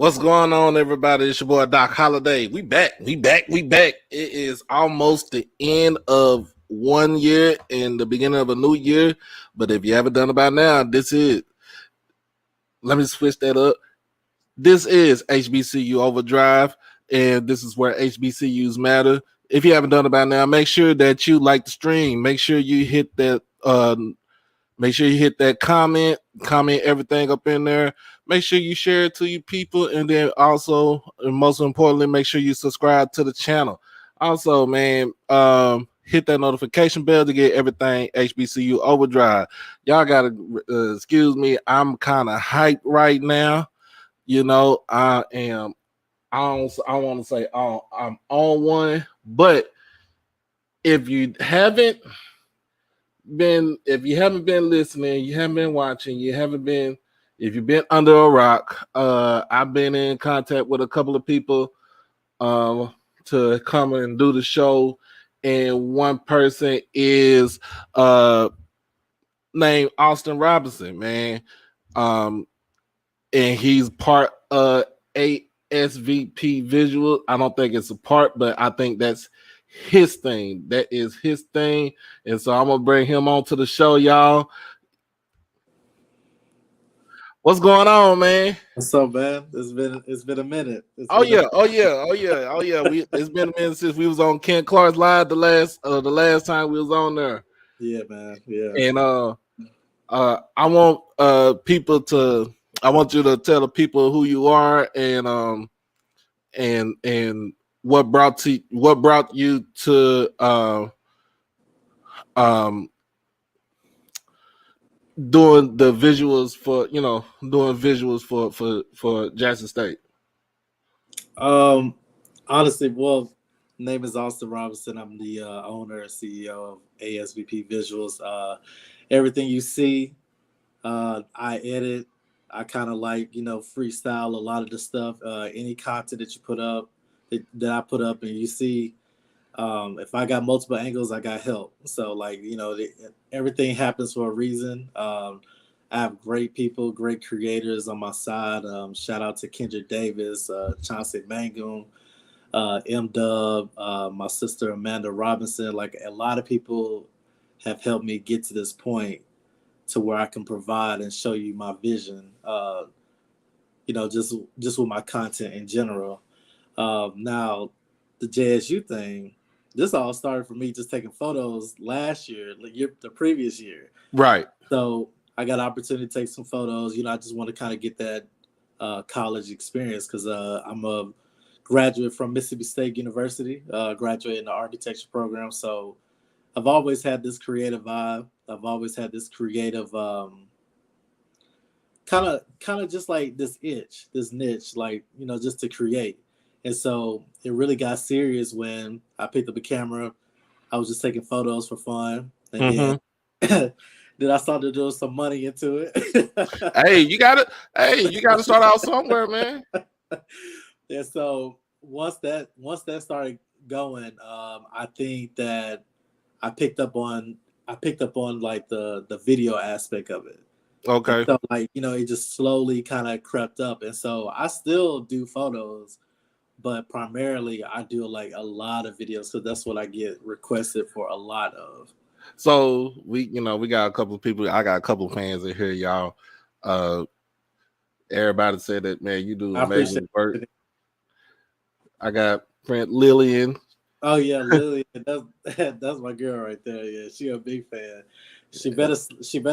What's going on, everybody? It's your boy Doc Holliday. We back. It is almost the end of 1 year and the beginning of a new year. But if you haven't done it by now, let me switch that up. This is HBCU OverDrive, and this is where HBCUs matter. If you haven't done it by now, make sure that you like the stream. Make sure you hit that comment everything up in there. Make sure you share it to your people, and then also, and most importantly, make sure you subscribe to the channel. Also, man, hit that notification bell to get everything HBCU OverDrive. Y'all gotta excuse me. I'm kind of hyped right now. You know, I am. I want to say I'm on one, but if you haven't been listening, you haven't been watching, if you've been under a rock, I've been in contact with a couple of people to come and do the show, and one person is named Austin Robinson, man. And he's part of Asvp visual. I don't think it's a part, but I think that's his thing. That is his thing. And so I'm gonna bring him on to the show, y'all. What's going on, man? What's up, man? It's been a minute. Oh yeah. It's been a minute since we was on Ken Clark's live the last time we was on there. Yeah, man. Yeah. And I want you to tell the people who you are and what brought you to doing the visuals for Jackson State. Honestly, well, name is Austin Robinson. I'm the owner and CEO of Asvp Visuals. Everything you see, I edit. I kind of like, freestyle a lot of the stuff. Any content that you put up, that I put up, and you see, if I got multiple angles, I got help. So, everything happens for a reason. I have great people, great creators on my side. Shout out to Kendra Davis, Chauncey Mangum, M-Dub, my sister Amanda Robinson. Like, a lot of people have helped me get to this point to where I can provide and show you my vision, just with my content in general. Now, the JSU thing, this all started for me just taking photos last year, the previous year. Right. So I got an opportunity to take some photos. I just want to kind of get that college experience because I'm a graduate from Mississippi State University, graduated in the architecture program. So I've always had this creative vibe. I've always had this creative kind of just like this itch, this niche, just to create. And so it really got serious when I picked up a camera. I was just taking photos for fun. And then I started doing some money into it. Hey, you gotta start out somewhere, man. And so once that started going, I think that I picked up on like the video aspect of it. Okay. And so it just slowly kind of crept up. And so I still do photos, but primarily I do like a lot of videos because that's what I get requested for a lot of. So we got a couple of people. I got a couple of fans in here, y'all. Everybody said that, man, you do amazing work. I got friend Lillian. Oh yeah, Lillian. That's my girl right there. Yeah, she a big fan. She better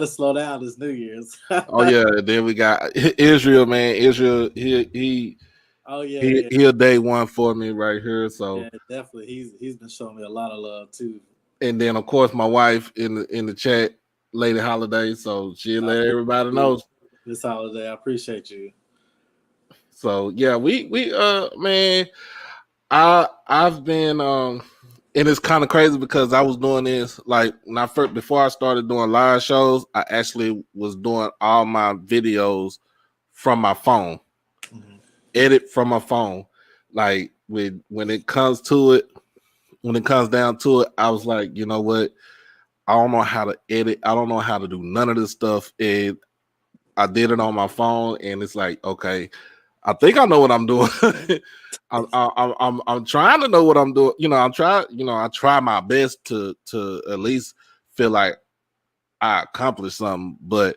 slow down this New Year's. Oh yeah, then we got Israel, man. Israel, he a day one for me right here. So yeah, definitely, he's been showing me a lot of love too. And then of course my wife in the chat, Lady Holiday. So she'll let everybody know. This holiday, I appreciate you. So yeah, we man, I've been and it's kind of crazy because I was doing this like before I started doing live shows. I actually was doing all my videos from my phone, edit from my phone. Like when it comes down to it, I was like, you know what? I don't know how to edit. I don't know how to do none of this stuff. And I did it on my phone, and it's like, okay, I think I know what I'm doing. I'm trying to know what I'm doing. I try my best to at least feel like I accomplished something. But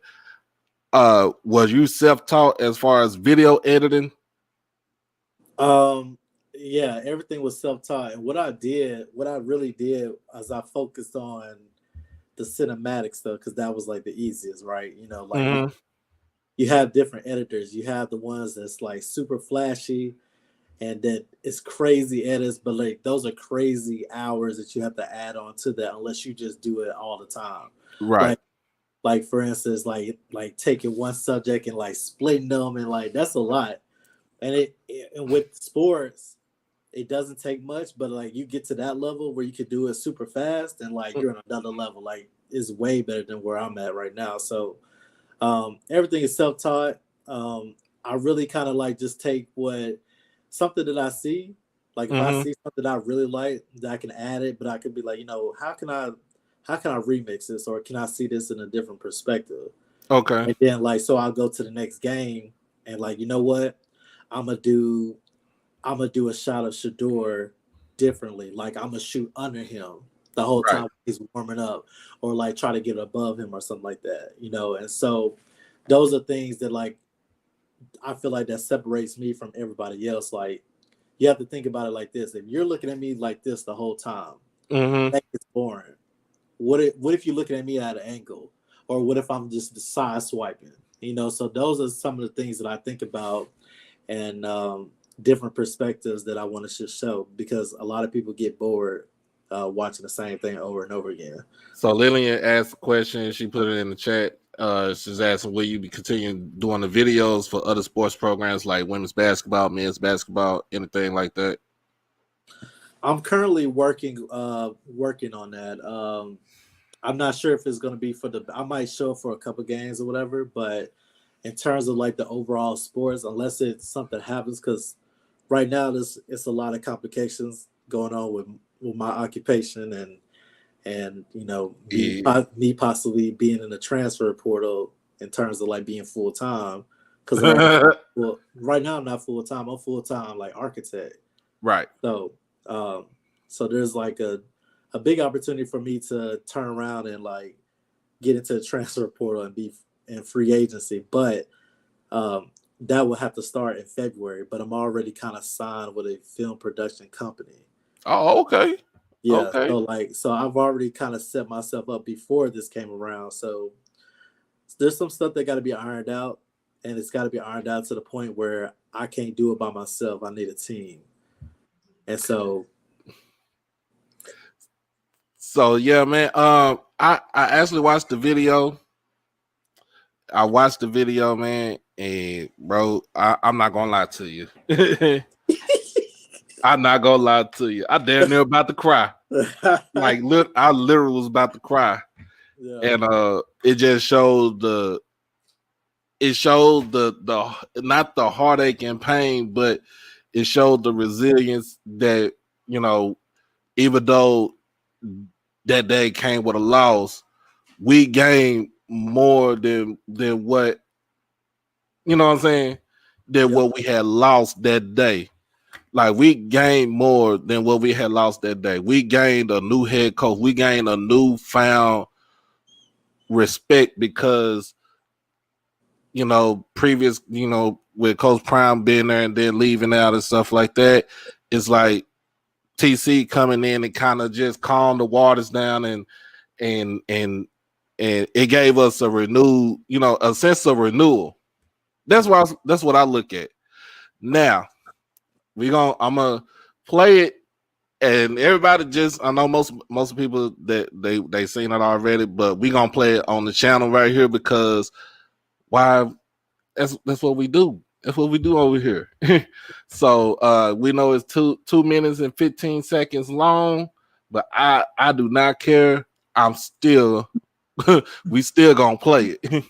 was you self-taught as far as video editing? Yeah, everything was self-taught. And what I really did is I focused on the cinematic stuff because that was like the easiest, right? Like Mm-hmm. you have different editors. You have the ones that's like super flashy and that it's crazy edits, but like those are crazy hours that you have to add on to that unless you just do it all the time. Right. Like for instance, like taking one subject and like splitting them and like that's a lot. And with sports, it doesn't take much, but like you get to that level where you could do it super fast and like you're on another level. Like it's way better than where I'm at right now. So everything is self-taught. I really kind of like just take something that I see. Like if I Mm-hmm. see something I really like, that I can add it, but I could be like, how can I remix this, or can I see this in a different perspective? Okay. And then like so I'll go to the next game and like you know what, I'm gonna do I'm gonna do a shot of Shador differently. Like I'm gonna shoot under him the whole Right. time he's warming up, or like try to get above him or something like that. And so those are things that like I feel like that separates me from everybody else. Like you have to think about it like this: if you're looking at me like this the whole time, Mm-hmm. that gets boring. What if you're looking at me at an angle, or what if I'm just side swiping? So those are some of the things that I think about, and different perspectives that I want to just show because a lot of people get bored watching the same thing over and over again. So Lillian asked a question. She put it in the chat. She's asking, will you be continuing doing the videos for other sports programs like women's basketball, men's basketball, anything like that? I'm currently working on that. I'm not sure if it's going to be I might show up for a couple games or whatever, but in terms of like the overall sports, unless it's something happens, because right now it's a lot of complications going on with my occupation and Yeah. me possibly being in the transfer portal in terms of like being full time. Because right now I'm not full time. I'm full time like architect. Right. So um, so there's like a big opportunity for me to turn around and like get into the transfer portal and be in free agency, but that will have to start in February. But I'm already kind of signed with a film production company. Oh, okay. Yeah, Okay. so I've already kind of set myself up before this came around. So there's some stuff that got to be ironed out, and it's got to be ironed out to the point where I can't do it by myself. I need a team, and so So yeah, man. I actually watched the video. I watched the video, man, and bro, I'm not gonna lie to you. I'm not gonna lie to you. I damn near about to cry. Like, I literally was about to cry, yeah, and it just showed the not the heartache and pain, but it showed the resilience that you know, even though that day came with a loss, we gained more than what what I'm saying, than yeah, what we had lost that day. Like we gained more than what we had lost that day. We gained a new head coach. We gained a newfound respect because previous, with Coach Prime being there and then leaving out and stuff like that. It's like TC coming in and kind of just calm the waters down and and and it gave us a renewed, a sense of renewal. That's what I look at. Now I'm gonna play it, and everybody just, I know most people that they seen it already, but we gonna play it on the channel right here because why? That's what we do. That's what we do over here. So we know it's 2 minutes and 15 seconds long, but I do not care. I'm still we still gonna play it.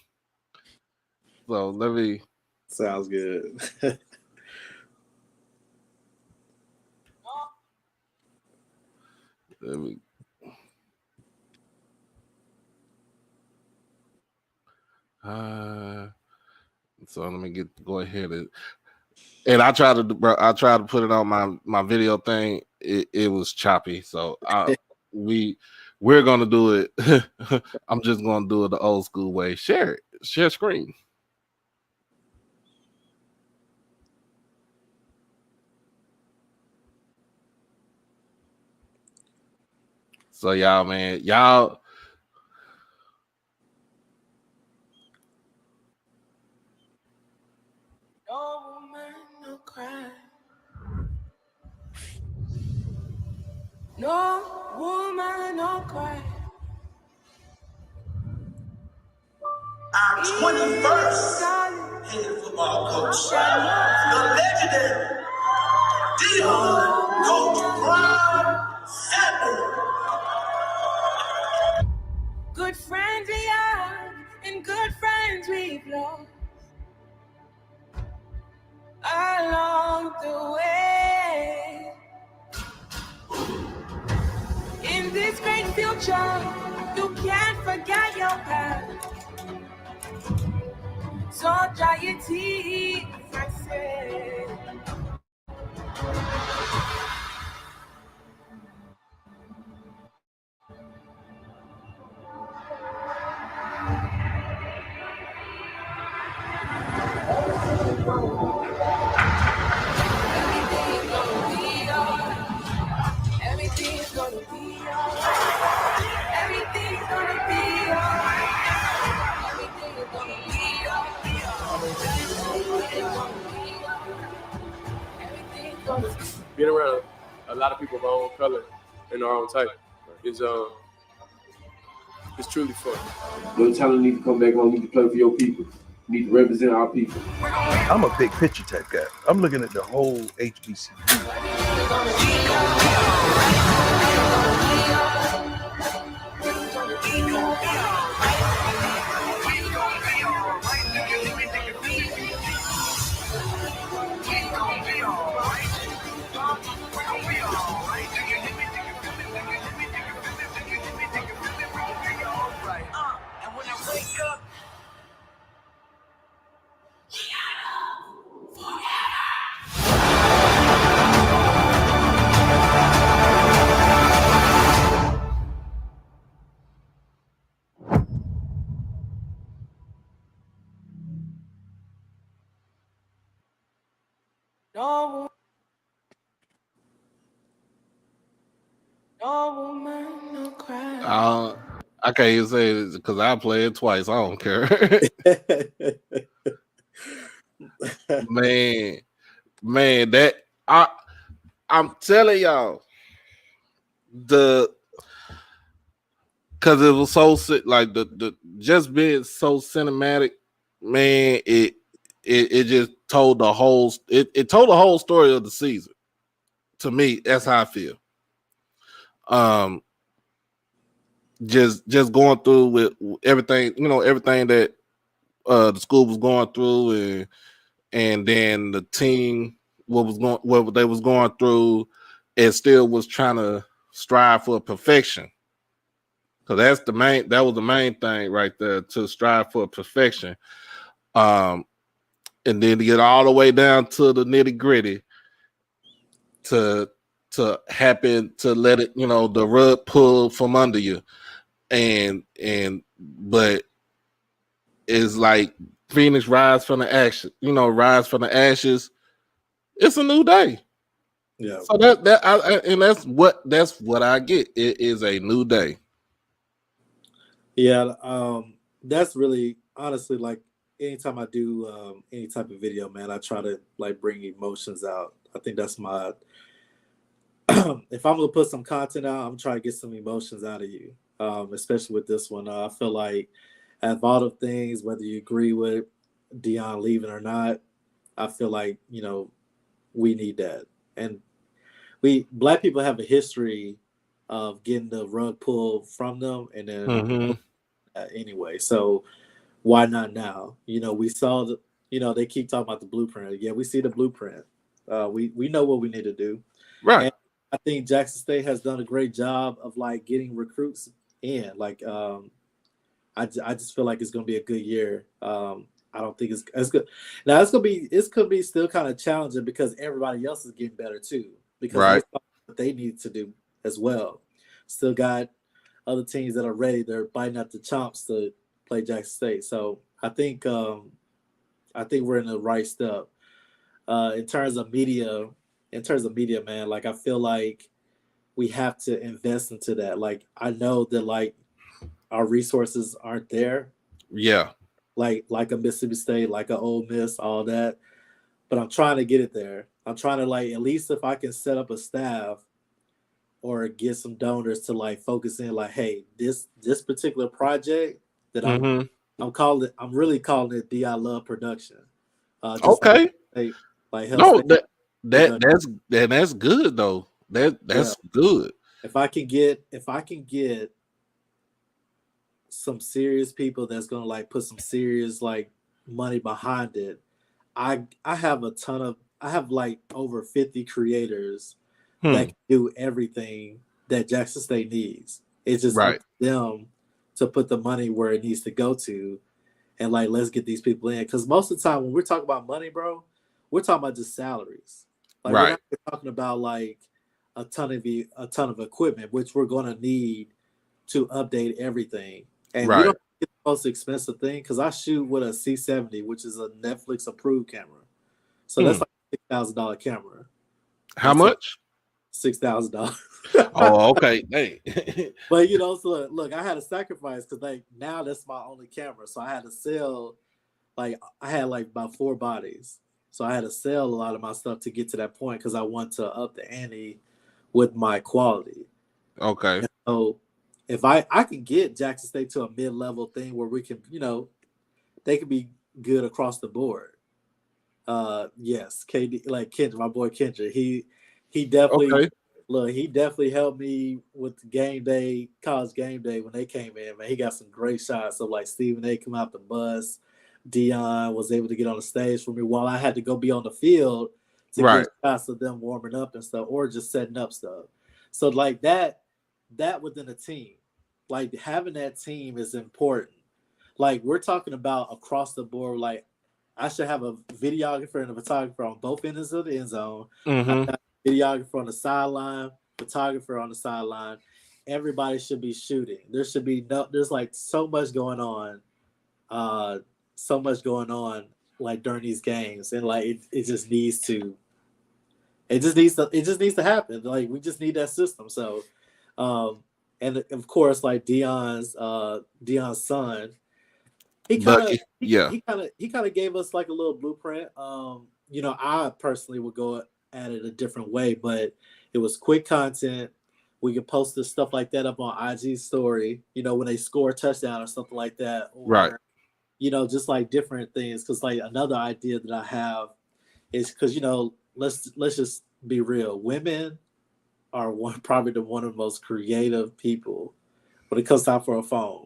So sounds good. let me uh so let me go ahead and And I tried to put it on my video thing. It was choppy, so we're gonna do it. I'm just gonna do it the old school way. Share screen. So y'all, man, y'all. No woman, no cry. No woman, no cry. Our 21st head football coach, the legendary Dion Coach Brian Samuel. Good friends we have, and good friends we've lost along the way. In this great future, you can't forget your past. So dry your teeth, I say. Everything's gonna be alright. Everything's gonna be alright. Everything's gonna be alright. Being around a lot of people of our own color and our own type is it's truly fun. No talent need to come back home, need to play for your people. You need to represent our people. I'm a big picture type guy. I'm looking at the whole HBCU. And when I wake up, No woman, no cry. I can't even say it because I played it twice. I don't care. man, that I'm telling y'all, because it was so like the just being so cinematic, man. It just told the whole it told the whole story of the season. To me, that's how I feel. Just going through with everything, everything that the school was going through, and then the team what they was going through, and still was trying to strive for perfection. So that was the main thing right there, to strive for perfection. And then to get all the way down to the nitty gritty, to happen to let it, the rug pull from under you, but it's like Phoenix rise from the ashes. It's a new day. Yeah. So that's what I get. It is a new day. Yeah. That's really, honestly, like, anytime I do any type of video, man, I try to like bring emotions out. I think that's my if I'm gonna put some content out, I'm trying to get some emotions out of you. Especially with this one. I feel like out of all the things, whether you agree with Dion leaving or not, I feel like, we need that. And Black people have a history of getting the rug pulled from them, and then anyway. So why not now? We saw they keep talking about the blueprint. Yeah, we see the blueprint. We know what we need to do. Right. And I think Jackson State has done a great job of like getting recruits in. Like, I just feel like it's going to be a good year. I don't think it's good. Now it's gonna be still kind of challenging because everybody else is getting better too. Because Right. they saw what they need to do as well. Still got other teams that are ready. They're biting at the chomps to play Jackson State. So I think we're in the right step. In terms of media, man, like I feel like we have to invest into that. Like I know that like our resources aren't there, Yeah. like a Mississippi State, like a Ole Miss, all that. But I'm trying to get it there. I'm trying to like at least if I can set up a staff or get some donors to like focus in like, hey, this particular project that I'm really calling it the I Love Production. Just Okay. like Health No, State that's good though. That's good. If I can get some serious people that's gonna like put some serious like money behind it, I have like over 50 creators that can do everything that Jackson State needs. It's just up to them to put the money where it needs to go to, and like let's get these people in. Because most of the time when we're talking about money, bro, we're talking about just salaries. Like we're not talking about like a ton of equipment, which we're gonna need to update everything. And we don't get the most expensive thing because I shoot with a C70, which is a Netflix approved camera. So that's like a $6,000 camera. How much? $6,000. Oh, okay. Hey. But you know, so look, I had to sacrifice because like now that's my only camera. So I had to sell, like I had like about 4 bodies. So I had to sell a lot of my stuff to get to that point because I want to up the ante with my quality. Okay. And so if I can get Jackson State to a mid-level thing where we can, you know, they can be good across the board. Yes, KD, like Kendra, my boy Kendra, he definitely he definitely helped me with the college game day when they came in, man. He got some great shots of like Stephen A come out the bus. Dion was able to get on the stage for me while I had to go be on the field to get shots of them warming up and stuff or just setting up stuff. So like that within a team, like having that team is important. Like we're talking about across the board, like I should have a videographer and a photographer on both ends of the end zone. I have a videographer on the sideline, photographer on the sideline. Everybody should be shooting. There's like so much going on like during these games, and like it just needs to happen. Like we just need that system. So and of course like Dion's son, he kind of gave us like a little blueprint. You know, I personally would go at it a different way, but it was quick content. We could post this stuff like that up on IG story, you know, when they score a touchdown or something like that. Or, you know, just like different things. Because like another idea that I have is because, you know, let's just be real. Women are probably one of the most creative people when it comes time for a phone.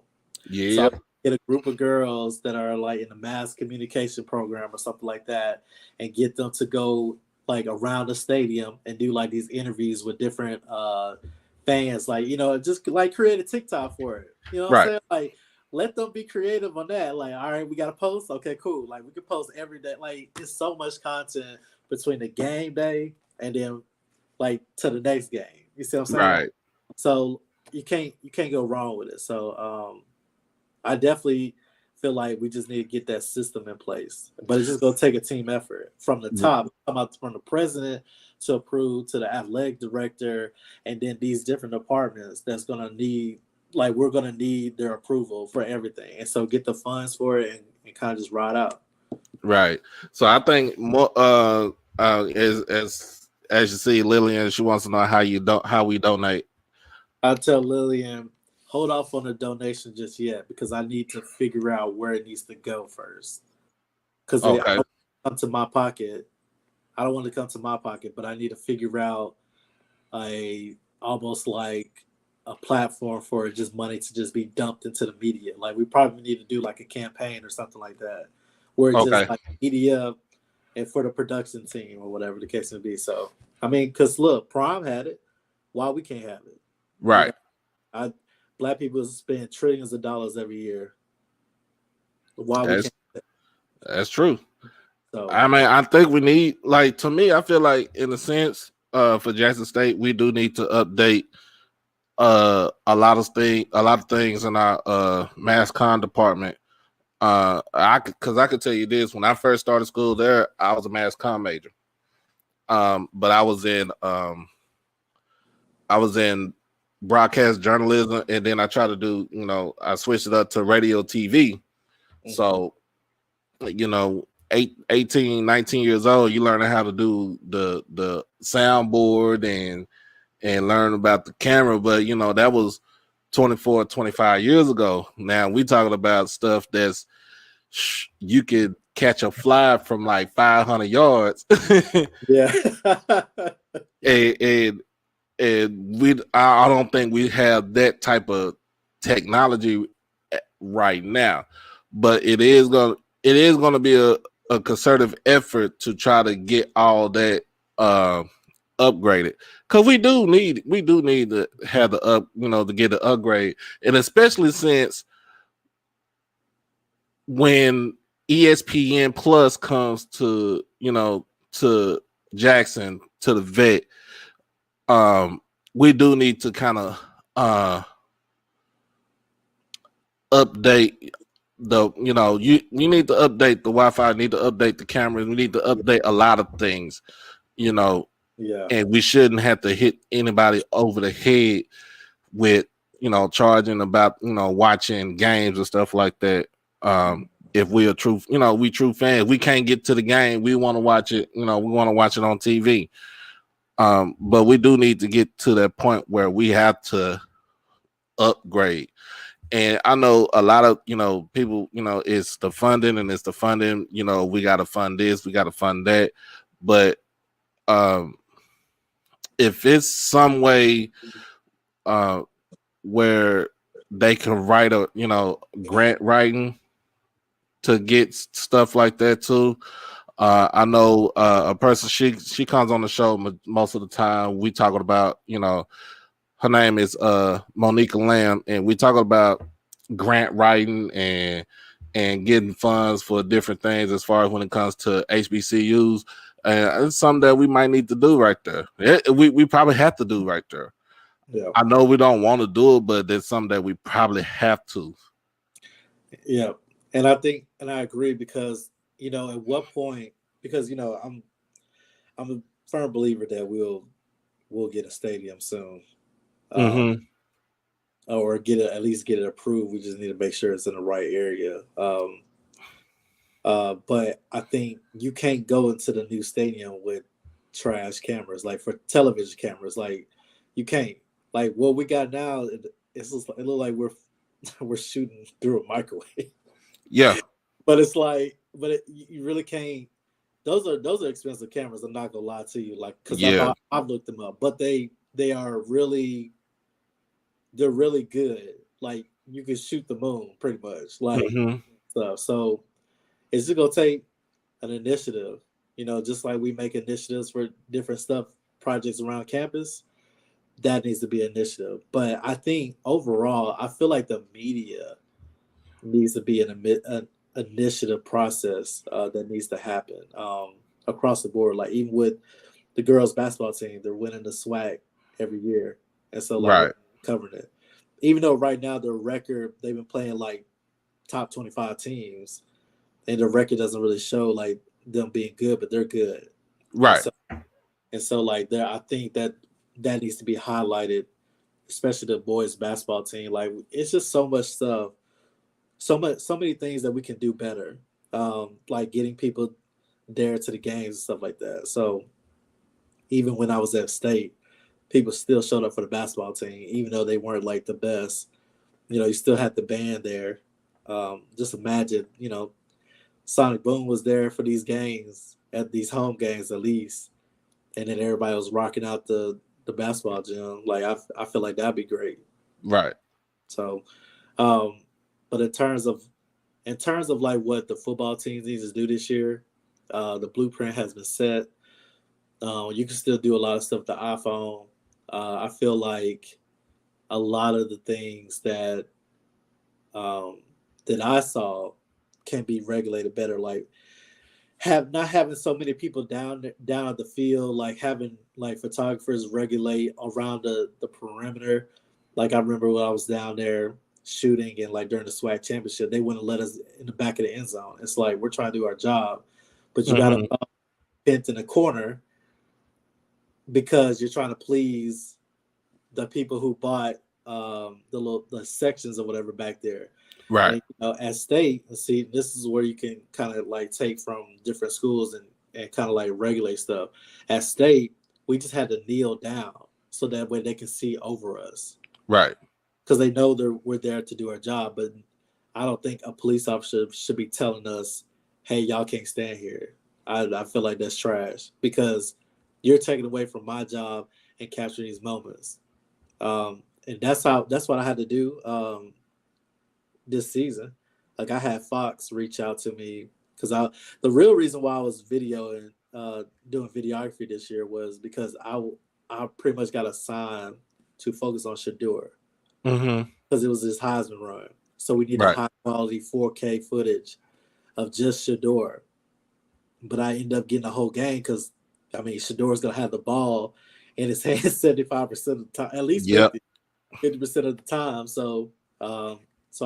Yeah. So I get a group of girls that are like in the mass communication program or something like that and get them to go like around the stadium and do like these interviews with different fans, like, you know, just like create a TikTok for it. You know what I'm saying? Like let them be creative on that. Like, all right, we got to post. Okay, cool. Like we can post every day. Like there's so much content between the game day and then like to the next game. You see what I'm saying? Right. So you can't go wrong with it. So I definitely feel like we just need to get that system in place. But it's just gonna take a team effort from the top, from the president to approve to the athletic director, and then these different departments that's gonna need, like we're gonna need their approval for everything. And so get the funds for it and kind of just ride out. Right. So I think more as you see, Lillian, she wants to know how we donate. I tell Lillian, hold off on the donation just yet because I need to figure out where it needs to go first. Because I don't come to my pocket. I don't want to come to my pocket, but I need to figure out almost like a platform for just money to just be dumped into the media. Like we probably need to do like a campaign or something like that, where it's just like media and for the production team or whatever the case may be. So I mean, because look, Prime had it. Why we can't have it? Right. You know, Black people spend trillions of dollars every year. Why we can't? That's true. So I mean, I think we need, like, to me, I feel like in a sense, for Jackson State, we do need to update a lot of things in our mass comm department. Because I could tell you this: when I first started school there, I was a mass comm major. But I was in broadcast journalism, and then I tried to do, I switched it up to radio TV. So, 18, 19 years old, you learning how to do the soundboard and learn about the camera. But, that was 24, 25 years ago. Now we talking about stuff that's you could catch a fly from like 500 yards. yeah. and I don't think we have that type of technology right now, but it is gonna be a concerted effort to try to get all that upgraded, because we do need to have to get the upgrade, and especially since when ESPN Plus comes to to Jackson, to the vet, we do need to kind of update the you need to update the Wi-Fi, need to update the cameras, we need to update a lot of things, Yeah. and we shouldn't have to hit anybody over the head with charging about watching games and stuff like that. If we are true, we true fans, we can't get to the game, we want to watch it, we want to watch it on TV. But we do need to get to that point where we have to upgrade. And I know a lot of people, it's the funding, and it's the funding, we got to fund this, we got to fund that. But if it's some way where they can write a grant writing to get stuff like that too. I know a person, she comes on the show most of the time. We talking about, her name is Monica Lamb, and we talk about grant writing and getting funds for different things as far as when it comes to HBCUs. And it's something that we might need to do right there. We probably have to do right there. Yeah. I know we don't want to do it, but it's something that we probably have to. Yeah. And I think, and I agree, because, at what point, because, I'm a firm believer that we'll get a stadium soon. Or at least get it approved. We just need to make sure it's in the right area. But I think you can't go into the new stadium with trash cameras, like for television cameras. Like, you can't. Like what we got now, it looks like we're shooting through a microwave. Yeah. But it's like, you really can't. Those are expensive cameras. I'm not gonna lie to you, like, because I've looked them up, but they are really, they're really good. Like, you can shoot the moon pretty much, like stuff. So it's just gonna take an initiative, just like we make initiatives for different stuff, projects around campus. That needs to be an initiative. But I think overall, I feel like the media needs to be an initiative process that needs to happen across the board. Like, even with the girls basketball team, they're winning the SWAC every year, and so like covering it. Even though right now their record, they've been playing like top 25 teams, and the record doesn't really show like them being good, but they're good, right? And so like I think that needs to be highlighted, especially the boys basketball team. Like, it's just so much stuff, so many things that we can do better, like getting people there to the games and stuff like that. So even when I was at state, people still showed up for the basketball team, even though they weren't like the best. You still had the band there. Just imagine, Sonic Boom was there for these games, at these home games at least, and then everybody was rocking out the basketball gym. Like, I feel like that'd be great. Right. So, but in terms of like what the football team needs to do this year, the blueprint has been set. You can still do a lot of stuff with the iPhone. I feel like a lot of the things that I saw can be regulated better. Like not having so many people down at the field, like having like photographers regulate around the perimeter. Like I remember when I was down there shooting and like during the SWAC championship, they wouldn't let us in the back of the end zone. It's like we're trying to do our job, but you got to bent in a corner because you're trying to please the people who bought the sections or whatever back there. Right. And, you know, at state, see, this is where you can kind of like take from different schools and kind of like regulate stuff. At state, we just had to kneel down so that way they can see over us. Right. Because they know we're there to do our job. But I don't think a police officer should be telling us, hey, y'all can't stand here. I feel like that's trash because you're taking away from my job and capturing these moments. And that's what I had to do this season. Like I had Fox reach out to me because the real reason why I was videoing, doing videography this year was because I pretty much got assigned to focus on Shador because it was his Heisman run. So we need a high quality 4K footage of just Shador. But I ended up getting the whole game because, I mean, Shador's going to have the ball in his hands 75% of the time, at least 50% of the time. So I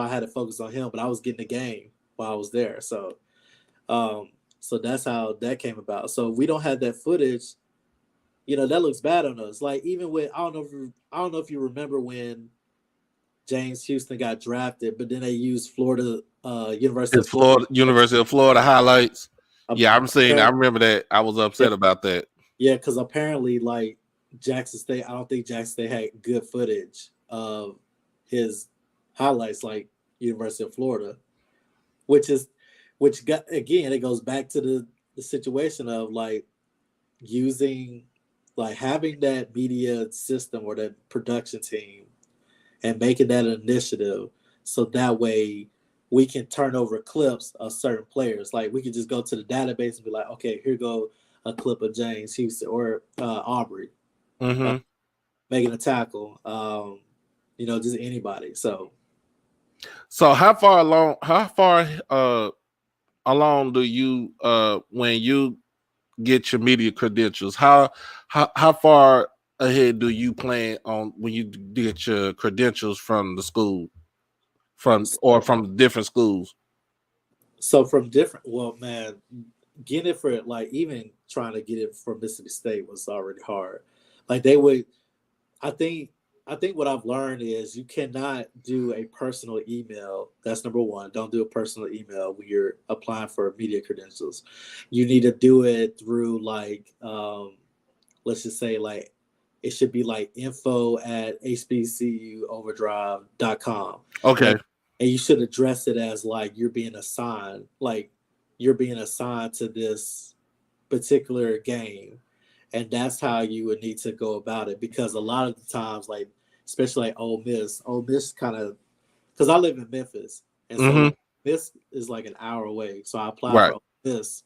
had to focus on him, but I was getting the game while I was there. So that's how that came about. So if we don't have that footage, you know, that looks bad on us. Like even with, I don't know if you remember when James Houston got drafted, but then they used Florida University of Florida highlights. Yeah, I remember that. I was upset about that. Yeah, because apparently, like Jackson State, I don't think Jackson State had good footage of his highlights like University of Florida, which got, again, it goes back to the situation of like using, like having that media system or that production team and making that an initiative so that way we can turn over clips of certain players. Like we could just go to the database and be like, okay, here go a clip of James Houston or Aubrey making a tackle. You know, just anybody. So how far along do you when you get your media credentials? How far ahead do you plan on when you get your credentials from the school, from different schools? So from different, well, man, getting it for like even trying to get it from Mississippi State was already hard. Like they would, I think what I've learned is you cannot do a personal email. That's number one. Don't do a personal email when you're applying for media credentials. You need to do it through like, let's just say like, it should be like info@HBCU OverDrive.com. Okay. And you should address it as like you're being assigned to this particular game. And that's how you would need to go about it. Because a lot of the times, like, especially like Ole Miss kind of, because I live in Memphis. And so like, Miss is like an hour away. So I applied for Ole Miss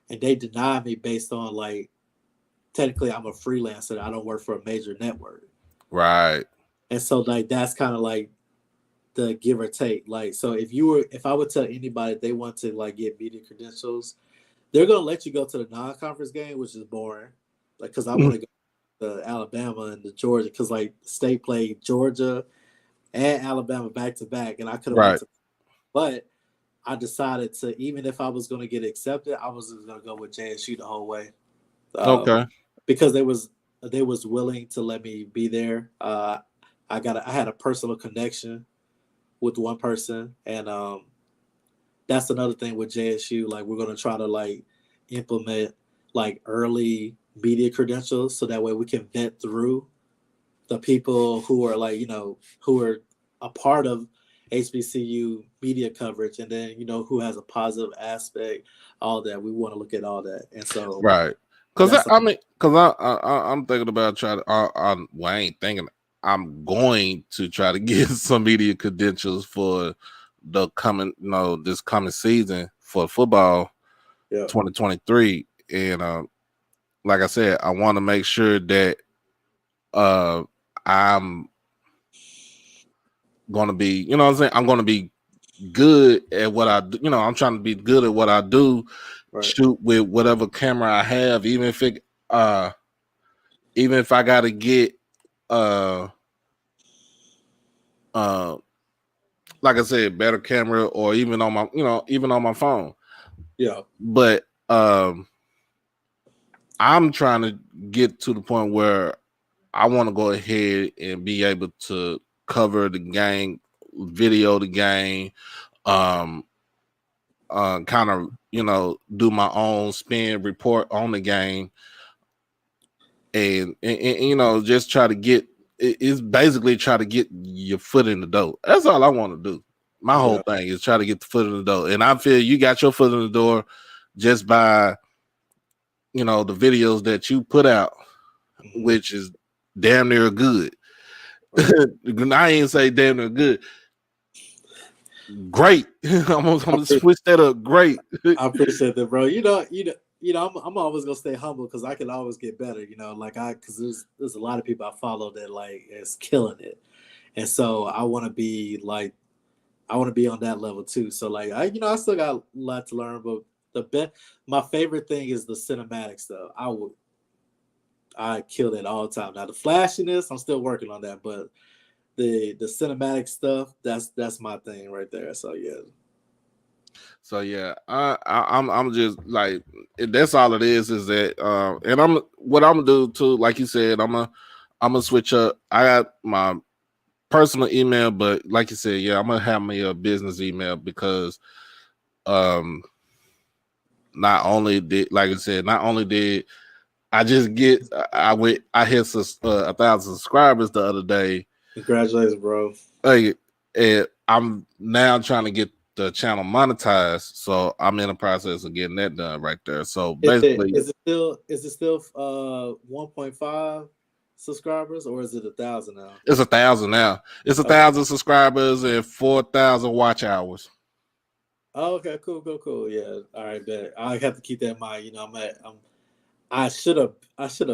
and they denied me based on like, technically I'm a freelancer. I don't work for a major network. Right. And so like, that's kind of like the give or take. Like, so if I would tell anybody they want to like get media credentials, they're going to let you go to the non-conference game, which is boring. Like, because I want to go to Alabama and to Georgia because like State played Georgia and Alabama back to back, and I could have went to, but I decided to, even if I was going to get accepted, I was just going to go with JSU the whole way. Because they was willing to let me be there. I had a personal connection with one person, and that's another thing with JSU. Like, we're going to try to like implement like early media credentials so that way we can vet through the people who are like, you know, who are a part of HBCU media coverage, and then, you know, who has a positive aspect, all that. We want to look at all that. And so because I'm thinking about trying to I ain't thinking, I'm going to try to get some media credentials for the coming, you know, this coming season for football 2023. And like I said, I want to make sure that I'm going to be, you know what I'm saying? I'm going to be good at what I do. You know, I'm trying to be good at what I do. Right. Shoot with whatever camera I have, even if I got to get like I said, better camera, or even on my, even on my phone. Yeah. But I'm trying to get to the point where I want to go ahead and be able to cover the game, video the game, kind of, do my own spin report on the game, and just try to get, it's basically try to get your foot in the door. That's all I want to do. My whole thing is try to get the foot in the door. And I feel you got your foot in the door just by, the videos that you put out, which is damn near good. I ain't say damn near good. Great. I'm gonna switch that up. Great. I appreciate that, bro. I'm always gonna stay humble because I can always get better. Because there's a lot of people I follow that like is killing it, and so I want to be on that level too. So like I still got a lot to learn, but my favorite thing is the cinematic stuff. I kill that all the time. Now the flashiness, I'm still working on that, but the cinematic stuff, that's my thing right there. So yeah. So yeah, I'm just like, that's all it is that and what I'm gonna do too, like you said, I'm gonna switch up. I got my personal email, but like you said, yeah, I'm gonna have me a business email because not only did I just get I hit 1,000 subscribers the other day. Congratulations, bro. Hey, and I'm now trying to get the channel monetized, so I'm in the process of getting that done right there. So basically, is it still 1.5 subscribers, or is it 1,000 now? It's 1,000 now. It's 1,000 subscribers and 4,000 watch hours. Oh, okay, cool. Yeah, all right, bet. I have to keep that in mind. I should have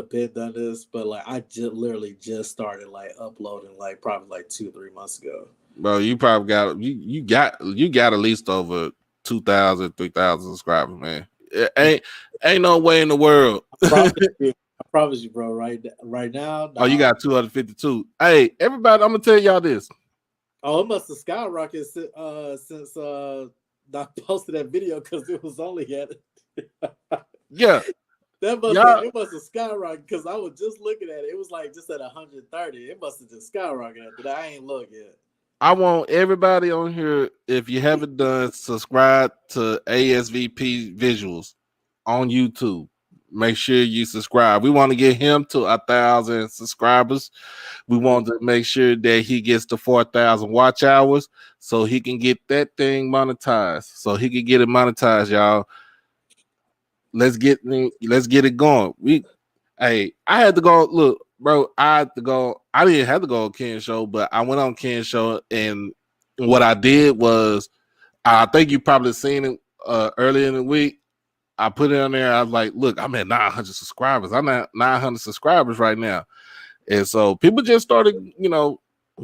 been done this, but like I literally just started like uploading like probably like 2-3 months ago. Bro, you probably got you got at least over 2,000, 3,000 subscribers, man. It ain't no way in the world. I promise you, bro. Right now. Oh, you got 252. Hey, everybody, I'm gonna tell y'all this. Oh, it must have skyrocketed since I posted that video because it was only at yeah. It must have skyrocketed because I was just looking at it. It was like just at 130. It must have just skyrocketed after that. I ain't looked yet. I want everybody on here, if you haven't done, subscribe to Asvp Visuals on YouTube. Make sure you subscribe. We want to get him to 1,000 subscribers. We want to make sure that he gets to 4,000 watch hours so he can get that thing monetized. So he can get it monetized, y'all. Let's get it going. I had to go. Look, bro, I had to go. I didn't have to go on Ken's show, but I went on Ken's show, and what I did was, I think you probably seen it earlier in the week. I put it on there. I was like, look, I'm at 900 subscribers. I'm at 900 subscribers right now. And so people just started,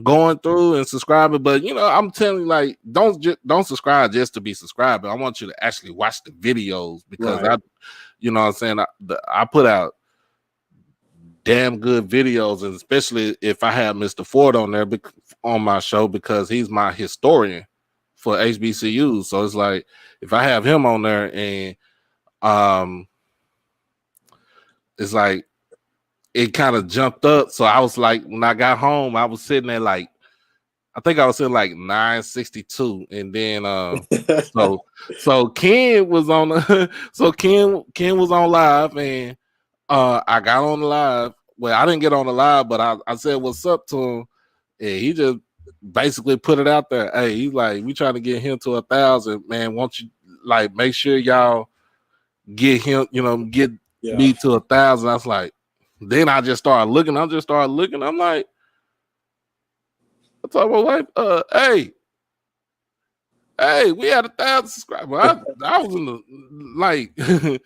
going through and subscribing. But, I'm telling you, like, don't subscribe just to be subscribing. I want you to actually watch the videos because right. what I'm saying? I put out damn good videos, and especially if I have Mr. Ford on there on my show, because he's my historian for HBCUs. So it's like, if I have him on there, and it's like it kind of jumped up. So I was like, when I got home, I was sitting at like, I think I was sitting like 962, and then so Ken was on Ken was on live, and I got on the live. Well, I didn't get on the live, but I said what's up to him, and he just basically put it out there. Hey, he's like, we trying to get him to 1,000, man. Won't you like make sure y'all get him, get me to 1,000? I was like, then I just started looking. I'm like, I told my wife, hey, we had 1,000 subscribers. I was in the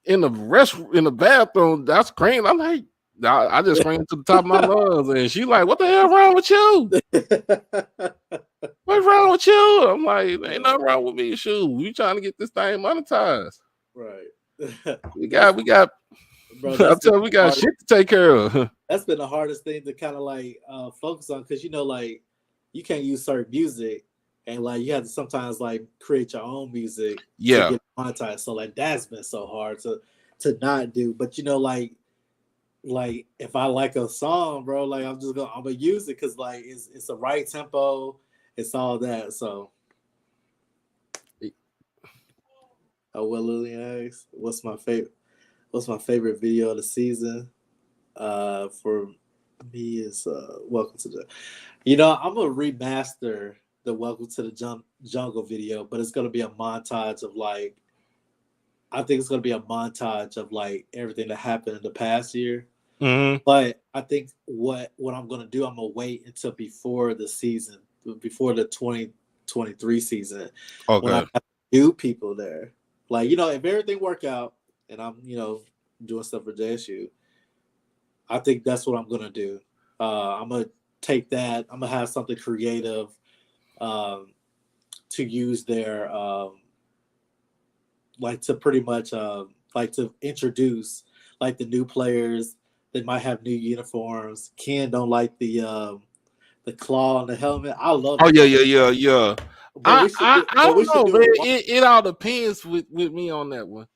in the bathroom. That's crazy. I'm like, I just screamed to the top of my lungs, and she like, what the hell wrong with you? What's wrong with you? I'm like, ain't nothing wrong with me. Shoot, we trying to get this thing monetized. Right. We got, bro. I tell you, we got shit to take care of. That's been the hardest thing to kind of like focus on, because like you can't use certain music, and like you have to sometimes like create your own music to get monetized. So like that's been so hard to not do. But like if I like a song, bro, like I'm gonna use it because like it's the right tempo, it's all that. So Will Lillian asks, what's my favorite video of the season? For me is Welcome to the I'm gonna remaster the Welcome to the Jungle video, but it's gonna be a montage of like I think it's gonna be a montage of like everything that happened in the past year. Mm-hmm. But I think what I'm gonna do, I'm gonna wait until before the season, before the 2023 season, when I have new people there. Like if everything work out and I'm doing stuff for JSU, I think that's what I'm gonna do. I'm gonna take that. I'm gonna have something creative to use there, like to pretty much like to introduce like the new players. They might have new uniforms. Ken don't like the claw on the helmet. I love. Oh yeah. But I don't know, man. It all depends with me on that one.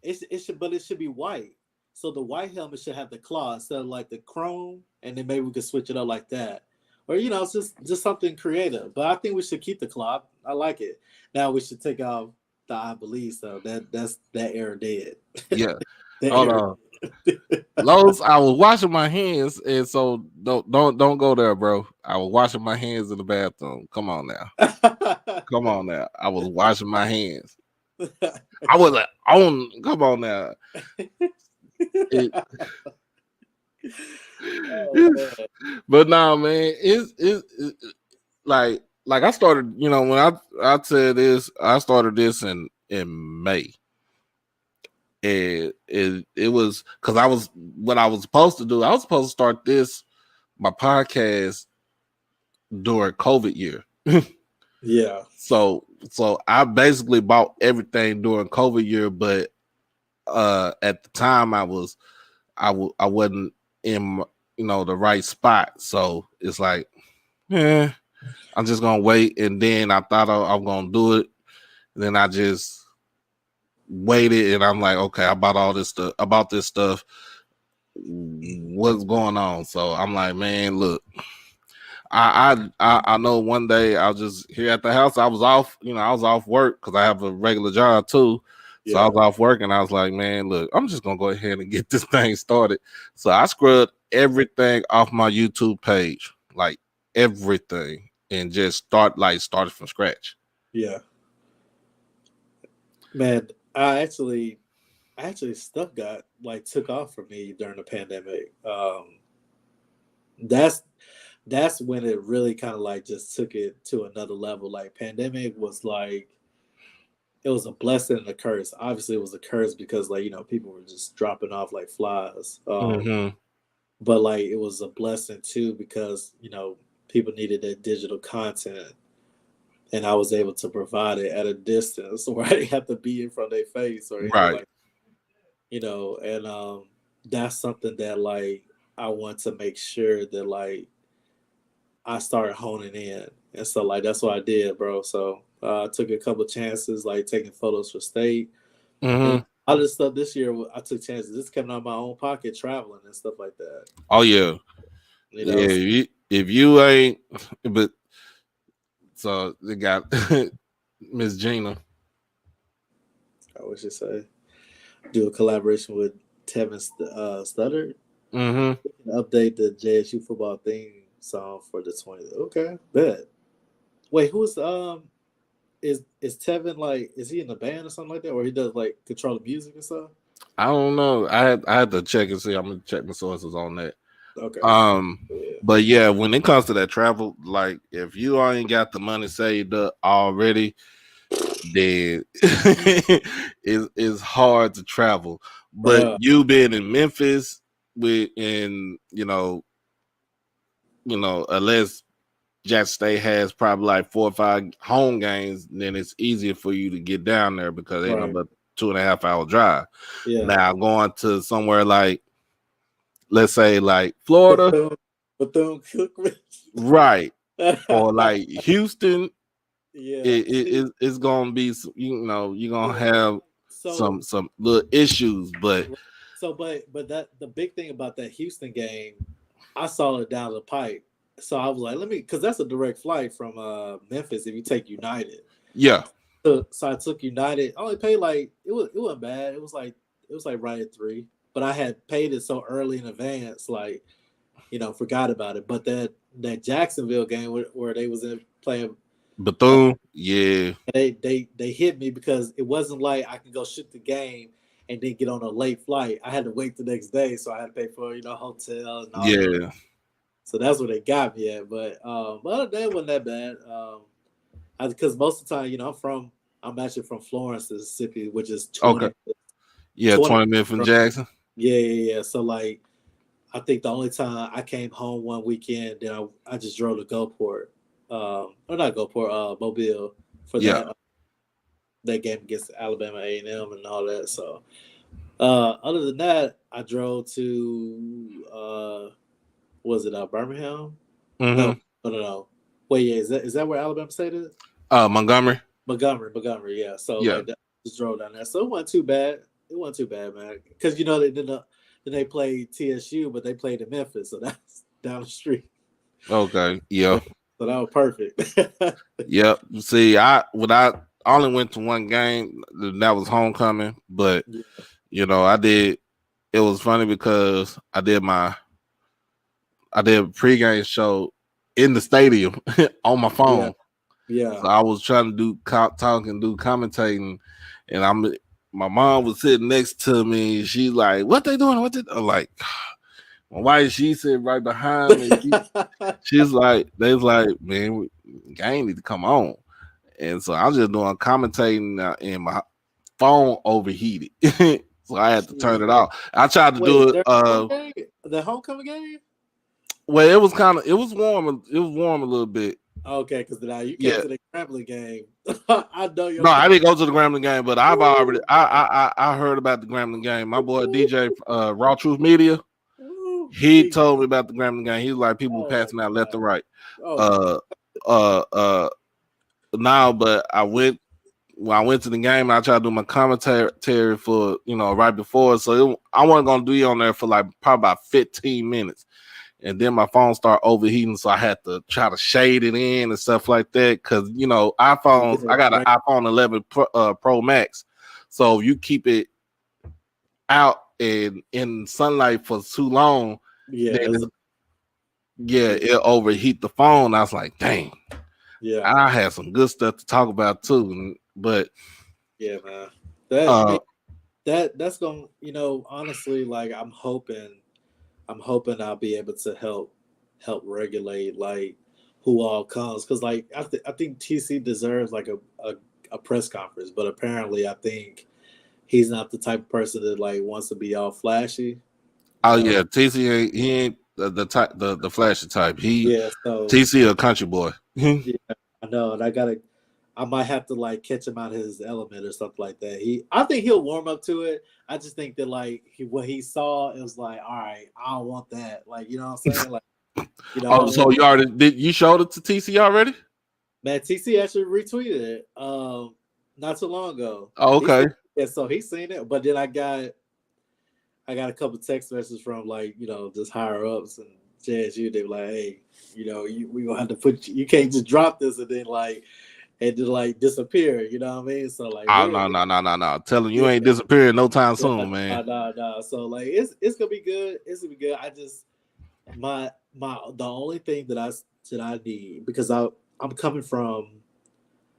It should be white. So the white helmet should have the claw instead of like the chrome, and then maybe we could switch it up like that, or it's just something creative. But I think we should keep the claw. I like it. Now we should take out the I believe so. That era dead. Yeah. Hold on. Lowe's, I was washing my hands, and so don't go there, bro. I was washing my hands in the bathroom. Come on now. Come on now. I was washing my hands. I was like, come on now. But no, man, it's like I started, when I said this, I started this in May. And it was because I was supposed to start my podcast during COVID year. Yeah. So I basically bought everything during COVID year, but at the time I wasn't in the right spot. So it's like, I'm just gonna wait. And then I thought I'm gonna do it. And then I just waited, and I'm like, okay, I bought all this stuff about this stuff. What's going on? So I'm like, man, look, I know one day I'll just here at the house. I was off, I was off work because I have a regular job too. So I was off work, and I was like, man, look, I'm just gonna go ahead and get this thing started. So I scrubbed everything off my YouTube page, like everything, and just started from scratch. Yeah, man. I actually stuff got took off for me during the pandemic. That's when it really kind of just took it to another level. Like pandemic was it was a blessing and a curse. Obviously it was a curse because people were just dropping off like flies. But it was a blessing too because people needed that digital content. And I was able to provide it at a distance where I didn't have to be in front of their face or anything and that's something that I want to make sure that I started honing in. And so that's what I did, bro. So I took a couple chances, taking photos for state. And all this stuff this year, I took chances. This coming out of my own pocket, traveling and stuff like that. Oh yeah. If you ain't, but so they got Miss Gina. I wish you say do a collaboration with Tevin Studdard. Update the JSU football theme song for the 20th. Okay, bet. Wait, who's is Tevin is he in the band or something like that, or he does control the music and stuff? I don't know. I had to check and see. I'm gonna check my sources on that. Okay. But yeah, when it comes to that travel, if you ain't got the money saved up already, then it's hard to travel. But you being in Memphis unless Jackson State has probably like 4 or 5 home games, then it's easier for you to get down there because they know about 2.5 hour drive. Yeah. Now going to somewhere like, let's say like Florida, Bethune-Cookman, right, or like Houston, yeah, it's gonna be, you know, you're gonna have some little issues, but that the big thing about that Houston game, I saw it down the pipe, so I was like, because that's a direct flight from Memphis if you take United. Yeah. So I took United. I only paid like it wasn't bad. It was like right at 3, but I had paid it so early in advance, like, you know, forgot about it. But that Jacksonville game where they was playing Bethune, yeah, they hit me because it wasn't like I can go shoot the game and then get on a late flight. I had to wait the next day, so I had to pay for, you know, hotel and all that. So that's where they got me at. But other than that, it wasn't that bad. Because most of the time, you know, I'm actually from Florence, Mississippi, which is 20. Okay. 20 minutes from Jackson. Yeah. So like, I think the only time I came home one weekend, then I just drove to Gulfport, or not Gulfport, Mobile for that game against Alabama A&M and all that. So other than that, I drove to was it Birmingham? Mm-hmm. No. Wait, yeah, is that where Alabama State is? Montgomery, yeah. So like that, just drove down there. So it wasn't too bad. Man. Because you know then they played TSU, but they played in Memphis, so that's down the street. Okay, yeah. So that was perfect. Yep. See, I only went to one game. That was homecoming, but you know, it was funny because I did a pregame show in the stadium on my phone. Yeah. So I was trying to do commentating, and my mom was sitting next to me. She's like, "What they doing? I'm like, my wife, she sitting right behind me. She's like, they was like, man, game need to come on. And so I was just doing commentating, and my phone overheated. So I had to turn it off. I tried to do it. The homecoming game? Well, it was warm. It was warm a little bit. Okay, because now you came to the Grambling game. I know you. No, I didn't go to the Grambling game, but I've already I heard about the Grambling game. My boy DJ Raw Truth Media, he told me about the Grambling game. He was like, people passing out left and right. Now, but I went to the game and I tried to do my commentary for, you know, right before. So I wasn't gonna do it on there for like probably about 15 minutes. And then my phone started overheating, so I had to try to shade it in and stuff like that. Because, you know, iPhones, I got an iPhone 11 Pro Max. So you keep it out in sunlight for too long, it'll overheat the phone. I was like, dang. Yeah. I had some good stuff to talk about too. But yeah, man. That's gonna, you know, honestly, like I'm hoping I'll be able to help regulate like who all comes, because like I think TC deserves like a press conference, but apparently I think he's not the type of person that like wants to be all flashy. Yeah, TC he ain't the type the flashy type. TC a country boy. Yeah, I know, and I might have to like catch him out of his element or something like that. I think he'll warm up to it. I just think that like what he saw, it was like, all right, I don't want that. Like, you know what I'm saying? Like, you know. So you showed it to TC already? Man, TC actually retweeted it not too long ago. Oh, okay. So he's seen it, but then I got a couple text messages from like, you know, just higher ups and JSU. They were like, hey, you know, we gonna have to you can't just drop this and then like. And to like disappear, you know what I mean? So like, no. Tell him you ain't disappearing no time soon, man. No. So like, it's gonna be good. It's gonna be good. I just the only thing that I need, because I'm coming from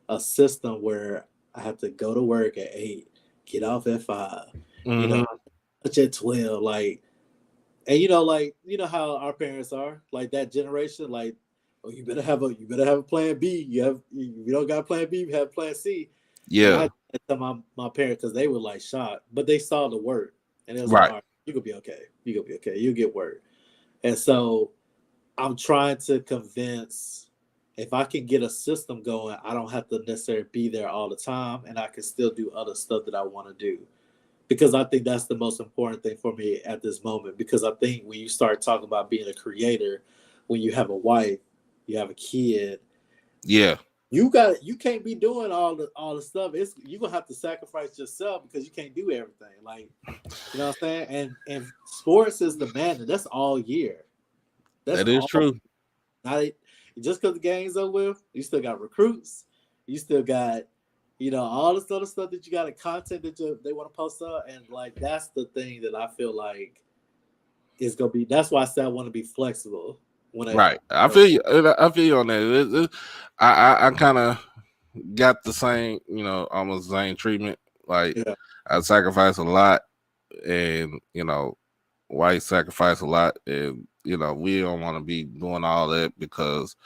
a system where I have to go to work at 8, get off at 5, you know, touch at 12, like, and you know how our parents are, like that generation, like. Oh, you better have a plan B. You don't got plan B, you have plan C. Yeah. I tell my parents, because they were like shocked, but they saw the work, and it was right. Like, all right, you gonna be okay. You gonna be okay. You get work. And so I'm trying to convince if I can get a system going, I don't have to necessarily be there all the time, and I can still do other stuff that I want to do. Because I think that's the most important thing for me at this moment. Because I think when you start talking about being a creator, when you have a wife, you have a kid, Yeah. you can't be doing all the stuff. You're gonna have to sacrifice yourself because you can't do everything. Like, you know what I'm saying? And sports is demanding. That's all year. That's That is all. true. Not just because the game's over with, you still got recruits. You still got, all this other stuff that you got, content that they want to post up, and like that's the thing that I feel like is gonna be. That's why I said I want to be flexible. Right. I feel you. I feel you on that. I kind of got the same, almost the same treatment. Like Yeah. I sacrifice a lot, and wife sacrifice a lot, and we don't want to be doing all that because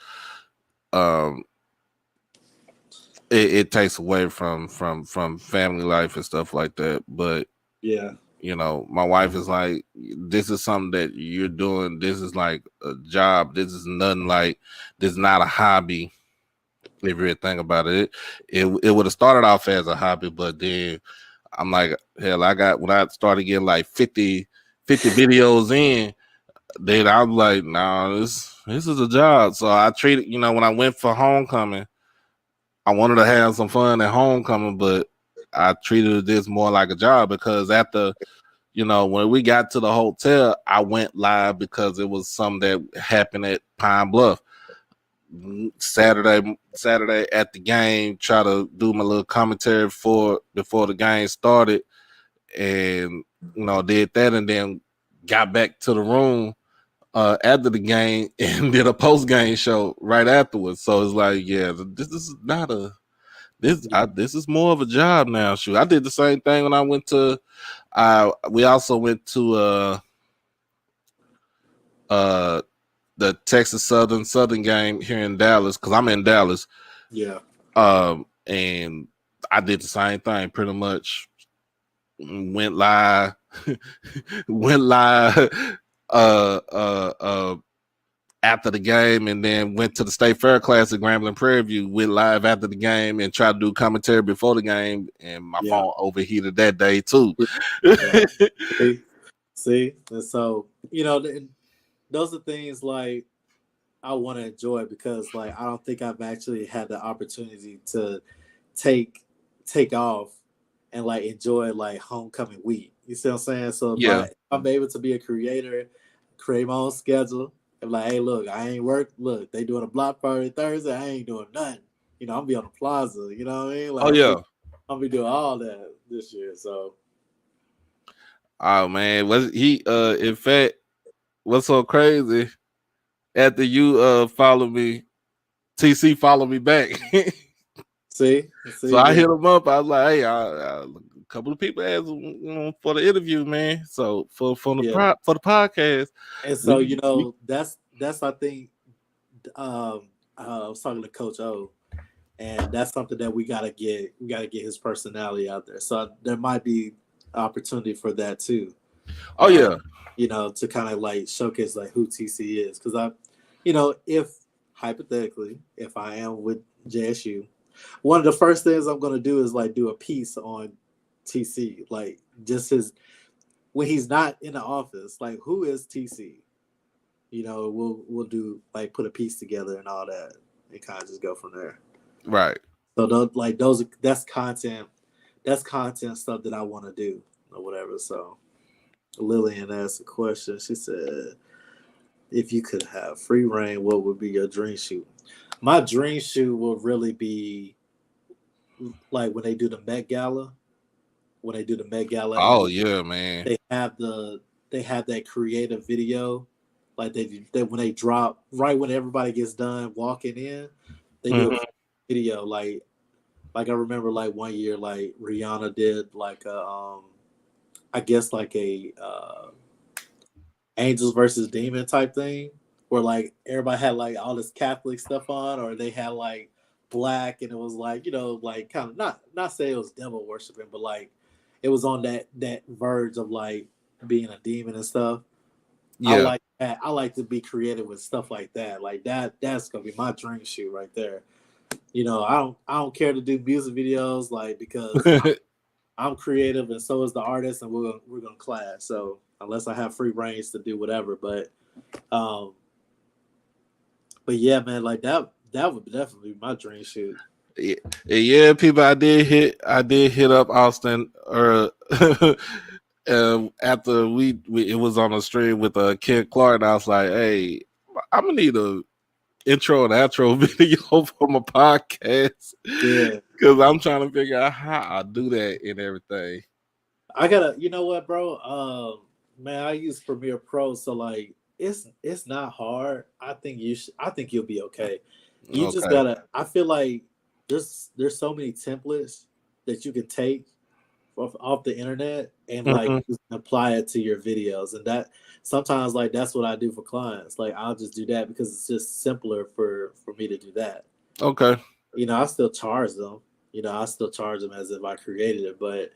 it takes away from family life and stuff like that. But Yeah. my wife is like, this is something that you're doing. This is like a job. This is nothing like, this is not a hobby. If you really think about it, it would have started off as a hobby, but then I'm like, hell, when I started getting like 50 videos in, then I'm like, nah, this is a job. So I treated, when I went for homecoming, I wanted to have some fun at homecoming, but I treated this more like a job because after, when we got to the hotel, I went live because it was something that happened at Pine Bluff. Saturday at the game, try to do my little commentary before the game started, and did that, and then got back to the room after the game and did a post game show right afterwards. So it's like, yeah, this is not a this is more of a job now. Shoot, I did the same thing when I went to. We also went to the Texas Southern game here in Dallas because I'm in Dallas. Yeah. And I did the same thing pretty much. Went live, after the game, and then went to the State Fair class at Grambling Prairie View. Went live after the game and tried to do commentary before the game, and my phone overheated that day too. Yeah. See, and so those are things like I want to enjoy because like I don't think I've actually had the opportunity to take off and like enjoy like homecoming week. You see what I'm saying? So if I'm able to be a creator, create my own schedule, and like, hey, look, I ain't work. Look, they doing a block party Thursday. I ain't doing nothing. I'm be on the plaza. You know what I mean? Like, I'll be doing all that this year. So. Oh man, was he? In fact, what's so crazy? After you follow me, TC followed me back. See, so I hit him up. I was like, hey, a couple of people asked for the interview, man. So for the podcast, and so that's I think I was talking to Coach O, and that's something that we gotta get his personality out there. So there might be opportunity for that too. Oh yeah, to kind of like showcase like who TC is, because if hypothetically, if I am with JSU, one of the first things I'm gonna do is like do a piece on TC, like just when he's not in the office, like who is TC? We'll do like put a piece together and all that, and kind of just go from there. Right. So that's content stuff that I want to do or whatever. So Lillian asked a question. She said, if you could have free reign, what would be your dream shoot? My dream shoot will really be like when they do the Met Gala. Oh yeah, man. They have that creative video. Like they when they drop right when everybody gets done walking in, they do a video like I remember like one year like Rihanna did like a I guess like a Angels versus Demon type thing where like everybody had like all this Catholic stuff on, or they had like black, and it was like like kind of not say it was devil worshiping, but like it was on that verge of like being a demon and stuff. I Yeah. like that. I like to be creative with stuff like that. Like that's gonna be my dream shoot right there. I don't care to do music videos like because I'm creative and so is the artist, and we're gonna clash. So unless I have free range to do whatever, um, but yeah, man, like that would definitely be my dream shoot. Yeah, people, I did hit up Austin or after we it was on a stream with Ken Clark, and I was like, hey, I'm gonna need a intro and outro video for my podcast. Yeah, because I'm trying to figure out how I do that and everything. I gotta. You know what, bro? Man, I use Premiere Pro, so like it's not hard. I think I think you'll be okay. You just Okay. gotta. I feel like there's so many templates that you can take off the internet and like just apply it to your videos, and that sometimes like that's what I do for clients. Like I'll just do that because it's just simpler for me to do that. Okay. I still charge them. I still charge them as if I created it, but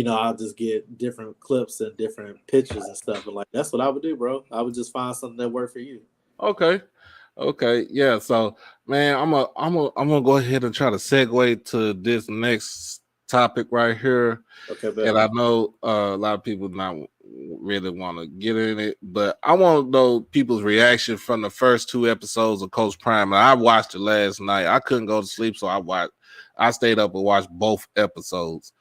I'll just get different clips and different pictures and stuff, and like that's what I would do, bro. I would just find something that worked for you. Okay. Yeah. So, man, I'm gonna go ahead and try to segue to this next topic right here. Okay, And I know a lot of people not really want to get in it, but I want to know people's reaction from the first 2 episodes of Coach Prime. And I watched it last night. I couldn't go to sleep, so I stayed up and watched both episodes.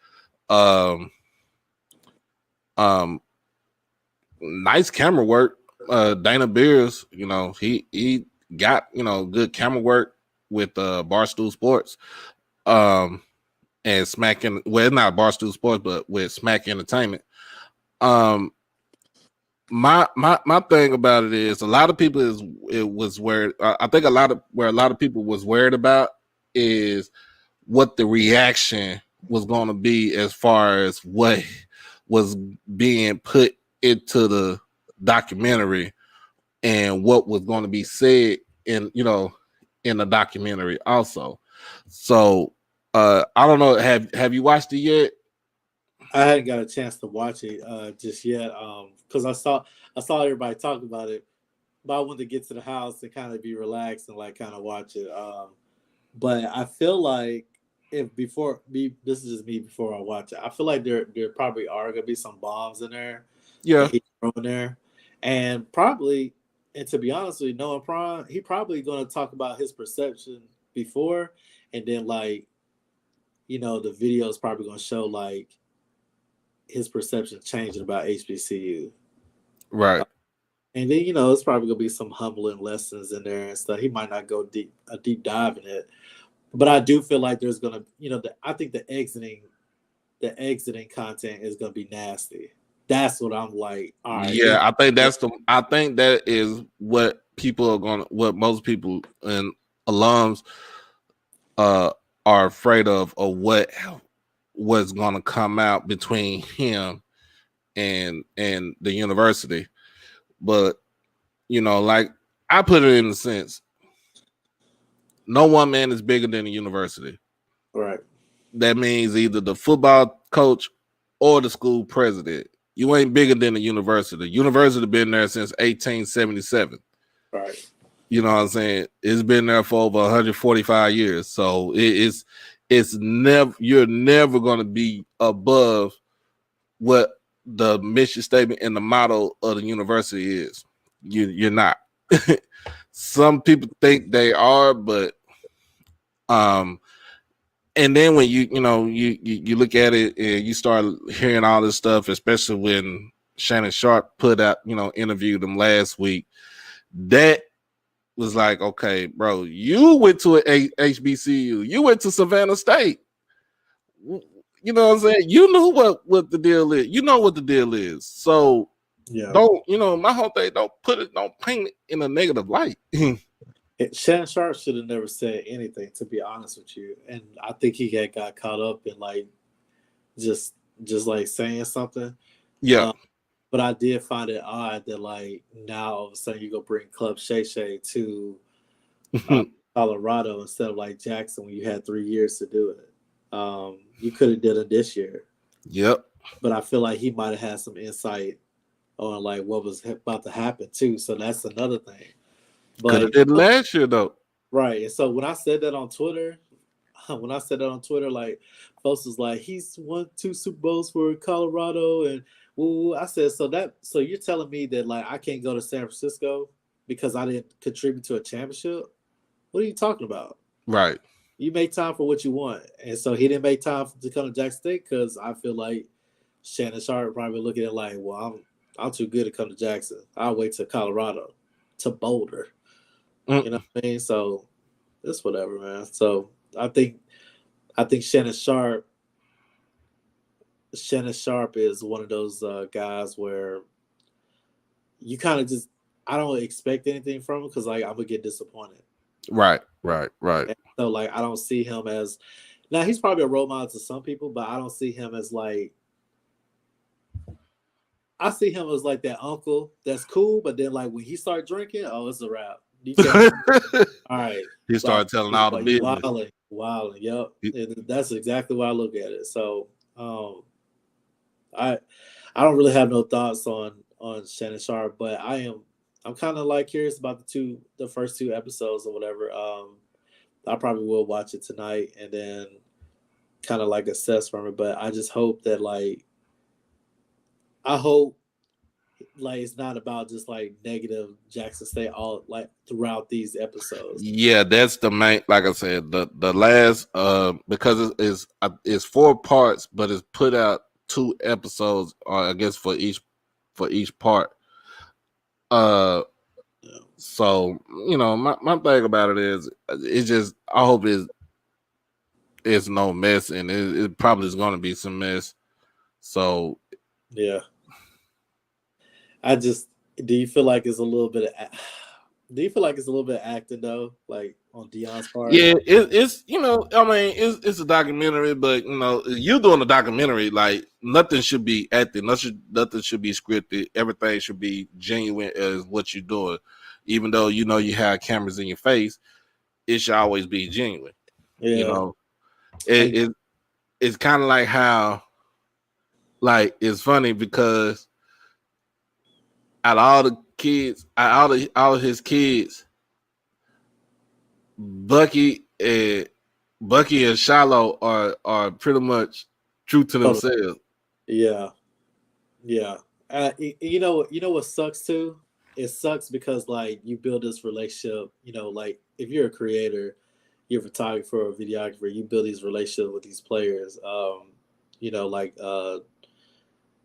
Nice camera work. Dana Beers, he got good camera work with Barstool Sports. And Smack not Barstool Sports, but with Smack Entertainment. My thing about it is a lot of people was worried. I think a lot of people was worried about is what the reaction was going to be as far as what was being put into the documentary and what was going to be said in the documentary also. So I don't know. Have you watched it yet? I hadn't got a chance to watch it just yet because I saw everybody talk about it, but I wanted to get to the house and kind of be relaxed and like kind of watch it. But I feel like this is just me before I watch it. I feel like there probably are gonna be some bombs in there. Yeah, that he's throwing there, and to be honest with you, Noah Prime, he probably gonna talk about his perception before, and then like, the video is probably gonna show like his perception changing about HBCU. right. And then it's probably gonna be some humbling lessons in there and stuff. He might not go a deep dive in it, but I do feel like there's gonna, I think the exiting content is gonna be nasty. That's what I'm like. All right. Yeah, I think that is what what most people and alums are afraid of, or what's gonna come out between him and the university. But like I put it in the sense, no one man is bigger than the university. Right. That means either the football coach or the school president. You ain't bigger than the university. The university been there since 1877. Right. You know what I'm saying? It's been there for over 145 years. So it's never, you're never going to be above what the mission statement and the motto of the university is. You're not. Some people think they are, but and then when you look at it and you start hearing all this stuff, especially when Shannon Sharp interviewed them last week, that was like, okay, bro, you went to a HBCU, you went to Savannah State. You know what I'm saying? You knew what the deal is. You know what the deal is. So yeah, don't, my whole thing, don't paint it in a negative light. Shannon Sharp should have never said anything, to be honest with you. And I think he got caught up in like just like saying something. Yeah. But I did find it odd that like now all of a sudden you go bring Club Shay Shay to Colorado instead of like Jackson when you had 3 years to do it. You could have did it this year. Yep. But I feel like he might have had some insight on like what was about to happen too. So that's another thing. Could have But did last year though. right, and so when I said that on Twitter, like folks was like, he's won 2 Super Bowls for Colorado, and woo. I said, so you're telling me that like I can't go to San Francisco because I didn't contribute to a championship? What are you talking about? Right. You make time for what you want, and so he didn't make time to come to Jackson State because I feel like Shannon Sharp probably looking at it like, well, I'm too good to come to Jackson. I'll wait to Colorado, to Boulder. You know what I mean? So it's whatever, man. So I think Shannon Sharp is one of those guys where you kind of just, I don't expect anything from him because like I'm gonna get disappointed. Right. And so like I don't see him as, now he's probably a role model to some people, but I don't see him as like, I see him as like that uncle that's cool, but then like when he start drinking, oh, it's a wrap. All right. He started telling all the business. Wilding. Yep. That's exactly why I look at it. So I don't really have no thoughts on Shannon Sharp, but I'm kind of like curious about the first 2 episodes or whatever. I probably will watch it tonight and then kind of like assess from it. But I just hope that I hope it's not about just like negative Jackson State all like throughout these episodes. Yeah, that's the main. Like I said, the last because it's 4 parts, but it's put out 2 episodes, or I guess for each part. So you know, my thing about it is, it's just I hope it's no mess, and it probably is going to be some mess. So yeah, do you feel like it's a little bit of acting though, like on Deion's part? Yeah, it's you know, I mean, it's a documentary, but you know, you doing a documentary, like nothing should be acting, nothing should be scripted. Everything should be genuine as what you're doing. Even though you know you have cameras in your face, it should always be genuine. Yeah. You know, it's kind of like how, like, it's funny because out of all the kids, out of all of his kids, Bucky and Shiloh are pretty much true to themselves. Yeah. You know what sucks too? It sucks because like you build this relationship. You know, like if you're a creator, you're a photographer or a videographer, you build these relationships with these players. You know, like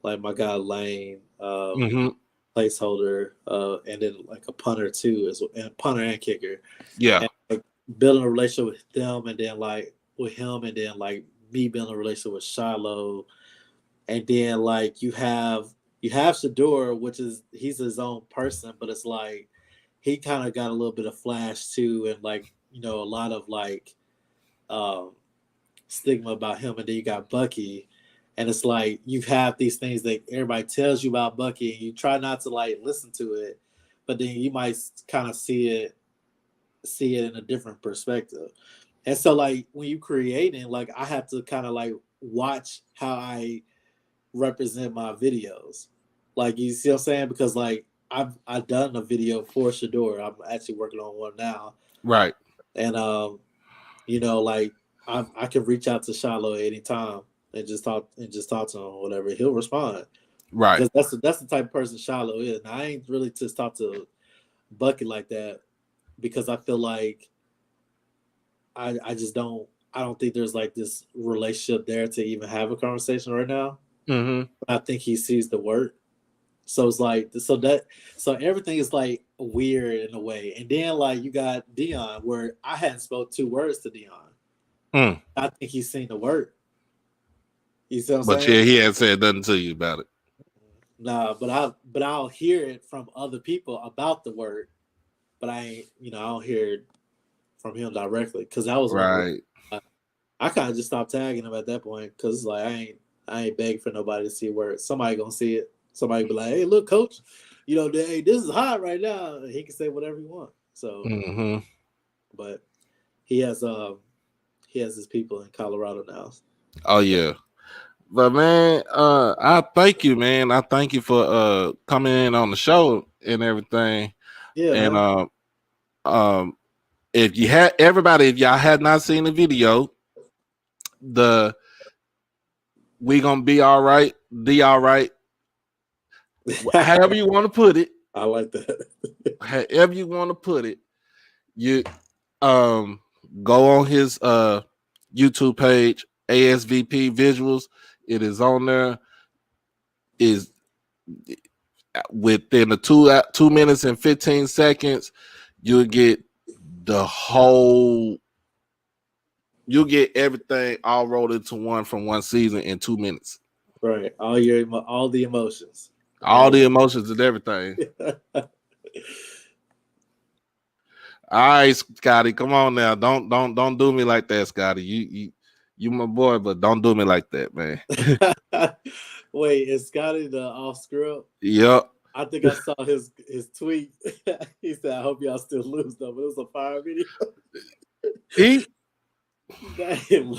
my guy Lane, placeholder, and then like a punter too, and punter and kicker. Yeah. And, like, building a relationship with them, and then like with him, and then like me building a relationship with Shiloh, and then like you have Shador, which is he's his own person, but it's like he kind of got a little bit of flash too, and like you know a lot of like stigma about him, and then you got Bucky, and it's like you have these things that everybody tells you about Bucky, and you try not to like listen to it, but then you might kind of see it in a different perspective. And so like when you creating, like I have to kind of like watch how I represent my videos. Like you see what I'm saying? Because like I've done a video for Shador. I'm actually working on one now. Right. And you know, like I can reach out to Shiloh at any time and just talk to him or whatever. He'll respond. Right. Because that's the type of person Shiloh is. Now, I ain't really just talk to Bucky like that because I feel like I don't think there's like this relationship there to even have a conversation right now. Mm-hmm. I think he sees the work. So it's like so everything is like weird in a way. And then like you got Deion, where I hadn't spoke 2 words to Deion. I think he's seen the work. You see what I'm saying? But yeah, he hasn't said nothing to you about it. Nah, but I'll hear it from other people about the work, but I don't hear it from him directly because that was right. I kind of just stopped tagging him at that point because it's like I ain't begging for nobody to see work. Somebody gonna see it. Somebody be like, "Hey, look, coach, you know, hey, this is hot right now." He can say whatever he wants. So, but he has his people in Colorado now. Oh yeah, But man, I thank you, man. I thank you for coming in on the show and everything. Yeah, And man. If you had everybody, if y'all had not seen the video, the we gonna be all right, the all right, however you want to put it, I like that. however you want to put it, you go on his YouTube page, ASVP Visuals. It is on there. Is within the 2 minutes and 15 seconds, you'll get the whole. You'll get everything all rolled into one from one season in 2 minutes. Right. All the emotions. All the emotions and everything. All right, Scotty, come on now. Don't do me like that, Scotty. You my boy, but don't do me like that, man. Wait, is Scotty the off script? Yep. I think I saw his tweet. He said, "I hope y'all still lose though," but it was a fire video. Damn.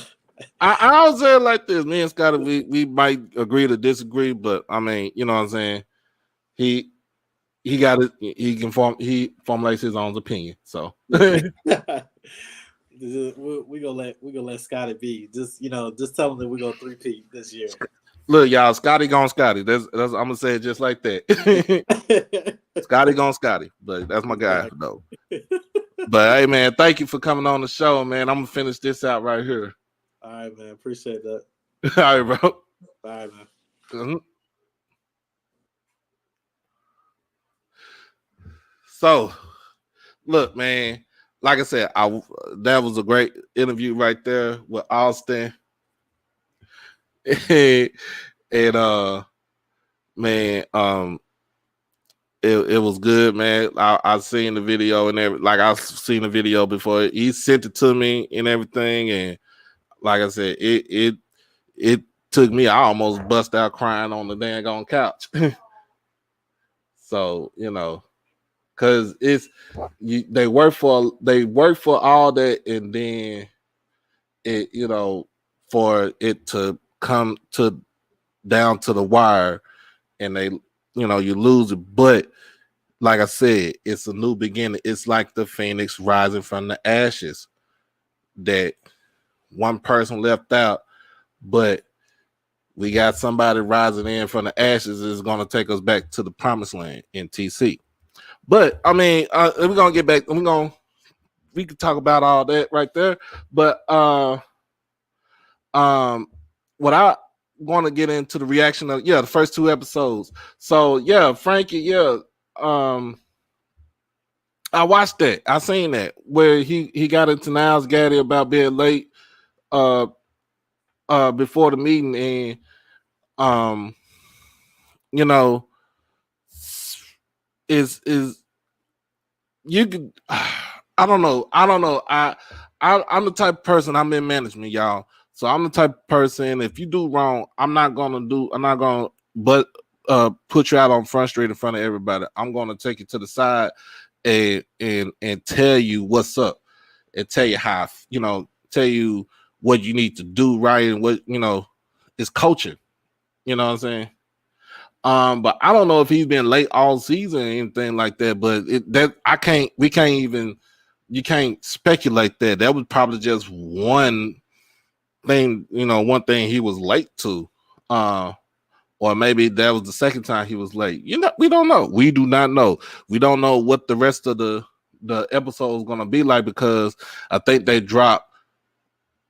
I was saying like this. Me and Scotty, we might agree to disagree, but I mean, you know what I'm saying. He got it. He formulates his own opinion. So we gonna let Scotty be. Just tell him that we're gonna 3-peat this year. Look, y'all, Scotty gone Scotty. That's I'm gonna say it just like that. Scotty gone Scotty, but that's my guy though. But hey, man, thank you for coming on the show, man. I'm gonna finish this out right here. All right, man. Appreciate that. All right, bro. All right, man. Mm-hmm. So, look, man. Like I said, that was a great interview right there with Austin. And man, it was good, man. I seen the video and everything. Like I've seen the video before. He sent it to me and everything, and like I said, it took me. I almost bust out crying on the dang on couch. So because they work for all that, and then it for it to come to down to the wire, and they you lose it. But like I said, it's a new beginning. It's like the phoenix rising from the ashes. That one person left out, but we got somebody rising in from the ashes is going to take us back to the promised land in TC. But I mean, we're gonna get back. We could talk about all that right there. But what I want to get into the reaction of the first 2 episodes. So Frankie, I watched that. I seen that where he got into Niles Gaddy about being late before the meeting, and is you could I don't know. I'm the type of person, I'm in management, y'all. So I'm the type of person, if you do wrong, I'm not gonna put you out on Front Street in front of everybody. I'm gonna take you to the side and tell you what's up, and tell you how, tell you what you need to do right, and what is coaching. You know what I'm saying? But I don't know if he's been late all season or anything like that. But you can't speculate that. That was probably just one thing, one thing he was late to. Or maybe that was the second time he was late. We don't know. We do not know. We don't know what the rest of the episode is gonna be like, because I think they drop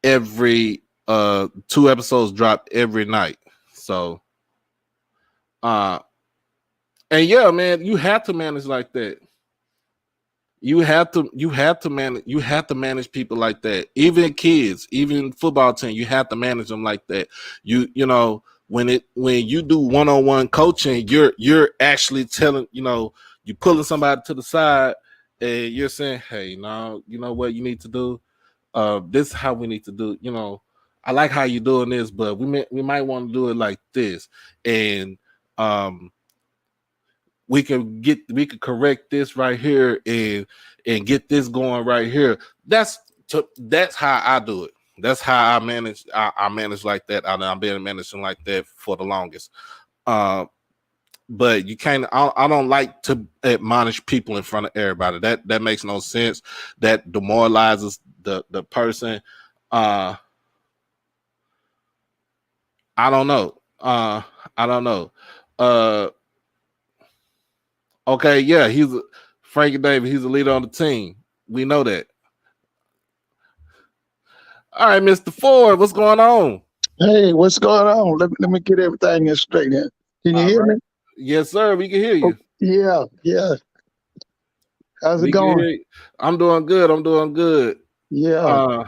every 2 episodes drop every night. So and man, you have to manage like that. You have to manage people like that. Even kids, even football team, you have to manage them like that. When you do one-on-one coaching, you're actually telling, you're pulling somebody to the side and you're saying, hey, no, you know what you need to do? This is how we need to do. I like how you're doing this, but we might want to do it like this. And we could correct this right here and get this going right here. That's how I do it. That's how I manage. I manage like that. I've been managing like that for the longest. But you can't. I don't like to admonish people in front of everybody. That makes no sense. That demoralizes the person. I don't know. I don't know. Okay, yeah, Frankie Davis. He's a leader on the team. We know that. All right, Mr. Ford, what's going on? Hey, what's going on? Let me get everything in straight here. Can you All hear right. me? Yes, sir. We can hear you. Yeah. How's it We can going? hear you. I'm doing good. Yeah.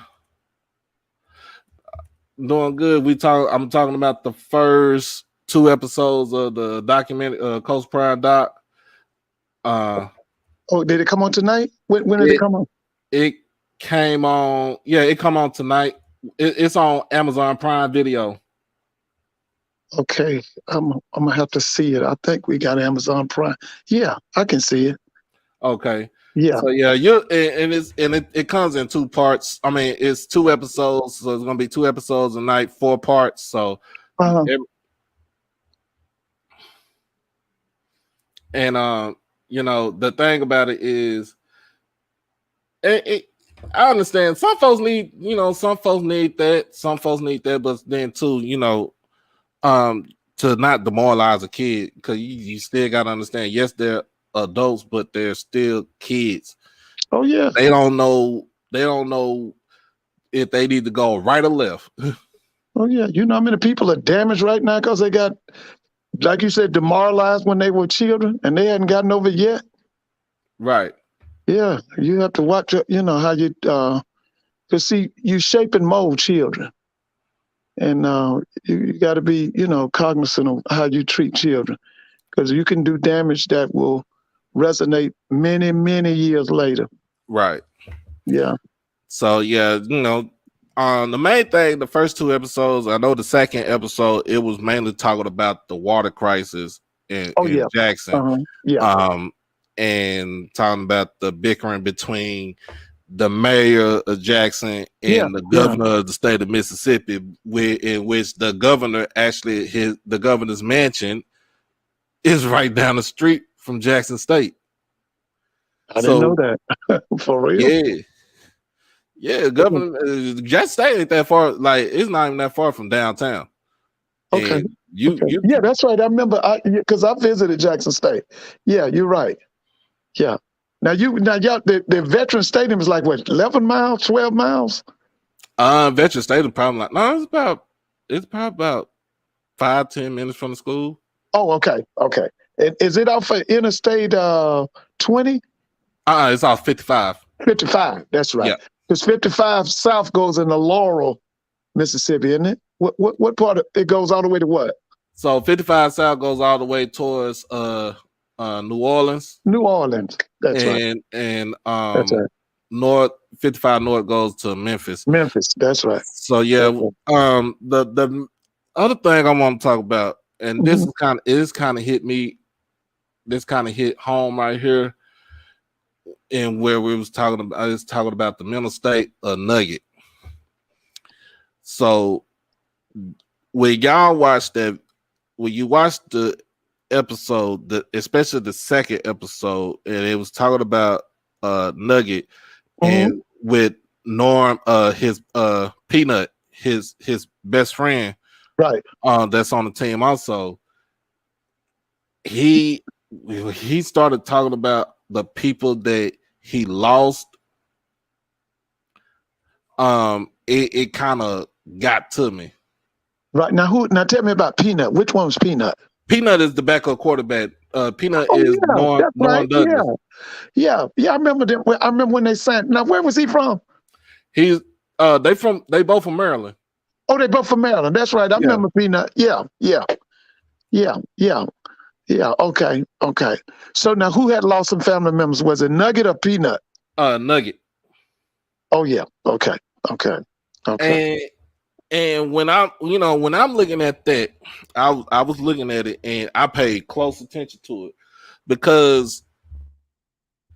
Doing good. I'm talking about the first 2 episodes of the documentary, Coast Prime doc. Oh, did it come on tonight? When did it come on? It came on. Yeah, it come on tonight. It's on Amazon Prime Video. Okay, I'm gonna have to see it. I think we got Amazon Prime. Yeah, I can see it. Okay. Yeah. So yeah, it comes in 2 parts. I mean, it's 2 episodes, so it's gonna be 2 episodes a night, 4 parts. So the thing about it is, I understand some folks need that, but then too, to not demoralize a kid, because you still gotta understand, yes, they're adults, but they're still kids. Oh yeah. They don't know if they need to go right or left. Oh yeah. You know how many people are damaged right now because they got, like you said, demoralized when they were children and they hadn't gotten over it yet. Right. Yeah. You have to watch how you because see, you shape and mold children. And you got to be, cognizant of how you treat children, because you can do damage that will resonate many, many years later. Right. Yeah. So yeah, the main thing, the first 2 episodes, I know the second episode, it was mainly talking about the water crisis in Jackson. Yeah. And talking about the bickering between the mayor of Jackson and the governor of the state of Mississippi, in which the governor the governor's mansion is right down the street from Jackson State. I didn't know that. For real? Yeah, governor Jackson State ain't that far. Like, it's not even that far from downtown. Okay. And you yeah, that's right. I remember because I visited Jackson State. Yeah, you're right. Yeah. Now y'all, the Veteran Stadium is like what, 11 miles, 12 miles? Veteran Stadium probably it's probably about 5-10 minutes from the school. Oh, okay. Is it off of Interstate 20? It's off 55. 55, that's right. Because 55 South goes into Laurel, Mississippi, isn't it? What part of it goes all the way to what? So 55 South goes all the way towards New Orleans. New Orleans, that's right. And that's right. 55 North goes to Memphis. Memphis, that's right. So yeah, the other thing I want to talk about, and this is kind of hit me. This kind of hit home right here, and where we was talking about, I was talking about the mental state of Nugget. So when y'all watch that, when you watch the episode, especially the second episode, and it was talking about Nugget and with Norm, his Peanut, his best friend, right? That's on the team also. He started talking about the people that he lost. It kind of got to me. Right now, tell me about Peanut. Which one was Peanut? Peanut is the backup quarterback. Peanut is Norm Douglas. Yeah. I remember them. I remember when they signed. Now, where was he from? He's they both from Maryland. Oh, they both from Maryland. That's right. I remember Peanut. Yeah. Okay. So now, who had lost some family members? Was it Nugget or Peanut? Nugget. Oh yeah. Okay. And when I'm looking at that, I was looking at it and I paid close attention to it, because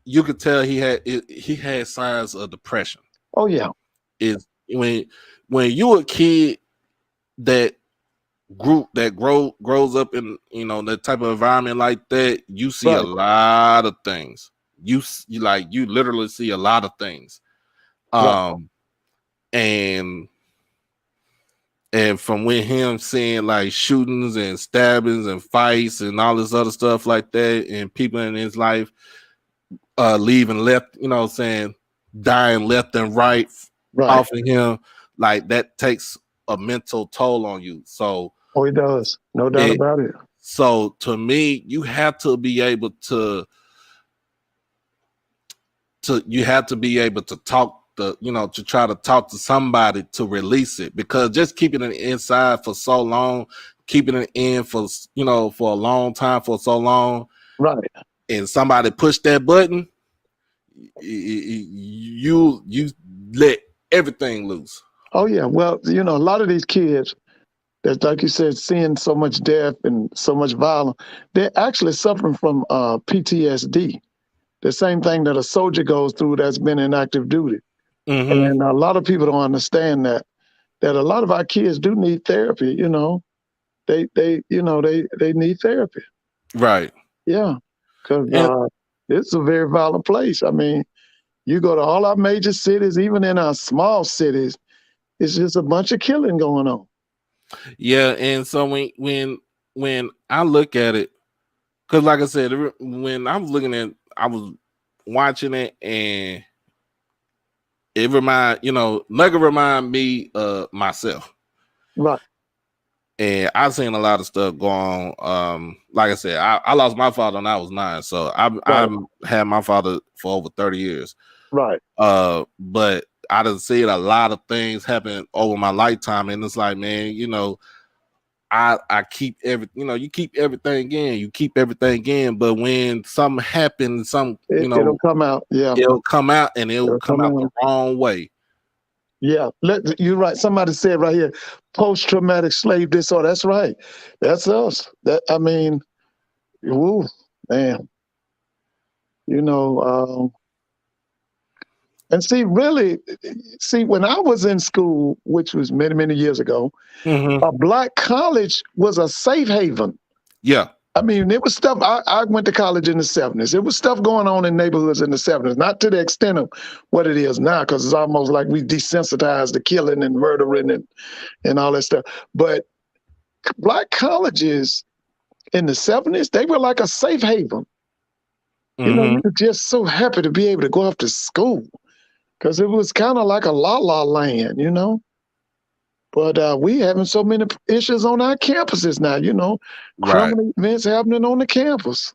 you could tell he had signs of depression. Oh yeah. Is when when you a kid that grows up in, you know, that type of environment like that, you see a Right. lot of things. You literally see a lot of things. Right. And from with him seeing like shootings and stabbings and fights and all this other stuff like that, and people in his life leaving left, you know what I'm saying, dying left and right Right. off of him, like that takes a mental toll on you. So Oh, it does. No doubt about it. So to me, you have to be able to talk to try to talk to somebody to release it, because just keeping it inside for so long, keeping it in for, you know, for a long time, for so long, right, and somebody push that button, you let everything loose. Oh yeah. Well, you know, a lot of these kids that, like you said, seeing so much death and so much violence, they're actually suffering from PTSD. The same thing that a soldier goes through that's been in active duty. Mm-hmm. And a lot of people don't understand that a lot of our kids do need therapy. You know, they need therapy. Right. Yeah, because it's a very violent place. I mean, you go to all our major cities, even in our small cities, it's just a bunch of killing going on. Yeah, and so when I look at it, because like I said, when I was watching it, and it remind me of myself. Right. And I've seen a lot of stuff go on. Like I said, I lost my father when I was 9, so I had my father for over 30 years. Right. But I done seen a lot of things happen over my lifetime, and it's like, man, you know, I keep you keep everything in, but when something happens, it'll come out. Yeah, it'll come out, and it'll come out the wrong way. Yeah, you're right. Somebody said right here, post-traumatic slave disorder. That's right. That's us. I mean, woo, man. You know, and see, when I was in school, which was many, many years ago, Mm-hmm. a black college was a safe haven. Yeah. I mean, it was stuff. I went to college in the 70s. It was stuff going on in neighborhoods in the 70s, not to the extent of what it is now, because it's almost like we desensitized to killing and murdering and all that stuff. But black colleges in the 70s, they were like a safe haven. Mm-hmm. You know, you were just so happy to be able to go off to school, because it was kind of like a la-la land, you know. But we having so many issues on our campuses now, you know, criminal events happening on the campus.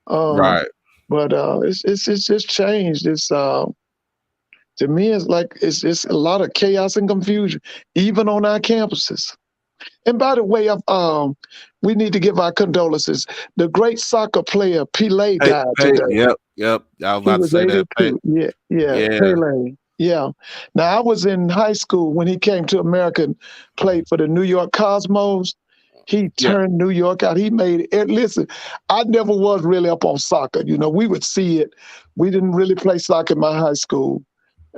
Right. But it's just changed. It's to me, it's like it's a lot of chaos and confusion, even on our campuses. And by the way, we need to give our condolences. The great soccer player Pele died today. Yep. I was He about to was say 82. that. Yeah, Pele. Yeah. Now, I was in high school when he came to America and played for the New York Cosmos. He turned New York out. He made it. Listen, I never was really up on soccer. You know, we would see it. We didn't really play soccer in my high school.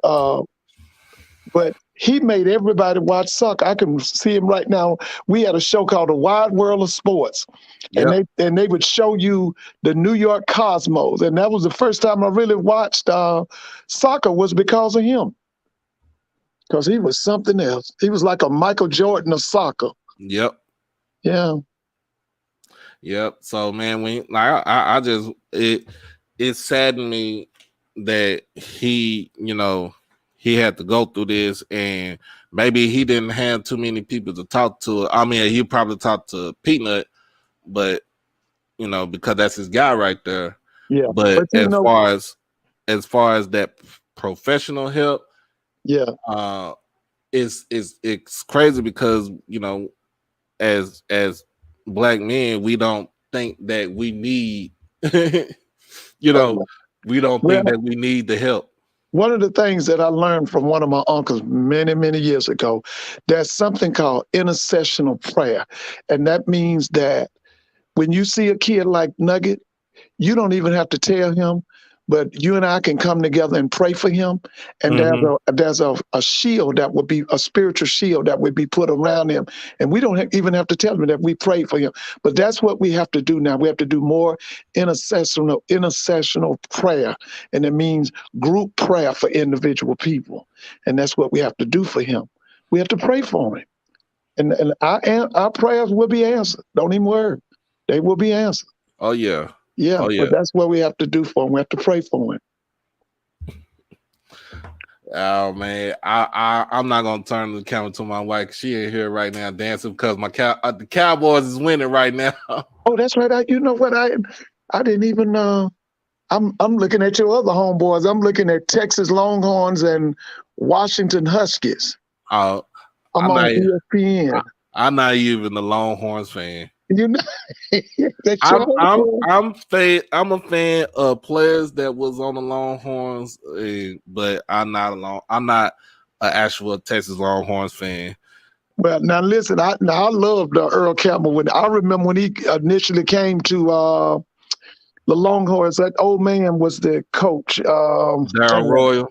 But he made everybody watch soccer. I can see him right now. We had a show called The Wide World of Sports. And they would show you the New York Cosmos. And that was the first time I really watched soccer, was because of him. Because he was something else. He was like a Michael Jordan of soccer. Yep. Yeah. Yep. So man, I just it saddened me that he had to go through this, and maybe he didn't have too many people to talk to. I mean, he probably talked to Peanut, but because that's his guy right there. Yeah. But as far as that professional help, it's crazy, because as Black men, we don't think that we need we don't think that we need the help. One of the things that I learned from one of my uncles many, many years ago, there's something called intercessional prayer. And that means that when you see a kid like Nugget, you don't even have to tell him, but you and I can come together and pray for him. And there's a shield that would be a spiritual shield that would be put around him. And we don't even have to tell him that we prayed for him. But that's what we have to do now. We have to do more intercessional prayer. And it means group prayer for individual people. And that's what we have to do for him. We have to pray for him. And our prayers will be answered. Don't even worry. They will be answered. Oh, yeah. Yeah, oh, yeah. But that's what we have to do for him. We have to pray for him. Oh man, I'm not gonna turn the camera to my wife. She ain't here right now dancing because the Cowboys is winning right now. Oh, that's right. You know what? I didn't even. I'm looking at your other homeboys. I'm looking at Texas Longhorns and Washington Huskies. I'm on ESPN. I'm not even a Longhorns fan. You know, I'm a fan of players that was on the Longhorns, but I'm not an actual Texas Longhorns fan. Well, now listen, I loved Earl Campbell. I remember when he initially came to the Longhorns. That old man was the coach, Darryl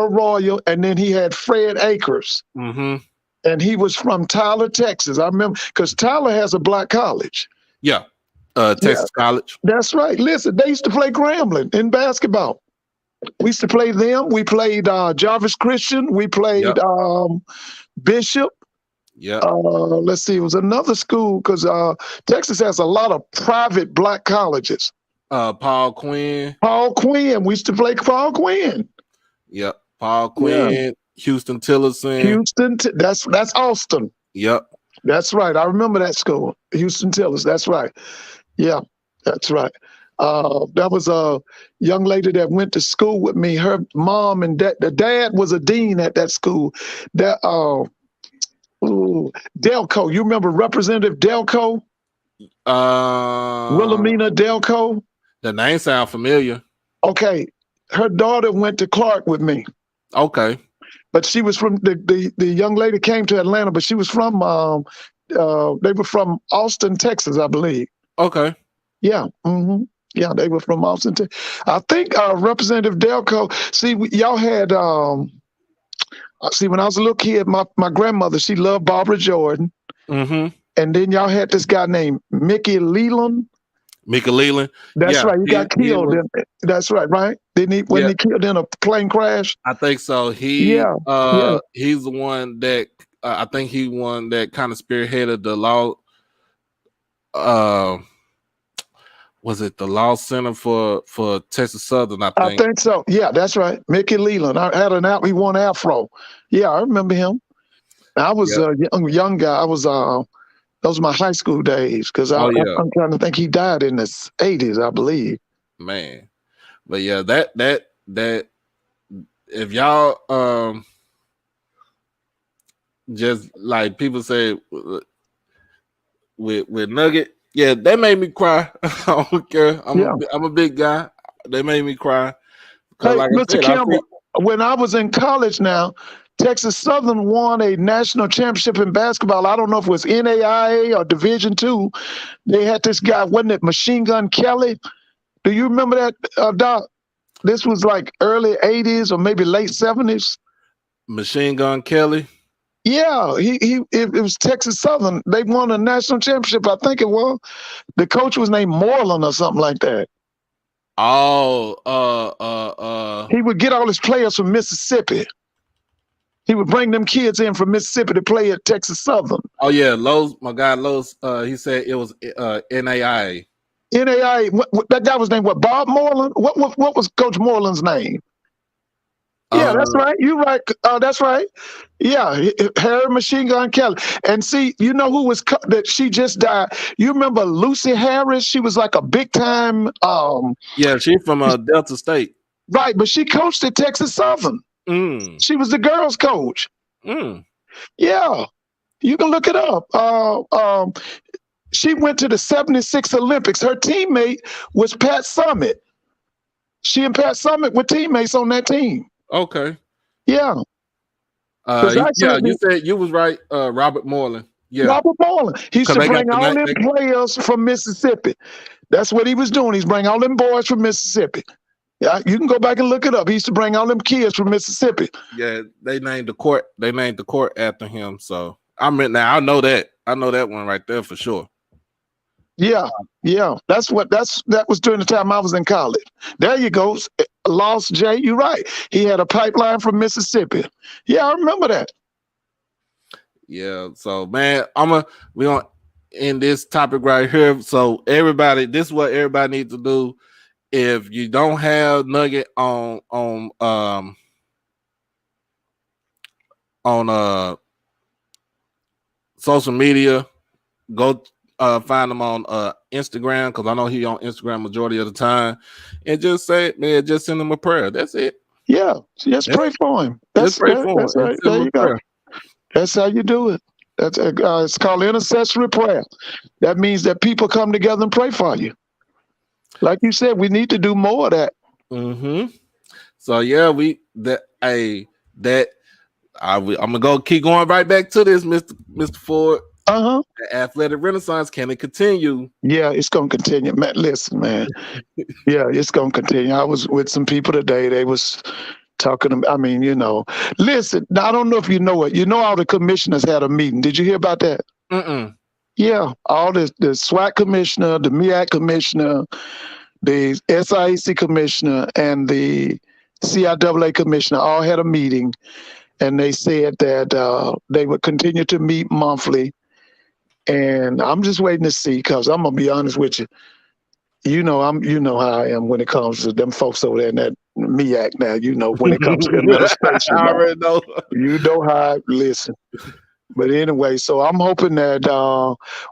Royal, and then he had Fred Akers. Mm-hmm. And he was from Tyler, Texas. I remember because Tyler has a black college. Yeah, Texas College. That's right. Listen, they used to play Grambling in basketball. We used to play them. We played Jarvis Christian. We played Bishop. Yeah. Let's see. It was another school because Texas has a lot of private black colleges. Paul Quinn. We used to play Paul Quinn. Yep. Paul Quinn. Yeah. Houston Tillerson. That's Austin. Yep. That's right. I remember that school. Houston Tillerson. That's right. Yeah, that's right. That was a young lady that went to school with me. Her mom and the dad was a dean at that school. That Delco. You remember Representative Delco? Wilhelmina Delco? The name sound familiar. Okay. Her daughter went to Clark with me. Okay. But she was from the young lady came to Atlanta, but she was from they were from Austin, Texas, I believe. Okay. Yeah. Mm-hmm. Yeah, they were from Austin. I think Representative Delco. See, y'all had when I was a little kid, my grandmother, she loved Barbara Jordan. Mm-hmm. And then y'all had this guy named Mickey Leland. That's right. He got killed. That's right? Didn't he? When he killed in a plane crash? I think so. He's the one that I think he one that kind of spearheaded the law. Was it the Law Center for Texas Southern? I think so. Yeah, that's right. Mickey Leland. I had he won Afro. Yeah, I remember him. I was a young guy. I was those were my high school days because I'm trying to think he died in the 80s, I believe. Man, but yeah, that if y'all just like people say with Nugget, yeah, that made me cry. I don't care. I'm a big guy. They made me cry. Hey, like Mr. Campbell, when I was in college now, Texas Southern won a national championship in basketball. I don't know if it was NAIA or Division II. They had this guy, wasn't it Machine Gun Kelly? Do you remember that, Doc? This was like early 80s or maybe late 70s. Machine Gun Kelly? Yeah, it was Texas Southern. They won a national championship, I think it was. The coach was named Moreland or something like that. Oh, he would get all his players from Mississippi. He would bring them kids in from Mississippi to play at Texas Southern. Oh yeah, Lowe's, my guy Lowe's. He said it was NAIA. NAIA. That guy was named what? Bob Moreland. What was Coach Moreland's name? Yeah, that's right. You're right. That's right. Yeah, Harry Machine Gun Kelly. And see, you know who was that? She just died. You remember Lucy Harris? She was like a big time. Yeah, she's from Delta State. Right, but she coached at Texas Southern. She was the girls' coach. Yeah, you can look it up. She went to the '76 Olympics. Her teammate was Pat Summitt. She and Pat Summitt were teammates on that team. Okay. Yeah. You said you was right. Robert Moreland. Yeah. Robert Moreland. He used to bring all them players from Mississippi. That's what he was doing. He's bringing all them boys from Mississippi. Yeah, you can go back and look it up. He used to bring all them kids from Mississippi. Yeah, they named the court. They named the court after him. So I know that. I know that one right there for sure. Yeah. That was during the time I was in college. There you go. Lost Jay, you're right. He had a pipeline from Mississippi. Yeah, I remember that. Yeah. So man, we gonna end this topic right here. So everybody, this is what everybody needs to do. If you don't have Nugget on social media, go find him on Instagram, because I know he on Instagram majority of the time, and just say, man, just send him a prayer. That's it. Yeah, just pray for him. That's right. There you go. That's how you do it. That's it's called intercessory prayer. That means that people come together and pray for you. Like you said, we need to do more of that. Mm-hmm. So yeah, I'm gonna go keep going right back to this, Mr. Ford. The athletic renaissance, can it continue? Yeah, it's gonna continue. Man, listen, man. Yeah, it's gonna continue. I was with some people today. They was talking. I mean, listen. I don't know if you know it. All the commissioners had a meeting. Did you hear about that? Mm-mm. Yeah, all the SWAC commissioner, the MEAC commissioner, the SIAC commissioner, and the CIAA commissioner all had a meeting, and they said that they would continue to meet monthly. And I'm just waiting to see, because I'm gonna be honest with you. You know how I am when it comes to them folks over there in that MEAC. Now, when it comes to administration, I already know. You know how I listen. But anyway, so I'm hoping that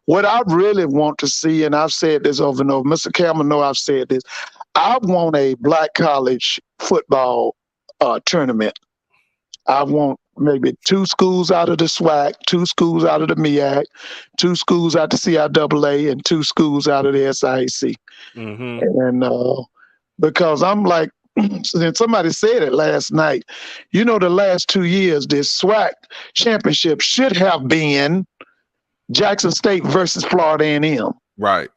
what I really want to see, and I've said this over and over, Mr. Cameron know I've said this, I want a black college football tournament. I want maybe 2 schools out of the SWAC, 2 schools out of the MEAC, 2 schools out of the CIAA, and 2 schools out of the SIAC. Mm-hmm. And because I'm like, somebody said it last night, the last 2 years, this SWAC championship should have been Jackson State versus Florida A&M. Right.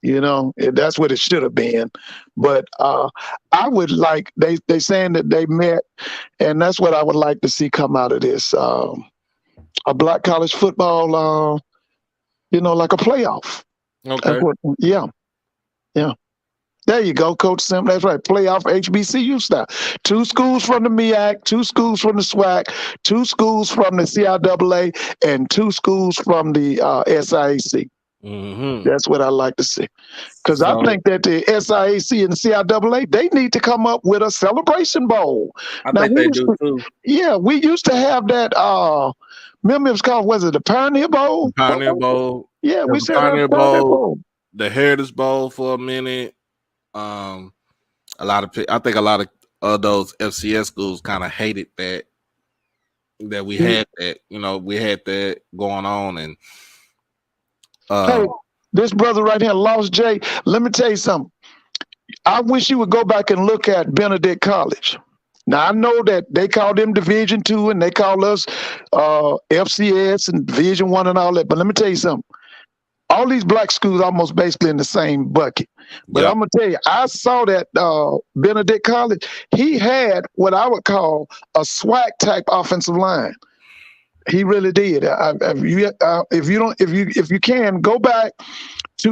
That's what it should have been. But I would like, they saying that they met, and that's what I would like to see come out of this. A black college football, like a playoff. Okay. Yeah. There you go, Coach Sim. That's right. Playoff HBCU style. 2 schools from the MEAC, 2 schools from the SWAC, 2 schools from the CIAA, and 2 schools from the SIAC. Mm-hmm. That's what I like to see. Because I think that the SIAC and the CIAA, they need to come up with a celebration bowl. I think they do too. Yeah, we used to have that. Remember, it was called, was it the Pioneer Bowl? Pioneer Bowl. Yeah, we said Pioneer Bowl. The Heritage Bowl for a minute. I think a lot of those FCS schools kind of hated that we had that. We had that going on, and hey, this brother right here, Lost J. Let me tell you something. I wish you would go back and look at Benedict College. Now I know that they call them Division II and they call us FCS and Division I and all that. But let me tell you something. All these black schools almost basically in the same bucket. But I'm going to tell you, I saw that Benedict College, he had what I would call a SWAC type offensive line. He really did. If you can, go back to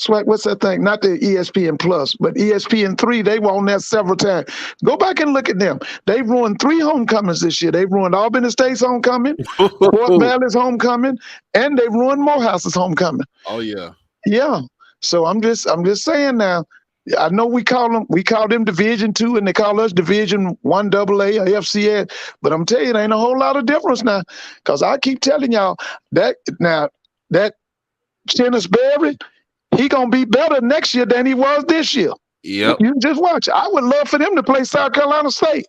SWAC, what's that thing? Not the ESPN Plus, but ESPN3. They were on there several times. Go back and look at them. They've ruined 3 homecomings this year. They've ruined Albany State's homecoming, Fort Valley's homecoming, and they've ruined Morehouse's homecoming. Oh yeah. Yeah. So I'm just saying now. I know we call them Division II, and they call us Division I AA or FCS. But I'm telling you, there ain't a whole lot of difference now. Because I keep telling y'all that Chennis Berry, he gonna be better next year than he was this year. Yep. You just watch. I would love for them to play South Carolina State.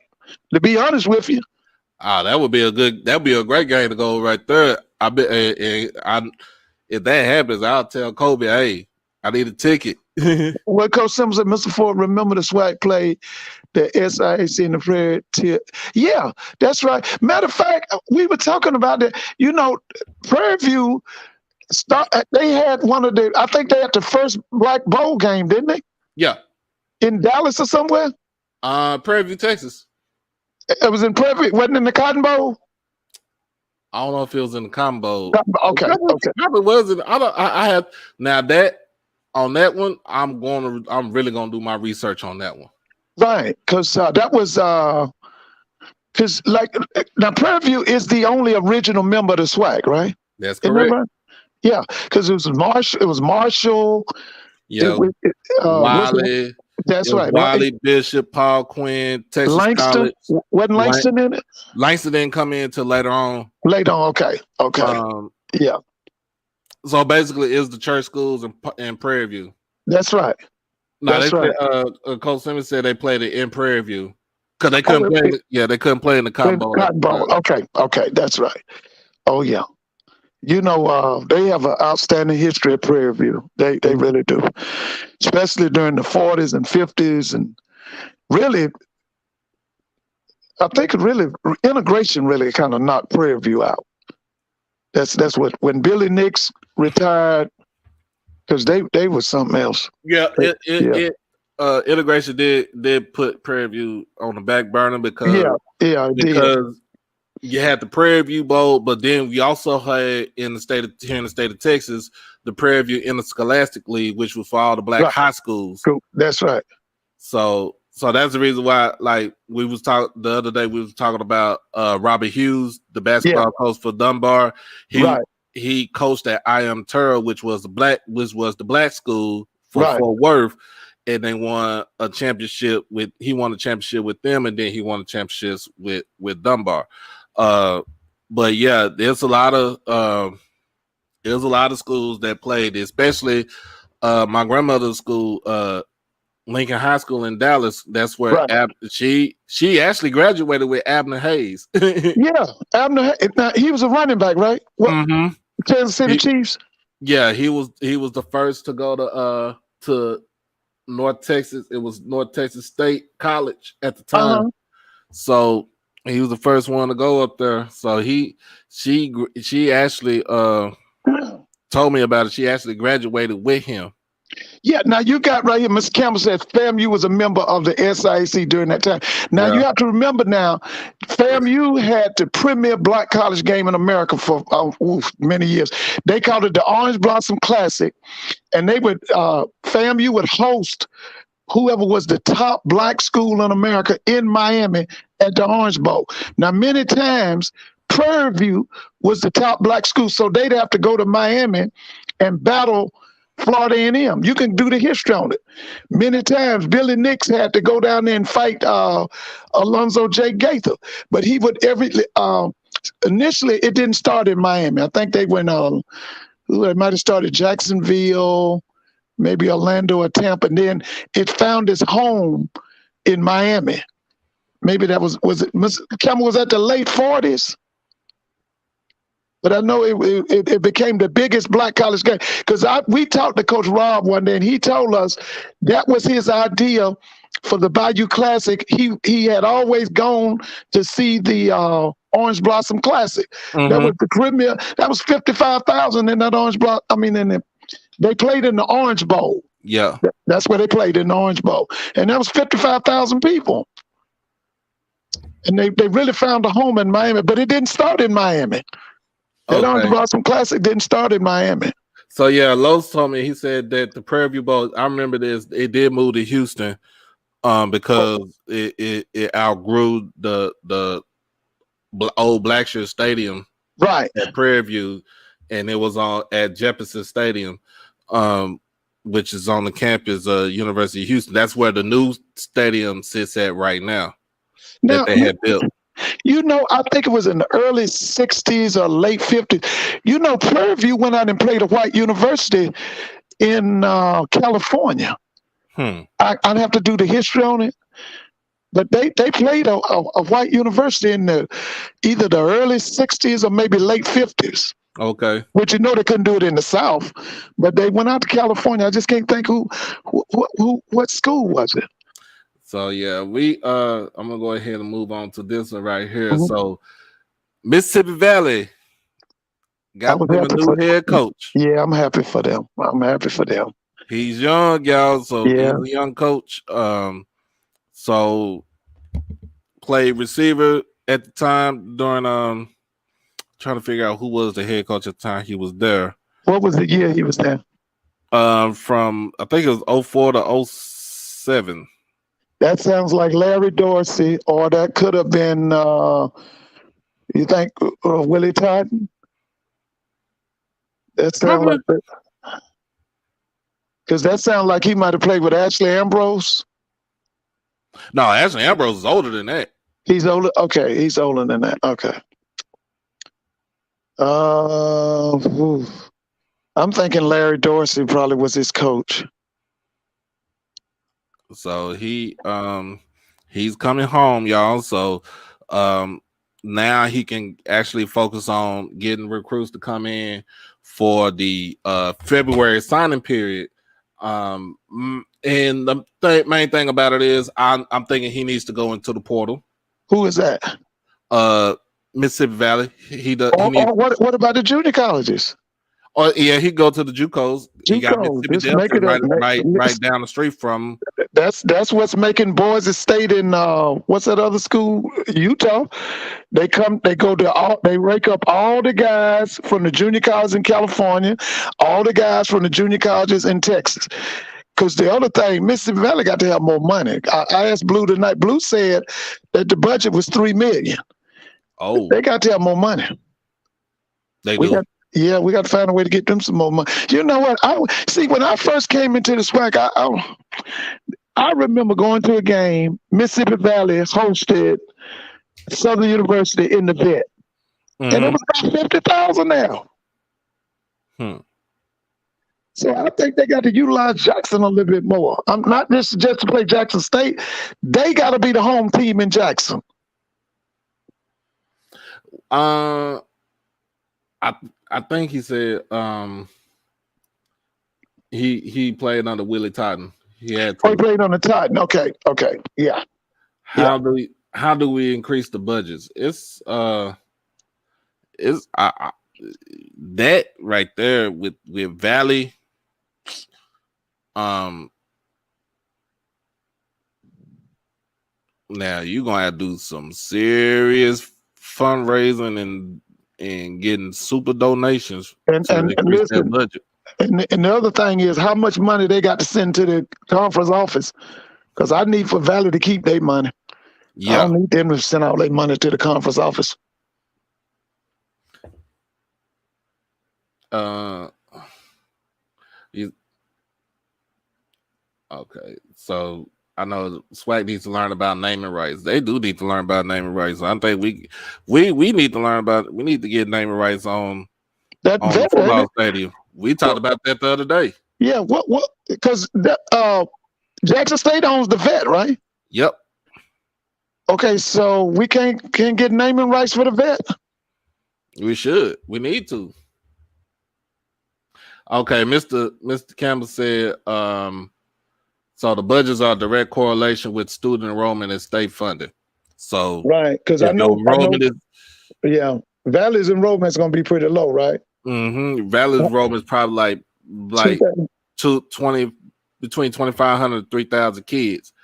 To be honest with you. That'd be a great game to go right there. If that happens, I'll tell Kobe, hey, I need a ticket. Well, Coach Simmons and Mr. Ford, remember the SWAC played the SIAC in the Prairie tier. Yeah, that's right. Matter of fact, we were talking about that. Prairie View, they had I think they had the first black bowl game, didn't they? Yeah. in Dallas or somewhere? Prairie View, Texas. It was in Prairie View. Wasn't in the Cotton Bowl? I don't know if it was in the combo. Okay. Probably wasn't. I had now that on that one. I'm really gonna do my research on that one. Right, because that was because like now Prairie View is the only original member of the SWAC, right? That's correct. Right? Yeah, because it was Marshall. It was Marshall. Yeah, Wiley. That's right. Wiley, Bishop, Paul Quinn, Texas Langston. College. Wasn't Langston in it? Langston didn't come in until later on. Okay. Yeah. So basically, it's the church schools in Prairie View. That's right. No, that's right. Coach Simmons said they played it in Prairie View because they couldn't play. They couldn't play in the Cotton Bowl. Okay, that's right. Oh yeah. You know, they have an outstanding history at Prairie View. They really do, especially during the 40s and 50s, and really, I think integration really kind of knocked Prairie View out. That's what when Billy Nix retired, because they was something else. Yeah, integration did put Prairie View on the back burner because you had the Prairie View Bowl, but then we also had in the state of Texas, the Prairie View Interscholastic League, which was for all the black high schools. That's right. So that's the reason why, like we was talking the other day, we was talking about Robert Hughes, the basketball coach for Dunbar. He coached at IM Turl, which was the black school for Fort Worth, and they won a championship with them, and then he won the championships with Dunbar. But yeah, there's a lot of schools that played, especially my grandmother's school, Lincoln High School in Dallas. That's where she actually graduated with Abner Hayes. Yeah, Abner Hayes. Now, he was a running back, right? Kansas City Chiefs. Yeah, he was the first to go to North Texas. It was North Texas State College at the time. So he was the first one to go up there. So she actually told me about it. She actually graduated with him. Yeah, now you got right here, Mr. Campbell said FAMU was a member of the SIAC during that time. Now you have to remember now, FAMU had the premier black college game in America for many years. They called it the Orange Blossom Classic, and they would FAMU would host whoever was the top black school in America in Miami at the Orange Bowl. Now, many times, Prairie View was the top black school, so they'd have to go to Miami and battle Florida A&M. You can do the history on it. Many times, Billy Nix had to go down there and fight Alonzo J. Gaither, but he would initially, it didn't start in Miami. I think they went, they might have started Jacksonville, maybe Orlando or Tampa, and then it found its home in Miami. Maybe that was it Mr. Campbell was at the late 40s? But I know it became the biggest black college game because we talked to Coach Rob one day, and he told us that was his idea for the Bayou Classic. He had always gone to see the Orange Blossom Classic. That was the premier. That was 55,000 in that Orange Blossom. I mean, they played in the Orange Bowl. Yeah, that's where they played, in the Orange Bowl, and that was 55,000 people. And they really found a home in Miami, but it didn't start in Miami. That Orange Blossom Classic didn't start in Miami. So yeah, Lowe's told me, he said that the Prairie View Bowl, I remember this, it did move to Houston because it outgrew the old Blackshear Stadium at Prairie View, and it was at Jefferson Stadium, which is on the campus of University of Houston. That's where the new stadium sits at right now that they had built. You know, I think it was in the early 60s or late 50s. You know, Prairie View went out and played a white university in California. I'd have to do the history on it. But they played a white university in either the early 60s or maybe late 50s. Okay. Which, you know, they couldn't do it in the South. But they went out to California. I just can't think what school was it? So yeah, I'm gonna go ahead and move on to this one right here. So Mississippi Valley got them a new head coach. Yeah, I'm happy for them. He's young, y'all. So Yeah. he's a young coach. So played receiver at the time during trying to figure out who was the head coach at the time he was there. What was the year he was there? From I think it was 04 to 07. That sounds like Larry Dorsey, or that could have been you think Willie Totten? That sounds like that. Because that sounds like he might have played with Ashley Ambrose. No, Ashley Ambrose is older than that. He's older. Okay, he's older than that. Okay. I'm thinking Larry Dorsey probably was his coach. So he's coming home, y'all. So now he can actually focus on getting recruits to come in for the February signing period. And the main thing about it is I'm thinking he needs to go into the portal. Who is that? Mississippi Valley. What about the junior colleges? Oh yeah, he go to the JUCOs. He got Mississippi Delta right down the street from. That's what's making Boise State in what's that other school? Utah. They rake up all the guys from the junior colleges in California, all the guys from the junior colleges in Texas. Because the other thing, Mississippi Valley got to have more money. I asked Blue tonight. Blue said that the budget was $3 million. Oh, they got to have more money. They do. We got to find a way to get them some more money. You know what? When I first came into the SWAC, I remember going to a game. Mississippi Valley hosted Southern University in the vet, and it was about 50,000 now. So I think they got to utilize Jackson a little bit more. I'm not just to play Jackson State. They got to be the home team in Jackson. I think he said he played under Willie Totten. He played on the Totten. Okay, yeah. How do we increase the budgets? It's that right there with Valley. Now you're gonna have to do some serious fundraising and getting super donations and increase their budget. And the other thing is how much money they got to send to the conference office. Because I need for Valley to keep their money. Yeah. I don't need them to send all their money to the conference office. Okay, so I know SWAC needs to learn about naming rights. They do need to learn about naming rights. I think we need to learn about. We need to get naming rights on the football stadium. We talked about that the other day. Yeah, what? Because Jackson State owns the vet, right? Yep. Okay, so we can't get naming rights for the vet. We should. We need to. Okay, Mr. Campbell said. So the budgets are direct correlation with student enrollment and state funding. So right, because I know Valley's enrollment is going to be pretty low, right? Valley's enrollment is probably like between 2,500 and 3,000 kids.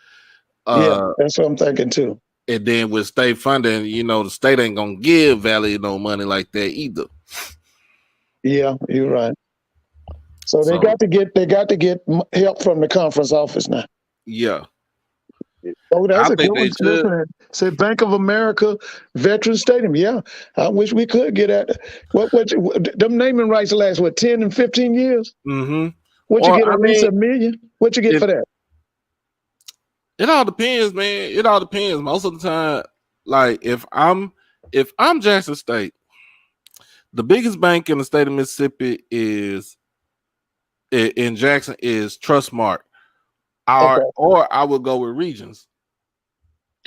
Yeah, that's what I'm thinking too. And then with state funding, the state ain't gonna give Valley no money like that either. Yeah, you're right. So they got to get help from the conference office now. Yeah. Oh, that's a good one. Said Bank of America Veterans Stadium. Yeah, I wish we could get at what them naming rights last 10 and 15 years. What you get at least $1 million? What you get for that? It all depends, man. It all depends. Most of the time, like if I'm Jackson State, the biggest bank in the state of Mississippi in Jackson is Trustmark. Or I would go with Regions.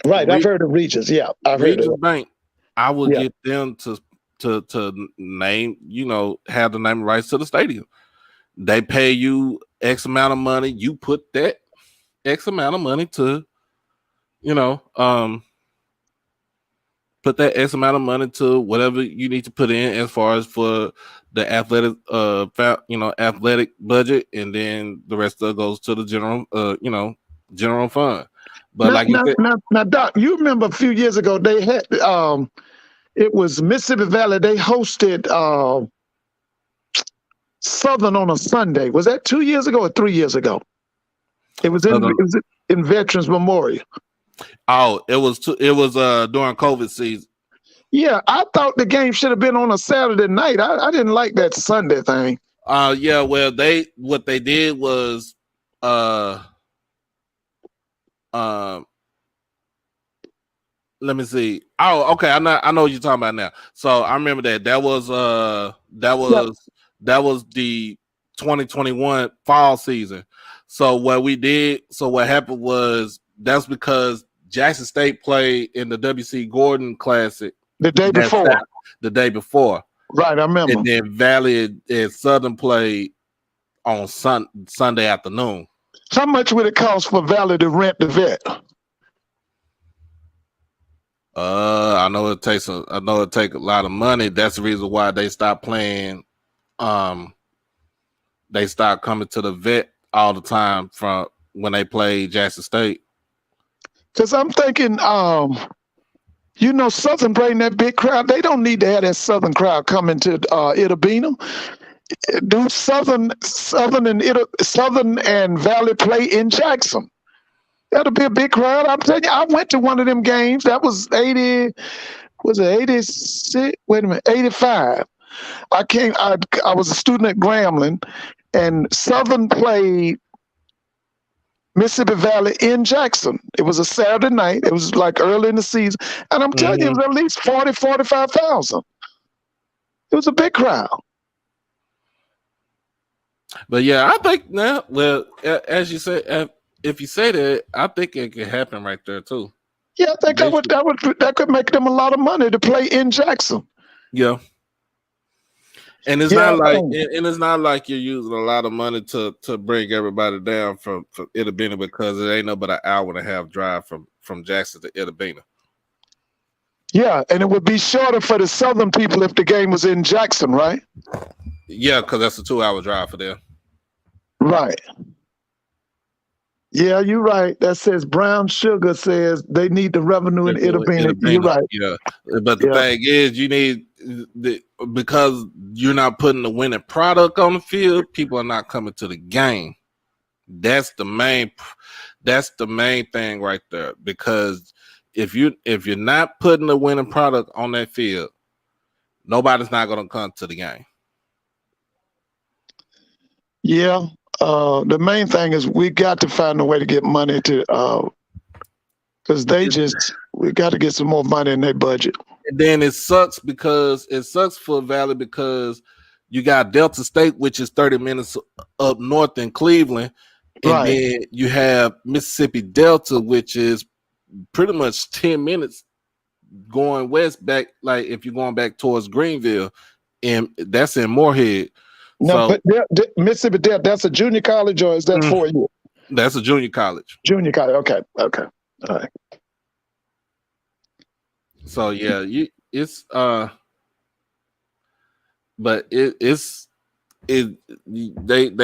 Right, I've heard of Regions. Yeah, I've heard of Bank. I would get them to name, have the name rights to the stadium. They pay you X amount of money. You put that X amount of money to, put that X amount of money to whatever you need to put in as far as for the athletic athletic budget, and then the rest of it goes to the general fund. But like you said, now, Doc, you remember a few years ago they had it was Mississippi Valley. They hosted Southern on a Sunday. Was that 2 years ago or 3 years ago? It was in Veterans Memorial. Oh, it was during COVID season. Yeah, I thought the game should have been on a Saturday night. I didn't like that Sunday thing. Yeah, well, what they did was let me see. Oh, okay. I know what you're talking about now. So I remember that. That was the 2021 fall season. So what happened was that's because Jackson State played in the W.C. Gordon Classic the day before. The day before. Right, I remember. And then Valley and Southern played on Sunday afternoon. How much would it cost for Valley to rent the vet? I know it takes a lot of money. That's the reason why they stopped playing. They stopped coming to the vet all the time from when they played Jackson State. Because I'm thinking, Southern bring that big crowd. They don't need to have that Southern crowd coming to Itabena. Do Southern and Valley play in Jackson? That'll be a big crowd. I'm telling you, I went to one of them games. That was 80. Was it 86? Wait a minute, 85. I was a student at Grambling, and Southern played Mississippi Valley in Jackson. It was a Saturday night. It was like early in the season. And I'm telling you, it was at least 40, 45,000. It was a big crowd. But yeah, I think now, well, as you said, if you say that, I think it could happen right there too. Yeah, I think that could make them a lot of money to play in Jackson. Yeah. And it's not like you're using a lot of money to bring everybody down from Itabena, because it ain't no but an hour and a half drive from Jackson to Itabena. Yeah, and it would be shorter for the Southern people if the game was in Jackson, right? Yeah, because that's a 2-hour drive for them. Right. Yeah, you're right. That says Brown Sugar says they need the revenue in Itabena. You're right. Yeah, but the thing is, you need because you're not putting the winning product on the field, people are not coming to the game. That's the main thing right there. Because if you're not putting the winning product on that field, nobody's not going to come to the game. Yeah. The main thing is we got to find a way to get money to because we got to get some more money in their budget. And then it sucks for Valley because you got Delta State, which is 30 minutes up north in Cleveland, and then you have Mississippi Delta, which is pretty much 10 minutes going west back, like if you're going back towards Greenville, and that's in Moorhead. No, but Mississippi Delta, that's a junior college, or is that 4 years? That's a junior college. Junior college. Okay. All right. So yeah, they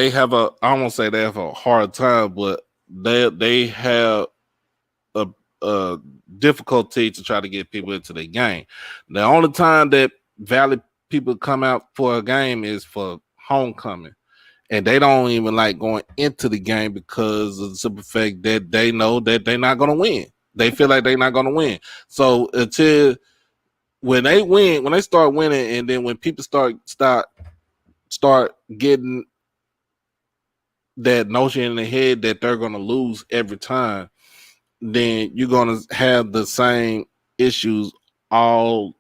have I won't say they have a hard time, but they have a difficulty to try to get people into the game. The only time that Valley people come out for a game is for homecoming, and they don't even like going into the game because of the simple fact that they know that they're not going to win. They feel like they're not going to win. So until when they start winning, and then when people start getting that notion in their head that they're going to lose every time, then you're going to have the same issues all,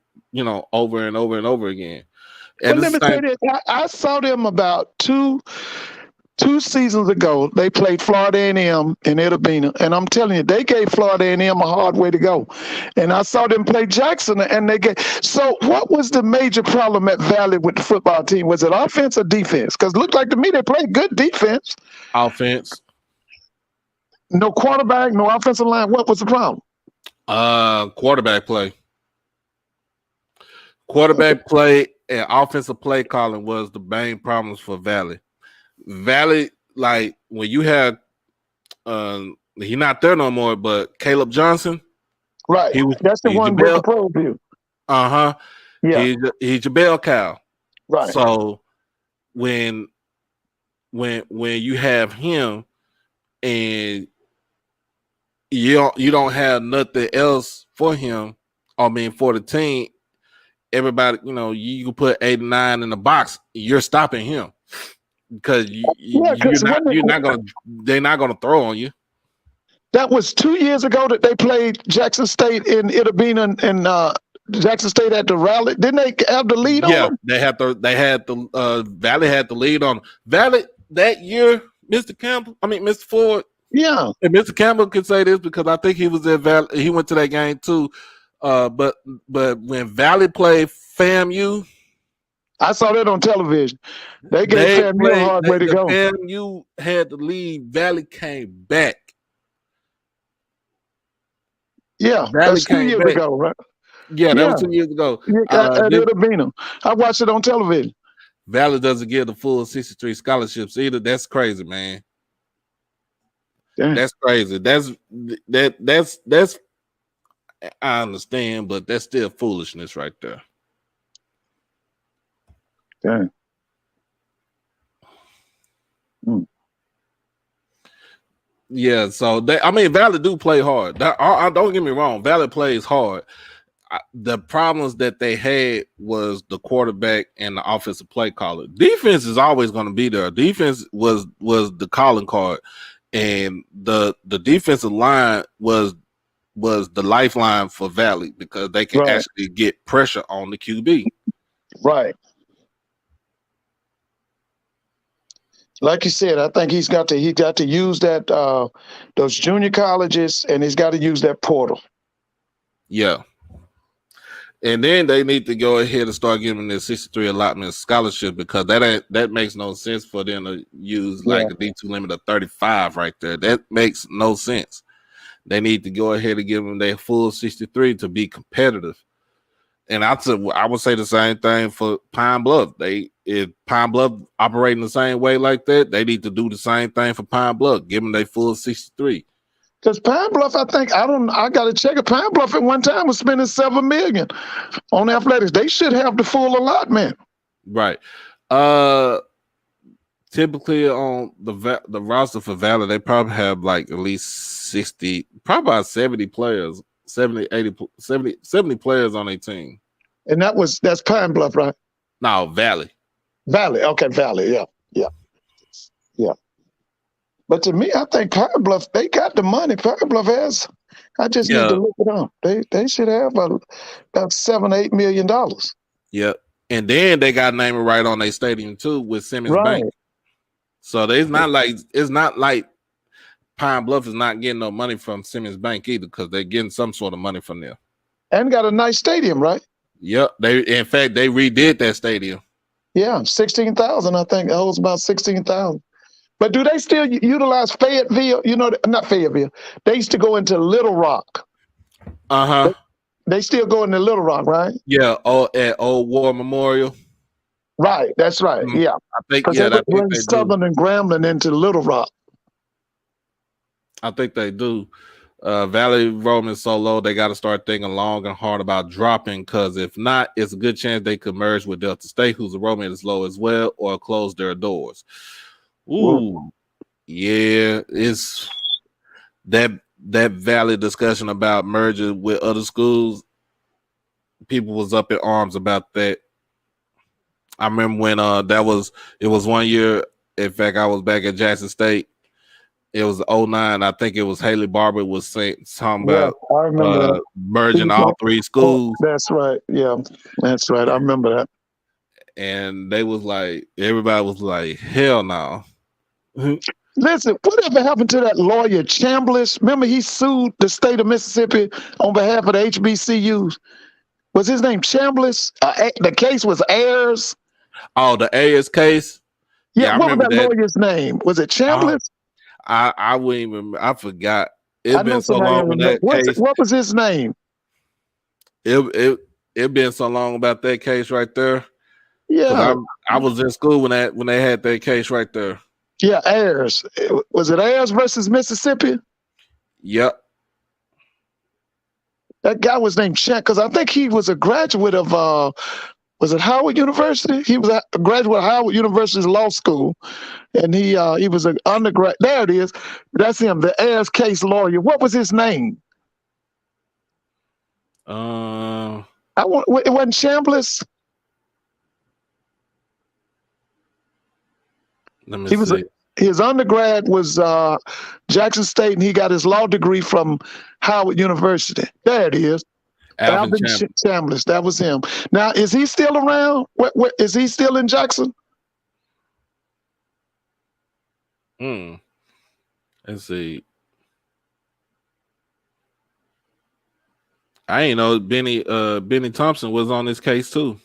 over and over and over again. Well, let me say this. I saw them about two seasons ago. They played Florida A&M in Itabena, and I'm telling you, they gave Florida A&M a hard way to go. And I saw them play Jackson, and they gave. So, what was the major problem at Valley with the football team? Was it offense or defense? Because it looked like to me they played good defense. Offense. No quarterback, no offensive line. What was the problem? Quarterback play. Quarterback play, and offensive play calling was the main problems for Valley. Valley, like when you had, he's not there no more, but Caleb Johnson, Right. That's the one with the pro view. Yeah. He's your bell cow. Right. So when you have him and you don't have nothing else for him, I mean for the team, everybody, you can put 8 and 9 in the box, you're stopping him because they're not gonna throw on you. That was 2 years ago that they played Jackson State in Itabena, and Jackson State had the rally. Didn't they have the lead on them? They had the Valley had the lead on Valley that year. Mr. Ford. Yeah. And Mr. Campbell could say this because I think he was at Valley. He went to that game too. But when Valley played FAMU, I saw that on television. They gave FAMU a hard way to go. FAMU had the lead. Valley came back. Yeah, that's 2 years ago, right? Yeah, that was 2 years ago. At Itabena. I watched it on television. Valley doesn't give the full 63 scholarships either. That's crazy, man. Damn. That's crazy. That's I understand, but that's still foolishness right there. Dang. Yeah, so Valley do play hard. Don't get me wrong, Valley plays hard. The problems that they had was the quarterback and the offensive play caller. Defense is always going to be there. Defense was the calling card, and the defensive line was the lifeline for Valley because they can actually get pressure on the QB. Right. Like you said, I think he's got to use that those junior colleges, and he's got to use that portal. Yeah. And then they need to go ahead and start giving their 63 allotment scholarship because that makes no sense for them to use like a D2 limit of 35 right there. That makes no sense. They need to go ahead and give them their full 63 to be competitive. And I would say the same thing for Pine Bluff. If Pine Bluff operating the same way like that, they need to do the same thing for Pine Bluff. Give them their full 63. Because Pine Bluff, I got to check it. Pine Bluff at one time was spending $7 million on athletics. They should have the full allotment. Right. Typically on the roster for Valley, they probably have like at least 60, probably about 70 players, 70 players on their team. And that's Pine Bluff, right? No, Valley. Valley. Okay, Valley. Yeah. But to me, I think Pine Bluff, they got the money. Pine Bluff has. I just need to look it up. They should have about $7-8 million. Yeah. And then they got naming right on their stadium too with Simmons Bank. So it's not like Pine Bluff is not getting no money from Simmons Bank either because they're getting some sort of money from there. And got a nice stadium, right? Yep. They redid that stadium. Yeah, 16,000. I think it holds about 16,000. But do they still utilize Fayetteville? Not Fayetteville. They used to go into Little Rock. They still go into Little Rock, right? Yeah, at Old War Memorial. Right, that's right. Yeah, I think they bring Southern and Grambling into Little Rock. I think they do. Valley enrollment so low, they got to start thinking long and hard about dropping. Because if not, it's a good chance they could merge with Delta State, whose enrollment is low as well, or close their doors. Ooh, yeah, it's that Valley discussion about merging with other schools. People was up in arms about that. I remember when it was 1 year. In fact, I was back at Jackson State. It was 2009. I think it was Haley Barber was talking about I remember merging all three schools. That's right. Yeah, that's right. I remember that. And everybody was like, hell no. Listen, whatever happened to that lawyer Chambliss? Remember, he sued the state of Mississippi on behalf of the HBCUs. Was his name Chambliss? The case was Ayers. Oh, the Ayers case. Yeah, what was that lawyer's name? Was it Chambliss? I wouldn't even. I forgot. It's been so long with that case. What was his name? It been so long about that case right there. Yeah, I was in school when they had that case right there. yeah, Ayers. Was it Ayers versus Mississippi? Yep. That guy was named Chet because I think he was a graduate of was it Howard University? He was a graduate of Howard University's law school, and he was an undergrad. There it is. That's him, the Ayers case lawyer. What was his name? It wasn't Chambliss. Let me see. His undergrad was Jackson State, and he got his law degree from Howard University. There it is. Alvin Chambliss. That was him. Now, is he still around? Is he still in Jackson? Let's see. I ain't know Benny Thompson was on this case too.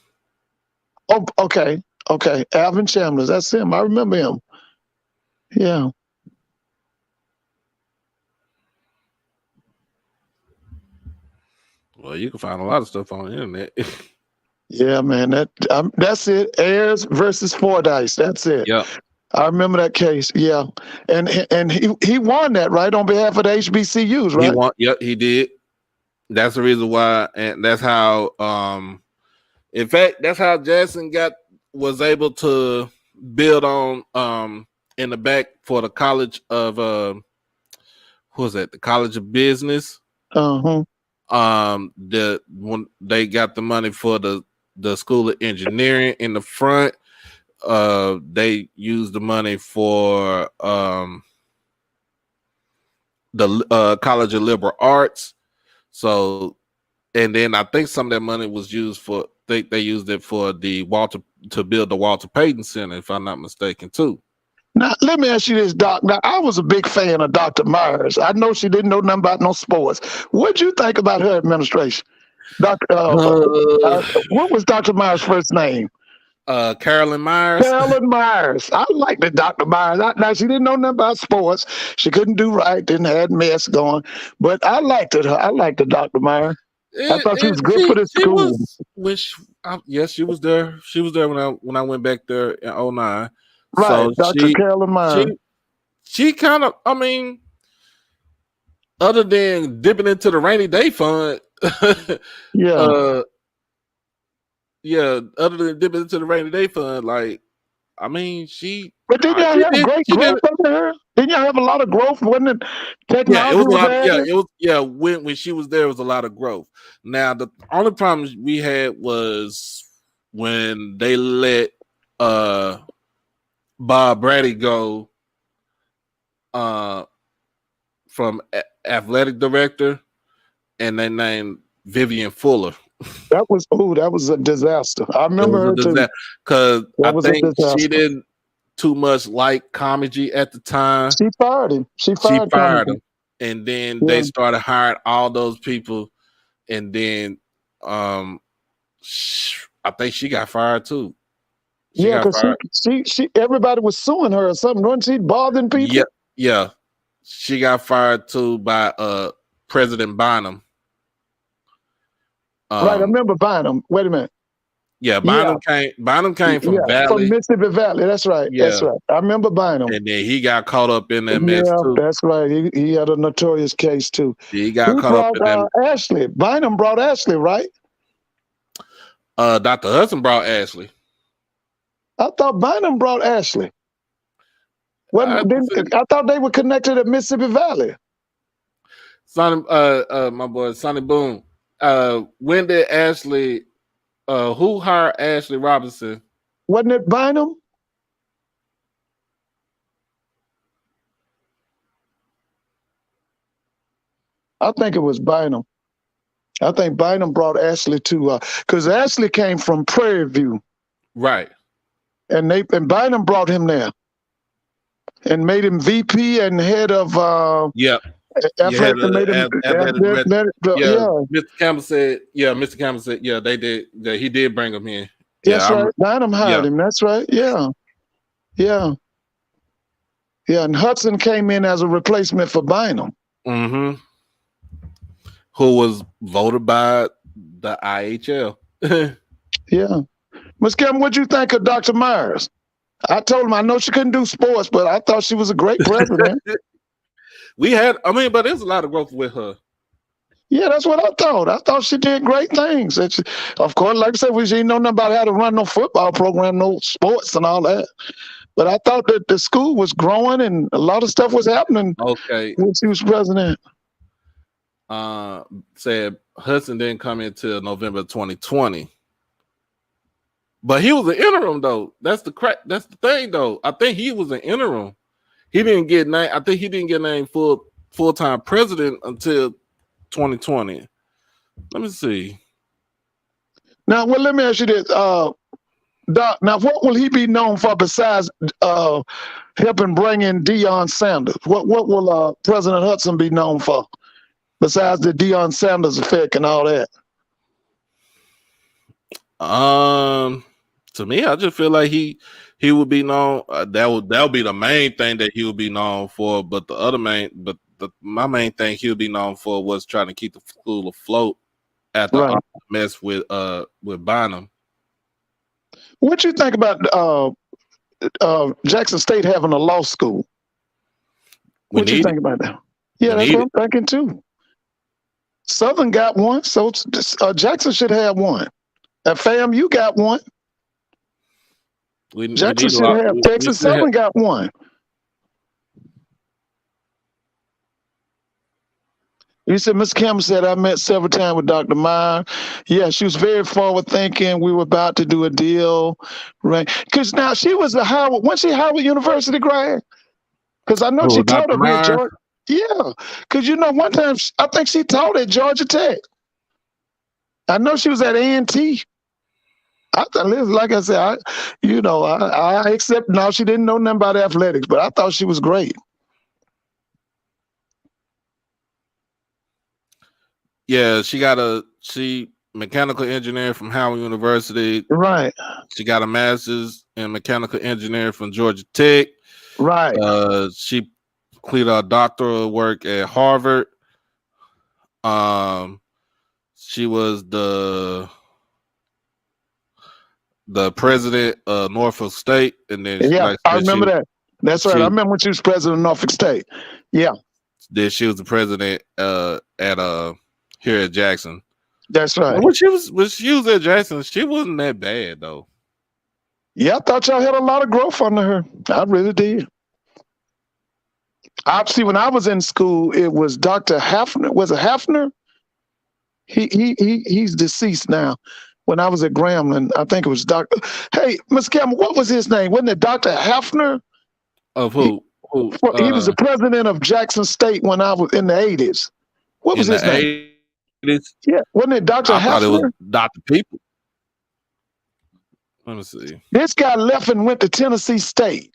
Oh, okay. Alvin Chambliss. That's him. I remember him. Yeah. Well, you can find a lot of stuff on the internet. Yeah, man. That's it. Ayers versus Fordyce. That's it. Yeah. I remember that case. Yeah, and he won that, right, on behalf of the HBCUs, right? He won. Yep, he did. That's the reason why, and that's how. In fact, that's how Jackson was able to build on in the back for the College of what was that? The College of Business. Uh-huh. When they got the money for the School of Engineering in the front, they used the money for the College of Liberal Arts. So, and then I think some of that money was used for. They used it for to build the Walter Payton Center, if I'm not mistaken, too. Now, let me ask you this, Doc. Now, I was a big fan of Dr. Myers. I know she didn't know nothing about no sports. What'd you think about her administration? What was Dr. Myers' first name? Carolyn Myers. Carolyn Myers. I liked the Dr. Myers. Now, she didn't know nothing about sports. She couldn't do right, didn't have mess going. But I liked her. I liked the Dr. Myers. I thought she was good for the school. Yes, she was there. She was there when I went back there in 2009. Right, so Dr. Carolyn Myers. She kind of, I mean, other than dipping into the rainy day fund, yeah. Other than dipping into the rainy day fund, like, I mean, she. But didn't y'all have great growth under her? Didn't y'all have a lot of growth? Wasn't it? Yeah, it was a lot. When she was there, it was a lot of growth. Now, the only problem we had was when they let Bob Brady go from athletic director, and they named Vivian Fuller. That was a disaster. I remember her too. Because I think she didn't too much like comedy at the time. She fired him. She fired him. And then they started hiring all those people. And then I think she got fired too. Because she everybody was suing her or something. Wasn't she bothering people? Yeah. She got fired too by President Bynum. Right, I remember Bynum. Wait a minute. Yeah, Bynum came from Valley. From Mississippi Valley. That's right. Yeah. That's right. I remember Bynum. And then he got caught up in that mess too. That's right. He had a notorious case too. He got caught up in that. Ashley. Bynum brought Ashley, right? Dr. Hudson brought Ashley. I thought Bynum brought Ashley. I thought they were connected at Mississippi Valley. Sonny, my boy Sonny Boone. When did Ashley? Who hired Ashley Robinson? Wasn't it Bynum? I think it was Bynum. I think Bynum brought Ashley to because Ashley came from Prairie View, right? And Bynum brought him there and made him VP and head of Mr. Campbell said, they did. He did bring him in. That's right. Bynum hired him. That's right. Yeah. And Hudson came in as a replacement for Bynum. Mm-hmm. Who was voted by the IHL. Yeah. Ms. Kim, what'd you think of Dr. Myers? I told him I know she couldn't do sports, but I thought she was a great president. But there's a lot of growth with her. Yeah, that's what I thought. I thought she did great things. Of course, like I said, we didn't know nothing about how to run no football program, no sports and all that. But I thought that the school was growing and a lot of stuff was happening Okay. when she was president. Said Hudson didn't come until November 2020. But he was an interim though. That's the thing though. I think he was an interim. He didn't get named. I think he didn't get named full-time president until 2020. Let me see. Now, well, let me ask you this, Doc. Now, what will he be known for besides helping bring in Deion Sanders? What will President Hudson be known for besides the Deion Sanders effect and all that? To me, I just feel like he would be known. That would be the main thing that he would be known for. But my main thing he would be known for was trying to keep the school afloat after Right. the mess with Bynum. What you think about Jackson State having a law school? What you think about that? Yeah, that's what I'm thinking too. Southern got one, so Jackson should have one. At FAMU got one. Jackson should have. Texas Southern got one. You said, Ms. Kim said, I met several times with Dr. Meyer. Yeah, she was very forward thinking. We were about to do a deal, right? Because now she was a Howard, wasn't she Howard University grad? Because I know she taught Dr. up here at Meyer? Georgia. Yeah, because one time I think she taught at Georgia Tech. I know she was at A&T. Like I said, I accept now she didn't know nothing about athletics, but I thought she was great. Yeah, she mechanical engineer from Howard University. Right. She got a master's in mechanical engineering from Georgia Tech. Right. She completed her doctoral work at Harvard. She was the president of Norfolk State, and then I remember that. That's right. I remember when she was president of Norfolk State. Yeah. Then she was the president here at Jackson. That's right. When she was at Jackson, she wasn't that bad though. Yeah, I thought y'all had a lot of growth under her. I really did. Obviously, when I was in school, it was Dr. Hafner. Was it Hafner? He's deceased now. When I was at Grambling, I think it was Dr. Hey, Ms. Campbell, what was his name? Wasn't it Dr. Hafner? Of who? He was the president of Jackson State when I was in the 80s. What was his name? 80s? Yeah, wasn't it Dr. Hafner? I thought it was Dr. People. Let me see. This guy left and went to Tennessee State.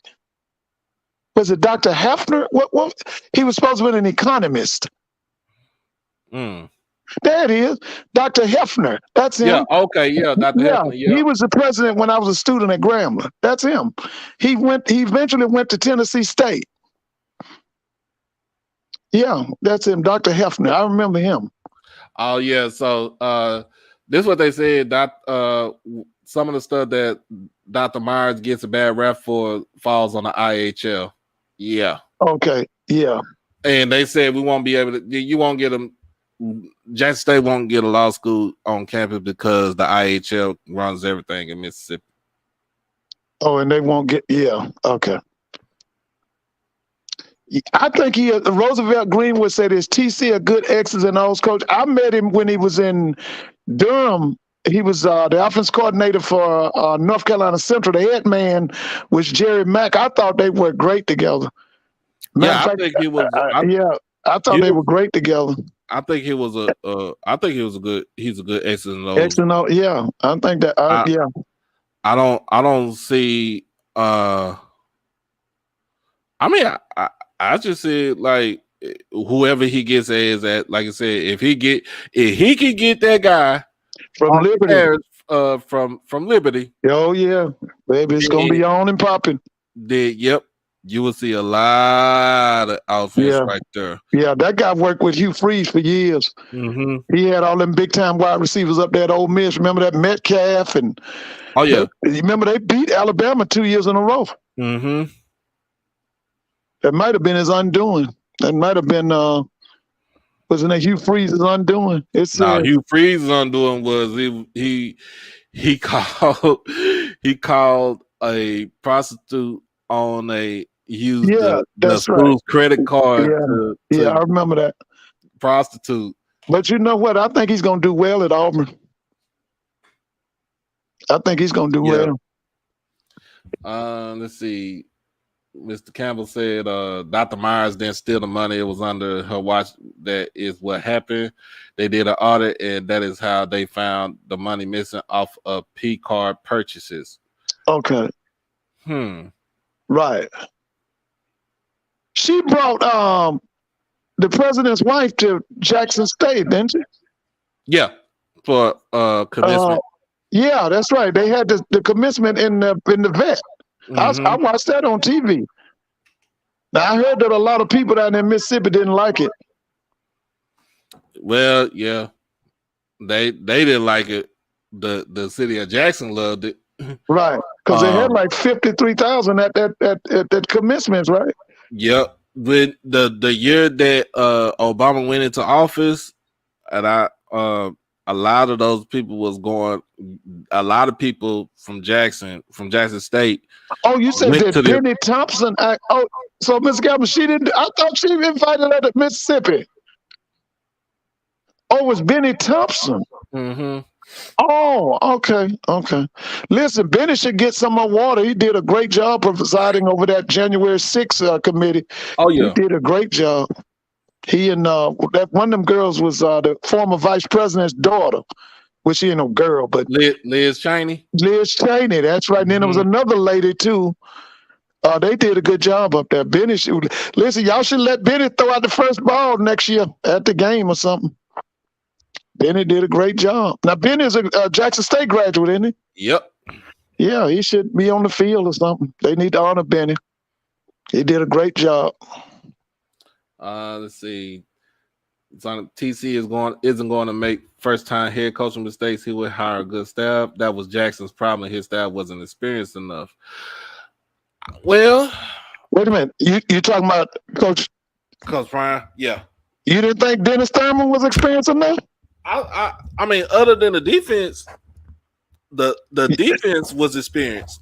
Was it Dr. Hafner? What? He was supposed to be an economist. There it is, Dr. Hefner. That's him. Yeah, okay, yeah, Dr. Hefner. Yeah, he was the president when I was a student at Grambling. That's him. He eventually went to Tennessee State. Yeah, that's him, Dr. Hefner. I remember him. Oh yeah, so this is what they said. Some of the stuff that Dr. Myers gets a bad rep for falls on the IHL. Yeah. Okay. Yeah. And they said we won't be able to. You won't get them. Jackson State won't get a law school on campus because the IHL runs everything in Mississippi. Oh, and they won't get. Yeah. Okay. I think Roosevelt Greenwood said, "Is TC a good X's and O's coach?" I met him when he was in Durham. He was the offense coordinator for North Carolina Central. The head man was Jerry Mack. I thought they were great together. I think he was. I thought they were great together. I think he was a good. He's a good X's and O's. X's and O's. Yeah, I think that. Yeah. I don't see. I mean, I just said like whoever he gets as at, like I said, if he can get that guy from Liberty, from Liberty. Oh yeah, baby, it's gonna be on and popping. Then You will see a lot of offense right there. Yeah, that guy worked with Hugh Freeze for years. Mm-hmm. He had all them big time wide receivers up there at Ole Miss. Remember that Metcalf and Oh yeah. remember they beat Alabama 2 years in a row. Mm-hmm. That might have been his undoing. That might have been wasn't that Hugh Freeze's undoing? It's Hugh Freeze's undoing was he called a prostitute on a the school's credit card to I remember that. Prostitute. But you know what? I think he's gonna do well at Auburn. I think he's gonna do well. Let's see. Mr. Campbell said Dr. Myers didn't steal the money. It was under her watch. That is what happened. They did an audit, and that is how they found the money missing off of P card purchases. Okay. Right. She brought the president's wife to Jackson State, didn't she? Yeah. For commencement. Yeah, that's right. They had the commencement in the vet. I watched that on TV. Now I heard that a lot of people down in Mississippi didn't like it. Well, yeah, they didn't like it. The city of Jackson loved it, right? Because they had like 53,000 at that commencement, right? Yep. When the year that Obama went into office, and a lot of those people was going. A lot of people from Jackson State. Oh, you said that Benny Thompson? So Ms. Gabby, she didn't. I thought she invited her to Mississippi. Oh, it was Benny Thompson. Mm-hmm. Oh, okay. Listen, Benny should get some more water. He did a great job presiding over that January 6th committee. Oh yeah, he did a great job. He and that one of them girls was the former vice president's daughter. Which she ain't no girl, but Liz Cheney. Liz Cheney, that's right. And then there was another lady too. They did a good job up there. Benny, listen, y'all should let Benny throw out the first ball next year at the game or something. Benny did a great job. Now Benny is a Jackson State graduate, isn't he? Yep. Yeah, he should be on the field or something. They need to honor Benny. He did a great job. Let's see. TC isn't going to make first-time head coaching mistakes. He would hire a good staff. That was Jackson's problem. His staff wasn't experienced enough. Well, wait a minute. You talking about Coach Brian? Yeah. You didn't think Dennis Thurman was experienced enough? I mean, other than the defense, the defense was experienced.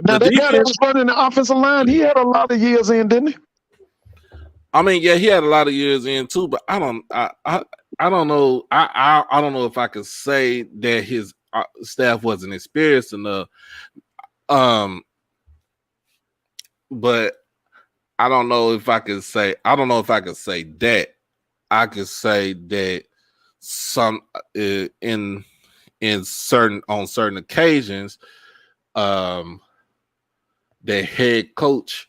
Now that guy that was running the offensive line, he had a lot of years in, didn't he? I mean, yeah, he had a lot of years in too, but I don't know. I don't know if I could say that his staff wasn't experienced enough. But I don't know if I could say. I don't know if I could say that. I could say that some in certain occasions, the head coach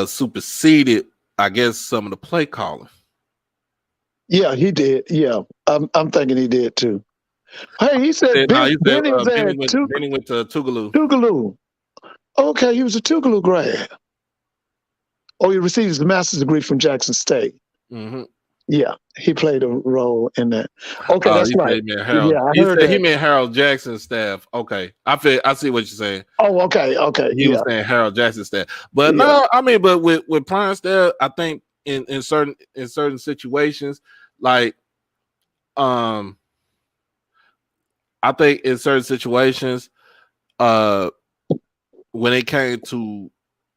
superseded, I guess, some of the play calling. Yeah, he did. Yeah, I'm thinking he did too. Hey, he said Benny went to Tougaloo. Tougaloo. Okay, he was a Tougaloo grad. Oh, he received his master's degree from Jackson State. Mm-hmm. Yeah, he played a role in that. Okay, that's right. Yeah, I heard that. He meant Harold Jackson's staff. Okay, I see what you're saying. Oh, okay. He was saying Harold Jackson's staff, but no, I mean, but with Prime staff, I think in certain situations, like, I think in certain situations, when it came to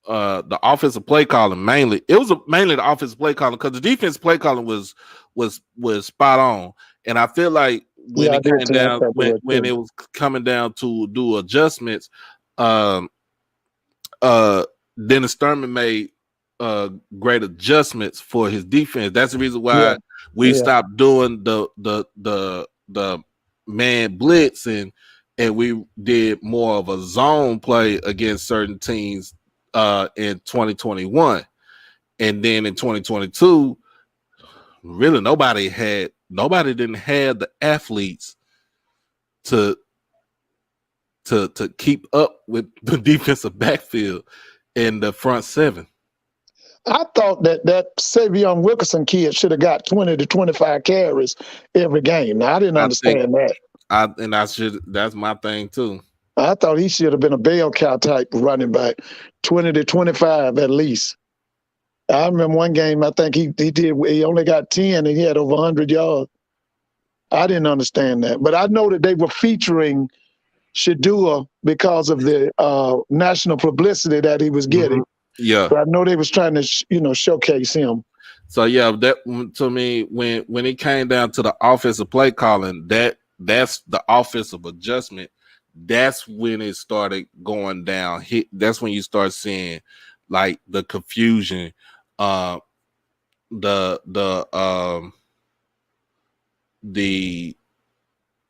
the offensive play calling, mainly the offensive play calling, because the defense play calling was spot on, and I feel like when it came down when it was coming down to do adjustments, Dennis Thurman made great adjustments for his defense. That's the reason why we stopped doing the man blitz and we did more of a zone play against certain teams in 2021, and then in 2022, really nobody didn't have the athletes to to keep up with the defensive backfield and the front seven. I thought that Savion Wilkerson kid should have got 20 to 25 carries every game. Now, I didn't understand that. That's my thing too. I thought he should have been a bell cow type running back, 20 to 25 at least. I remember one game, I think he only got 10 and he had over 100 yards. I didn't understand that. But I know that they were featuring Shadua because of the national publicity that he was getting. Yeah. But I know they was trying to, showcase him. So yeah, that to me, when it came down to the offensive play calling, that's the offensive adjustment. That's when it started going down. That's when you start seeing like the confusion, the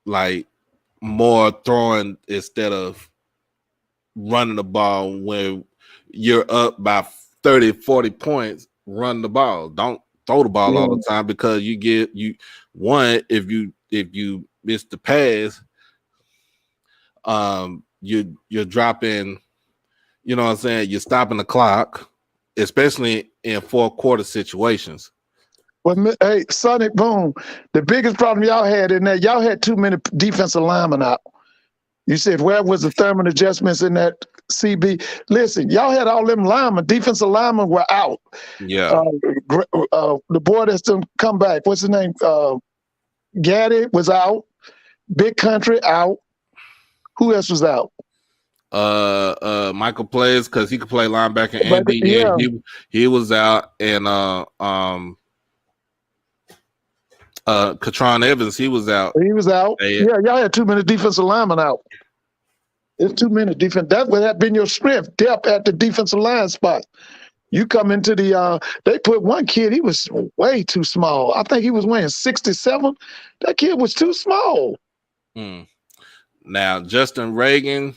like more throwing instead of running the ball when you're up by 30, 40 points. Run the ball. Don't throw the ball all the time, because you if you miss the pass, you're dropping, you know what I'm saying, you're stopping the clock, especially in fourth quarter situations. Well, hey, Sonic Boom, the biggest problem y'all had in that, y'all had too many defensive linemen out. You said, where was the Thurman adjustments in that CB? Listen, y'all had all them linemen, defensive linemen were out. Yeah. The boy that's done come back, what's his name? Gaddy was out. Big Country out. Who else was out? Michael plays because he could play linebacker and DN. He was out, and Katron Evans, he was out. He was out. Yeah, y'all had too many defensive linemen out. It's too many defense. That would have been your strength, depth at the defensive line spot. You come into the they put one kid, he was way too small. I think he was weighing 67. That kid was too small. Now, Justin Reagan,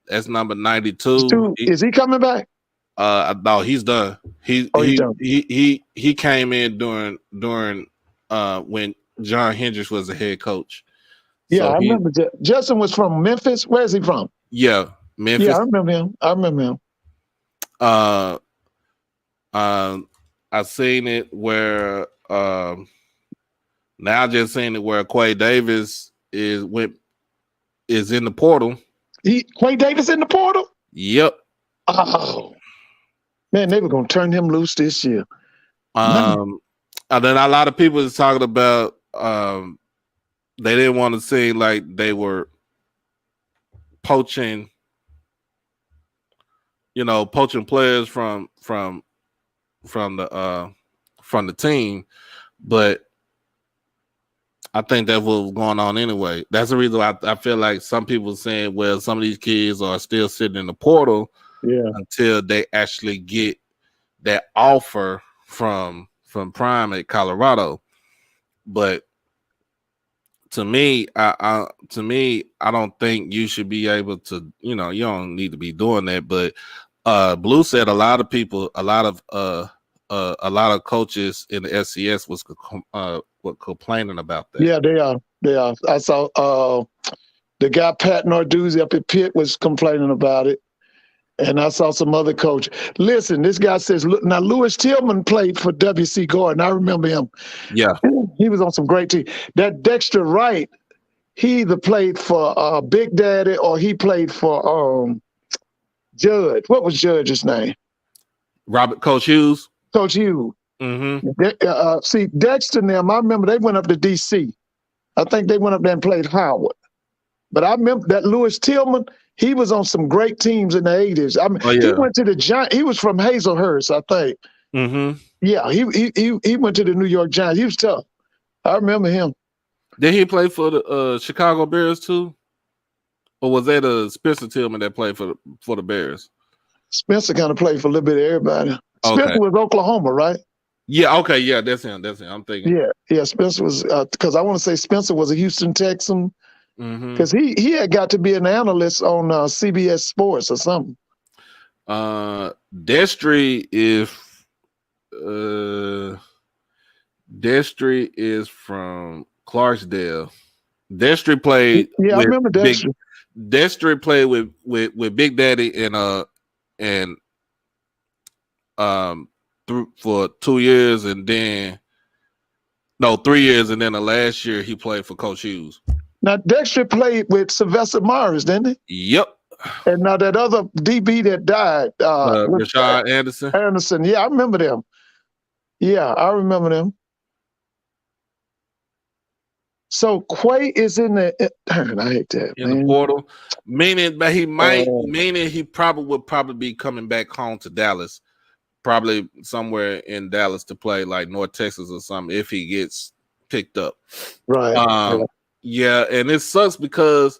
that's number 92. Is he coming back? No, he's done. He came in during when John Hendricks was the head coach. Yeah, so I remember Justin was from Memphis. Where is he from? Yeah, Memphis. Yeah, I remember him. I seen it where now I just seen it where Quay Davis is in the portal. Quay Davis in the portal? Yep. Oh man, they were gonna turn him loose this year. And then a lot of people is talking about they didn't want to seem like they were poaching players from the team, but I think that's what was going on anyway. That's the reason why I feel like some people saying, well, some of these kids are still sitting in the portal until they actually get that offer from Prime at Colorado. But to me, I don't think you should be able to, you don't need to be doing that. But Blue said a lot of coaches in the SCS were complaining about that. Yeah, they are. I saw the guy Pat Narduzzi up at Pitt was complaining about it. And I saw some other coach. Listen, this guy says, look, now Lewis Tillman played for W.C. Gordon. I remember him. Yeah. He was on some great team. That Dexter Wright, he either played for Big Daddy or he played for Judge. What was Judge's name? Coach Hughes. Coach Hughes. Mm-hmm. See, Dexter and them, I remember they went up to D.C. I think they went up there and played Howard. But I remember that Lewis Tillman, he was on some great teams in the 80s. I mean, he went to the Giants. He was from Hazelhurst, I think. Mm-hmm. Yeah, he went to the New York Giants. He was tough. I remember him. Did he play for the Chicago Bears too? Or was that Spencer Tillman that played for the Bears? Spencer kind of played for a little bit of everybody. Okay. Spencer was Oklahoma, right? Yeah, okay, yeah, that's him. I'm thinking. Yeah, Spencer was, because I want to say Spencer was a Houston Texan. Because he had got to be an analyst on CBS Sports or something. Destry is from Clarksdale. Destry played. Yeah, I remember Destry. Dexter played with Big Daddy and for 2 years, and then 3 years, and then the last year he played for Coach Hughes. Now Dexter played with Sylvester Myers, didn't he? Yep. And now that other DB that died, Rashad Anderson. Anderson, yeah, I remember them. Yeah, I remember them. So Quay is in the. I hate that, in man. the portal, meaning that he probably would be coming back home to Dallas, probably somewhere in Dallas to play like North Texas or something if he gets picked up. Right. Yeah, and it sucks because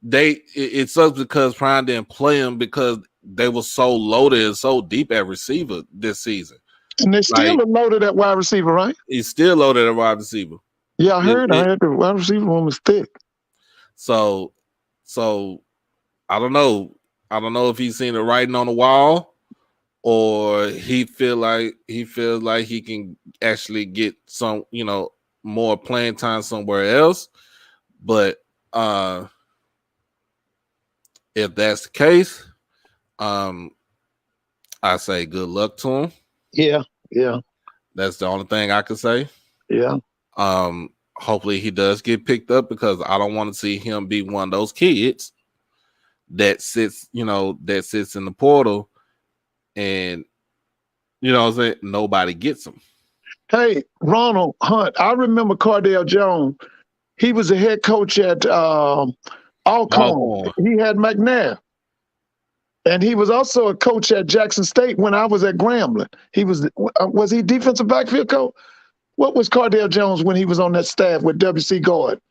Prime didn't play him because they were so loaded and so deep at receiver this season. And they still are loaded at wide receiver, right? He's still loaded at wide receiver. Yeah, I heard the wide receiver room was thick. So I don't know. I don't know if he's seen the writing on the wall, or he feels like he can actually get some, more playing time somewhere else. But if that's the case, I say good luck to him. Yeah. That's the only thing I can say. Yeah. Hopefully he does get picked up, because I don't want to see him be one of those kids that sits in the portal and nobody gets him. Hey, Ronald Hunt, I remember Cardale Jones. He was a head coach at Alcorn. He had McNair. And he was also a coach at Jackson State when I was at Grambling. He was he defensive backfield coach? What was Cardale Jones when he was on that staff with W.C. Gordon?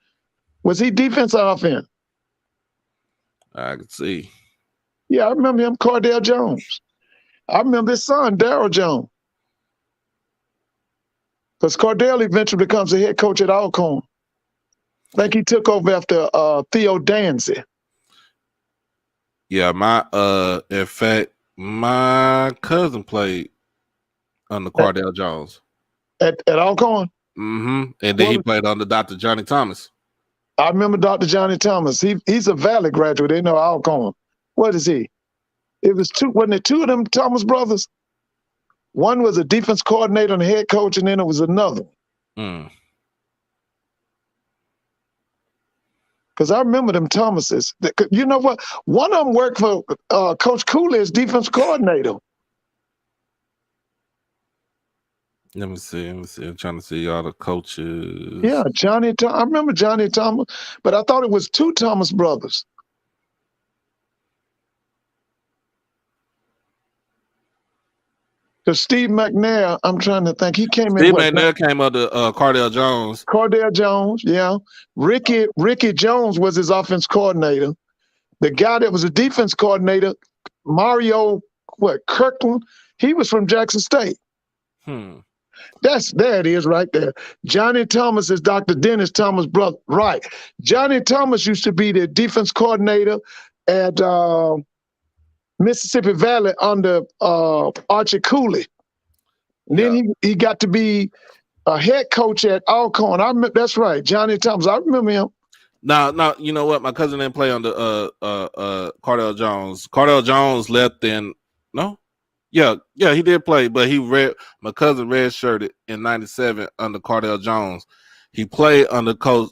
Was he defense or offense? I can see. Yeah, I remember him, Cardale Jones. I remember his son, Darryl Jones. Because Cardale eventually becomes a head coach at Alcorn. I think he took over after Theo Danzy. Yeah, in fact, my cousin played under Cardale Jones. At Alcorn? Mm-hmm. And then he played under Dr. Johnny Thomas. I remember Dr. Johnny Thomas. He's a Valley graduate. They know Alcorn. What is he? It was wasn't it two of them Thomas brothers? One was a defense coordinator and a head coach, and then it was another. Because I remember them Thomases. You know what? One of them worked for Coach Cooley as defense coordinator. Let me see. I'm trying to see all the coaches. Yeah, I remember Johnny Thomas, but I thought it was two Thomas brothers. Because Steve McNair, I'm trying to think, he came in. Steve McNair came up to Cardale Jones. Cardale Jones, yeah. Ricky Jones was his offense coordinator. The guy that was a defense coordinator, Mario Kirkland, he was from Jackson State. There it is right there. Johnny Thomas is Dr. Dennis Thomas' brother. Right. Johnny Thomas used to be the defense coordinator at Mississippi Valley under Archie Cooley. And then he got to be a head coach at Alcorn. That's right, Johnny Thomas. I remember him. Now, you know what? My cousin didn't play under Cardale Jones. Cardale Jones left in Yeah, he did play, but my cousin redshirted in '97 under Cardale Jones. He played under coach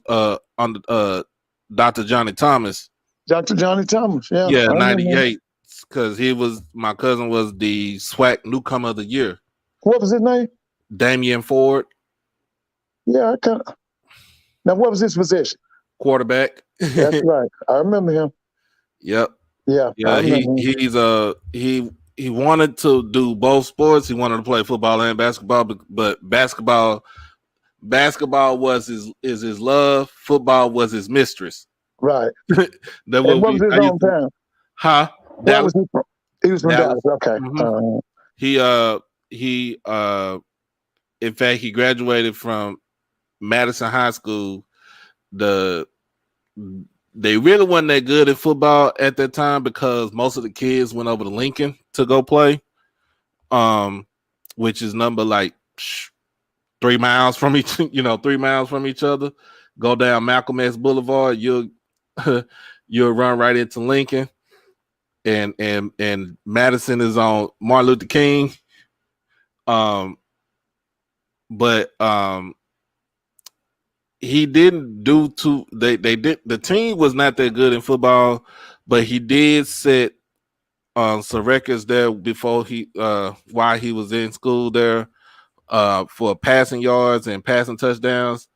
under Dr. Johnny Thomas. Dr. Johnny Thomas, yeah. Yeah, '98, because my cousin was the SWAC newcomer of the year. What was his name? Damian Ford. Yeah, now what was his position? Quarterback. That's right. I remember him. Yep. Yeah. He wanted to do both sports. He wanted to play football and basketball, but basketball was his love. Football was his mistress. Right. What was his hometown? Huh? Where was he from? He was from Dallas. Okay. Mm-hmm. He in fact, he graduated from Madison High School. They really wasn't that good at football at that time because most of the kids went over to Lincoln to go play, which is number like 3 miles from each, 3 miles from each other. Go down Malcolm X Boulevard, you'll you'll run right into Lincoln, and Madison is on Martin Luther King. But he didn't do too. They did. The team was not that good in football, but he did set some records there before he while he was in school there for passing yards and passing touchdowns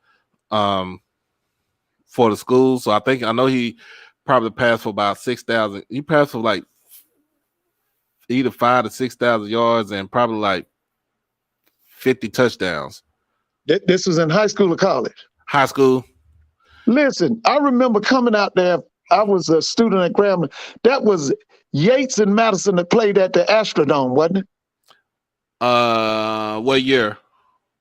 for the school. So I know he probably passed for about 6,000. He passed for like either 5,000 to 6,000 yards and probably like 50 touchdowns. This was in high school or college? High school. Listen, I remember coming out there. I was a student at Grambling. That was Yates and Madison that played at the Astrodome, wasn't it? What year?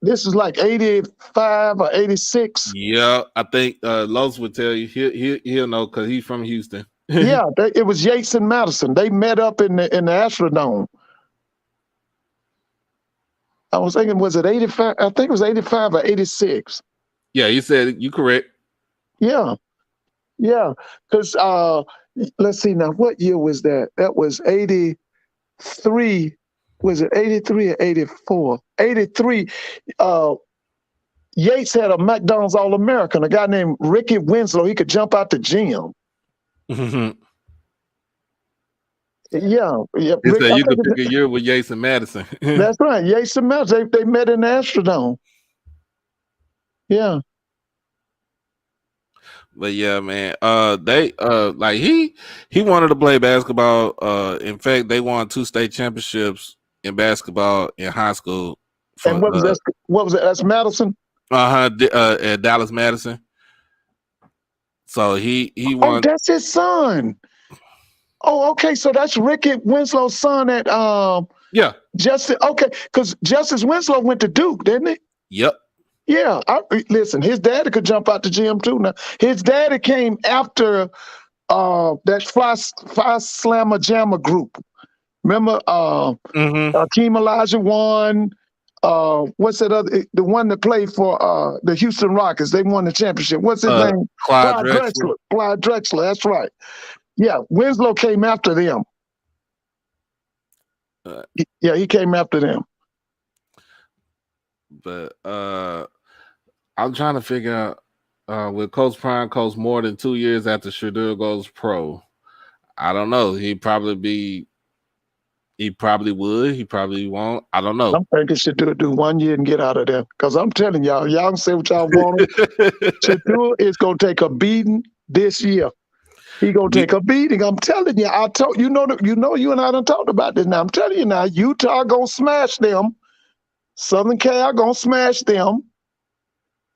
This was like 85 or 86. Yeah, I think Los would tell you. He'll know because he's from Houston. Yeah, it was Yates and Madison. They met up in the Astrodome. I was thinking, was it 85? I think it was 85 or 86. Yeah, you said you correct. Yeah. Because let's see now, what year was that? That was 83. Was it 83 or 84? 83. Yates had a McDonald's All-American, a guy named Ricky Winslow. He could jump out the gym. Yeah. He said you could pick a year with Yates and Madison. That's right. Yates and Madison. They met in the Astrodome. Yeah. But yeah, man. They like he wanted to play basketball. In fact, they won 2 state championships in basketball in high school. And what was that? What was it? That's Madison. At Dallas Madison. So he won. Oh, that's his son. Oh, okay. So that's Ricky Winslow's son at yeah. Justice. Okay, because Justice Winslow went to Duke, didn't he? Yep. Yeah. Listen, his daddy could jump out the gym too. Now his daddy came after that Fly Slammer Jammer group. Remember Akeem Olajuwon, what's that other, the one that played for the Houston Rockets? They won the championship. What's his name? Clyde Drexler. Clyde Drexler, that's right. Yeah, Winslow came after them. Yeah, he came after them. But I'm trying to figure out with Coach Prime coach more than 2 years after Shedeur goes pro. I don't know. He probably would. He probably won't. I don't know. I'm thinking Shedeur do 1 year and get out of there. Because I'm telling y'all can say what y'all want. Shedeur is going to take a beating this year. He gonna take a beating. I'm telling you. You and I done talked about this. Now I'm telling you now. Utah gonna smash them. Southern Cal gonna smash them.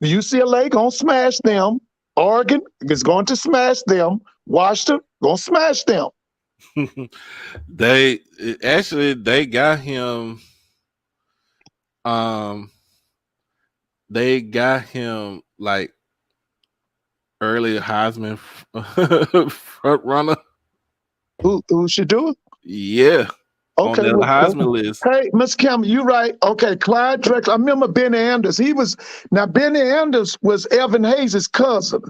UCLA gonna smash them. Oregon is going to smash them. Washington gonna smash them. They got him. They got him like early Heisman front runner. Who should do it? Yeah. Okay. On the Heisman list. Hey, Mr. Campbell, you're right. Okay, Clyde Drexler. I remember Benny Anders. Benny Anders was Evan Hayes' cousin.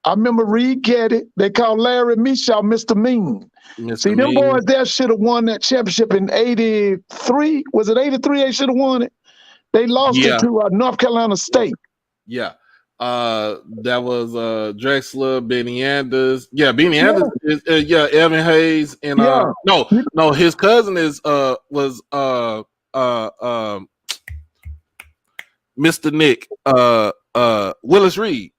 I remember Reed Getty. They called Larry Michaud Mr. Mean. Them boys there should have won that championship in 83. Was it 83 they should have won it? They lost it to North Carolina State. Yeah. That was Drexler, Benny Anders. Yeah, Benny Anders is Evan Hayes and no, his cousin was Mr. Nick Willis Reed.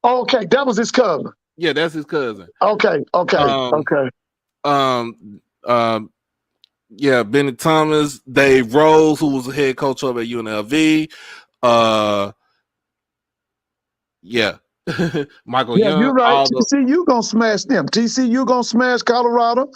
Oh, okay, that was his cousin. Yeah, that's his cousin. Okay. Yeah, Benny Thomas, Dave Rose, who was the head coach over at UNLV. Yeah. Michael Young. You're right. TCU gonna smash them. TCU gonna smash Colorado.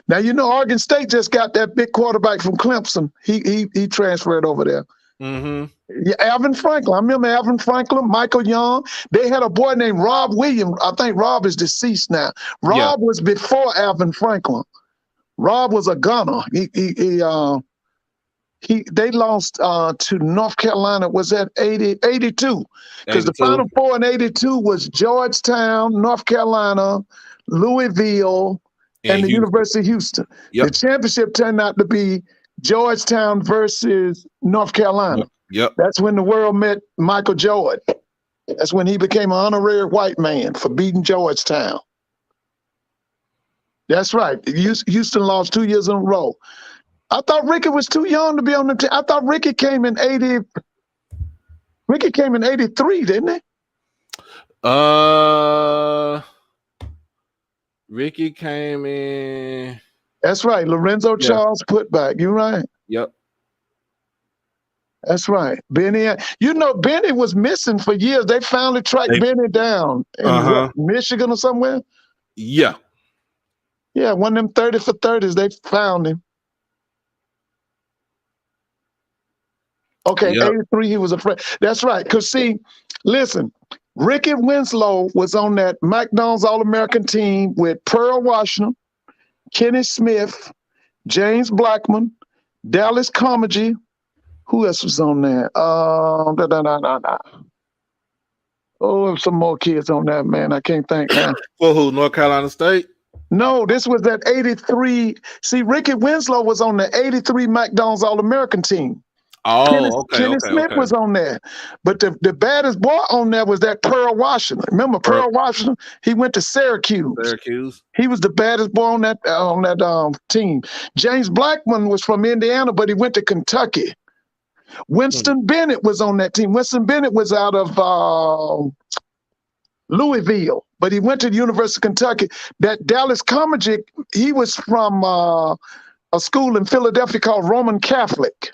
Now Oregon State just got that big quarterback from Clemson. He transferred over there. Yeah, Alvin Franklin. I remember Alvin Franklin, Michael Young. They had a boy named Rob Williams. I think Rob is deceased now. Rob was before Alvin Franklin. Rob was a gunner. They lost to North Carolina. Was that 82? Because the 82. Final Four in 82 was Georgetown, North Carolina, Louisville, and the Houston. University of Houston. Yep. The championship turned out to be Georgetown versus North Carolina. Yep. That's when the world met Michael Jordan. That's when he became an honorary white man for beating Georgetown. That's right. Houston lost 2 years in a row. I thought Ricky was too young to be on the team. I thought Ricky came in 80. Ricky came in 83, didn't he? Ricky came in. That's right. Lorenzo Charles putback. You're right. Yep. That's right. Benny, Benny was missing for years. They finally tracked Benny down in Michigan or somewhere. Yeah. Yeah, one of them 30 for 30s. They found him. Okay, 83, he was afraid. That's right. Because, see, listen, Ricky Winslow was on that McDonald's All-American team with Pearl Washington, Kenny Smith, James Blackman, Dallas Comedy. Who else was on there? Oh, some more kids on that, man. I can't think now. For who? North Carolina State? No, this was that 83. See, Ricky Winslow was on the 83 McDonald's All-American team. Oh, Kenny Smith was on there. But the baddest boy on there was that Pearl Washington. Remember Pearl Washington? He went to Syracuse. He was the baddest boy on that team. James Blackman was from Indiana, but he went to Kentucky. Winston Bennett was on that team. Winston Bennett was out of Louisville, but he went to the University of Kentucky. That Dallas Comedy, he was from a school in Philadelphia called Roman Catholic.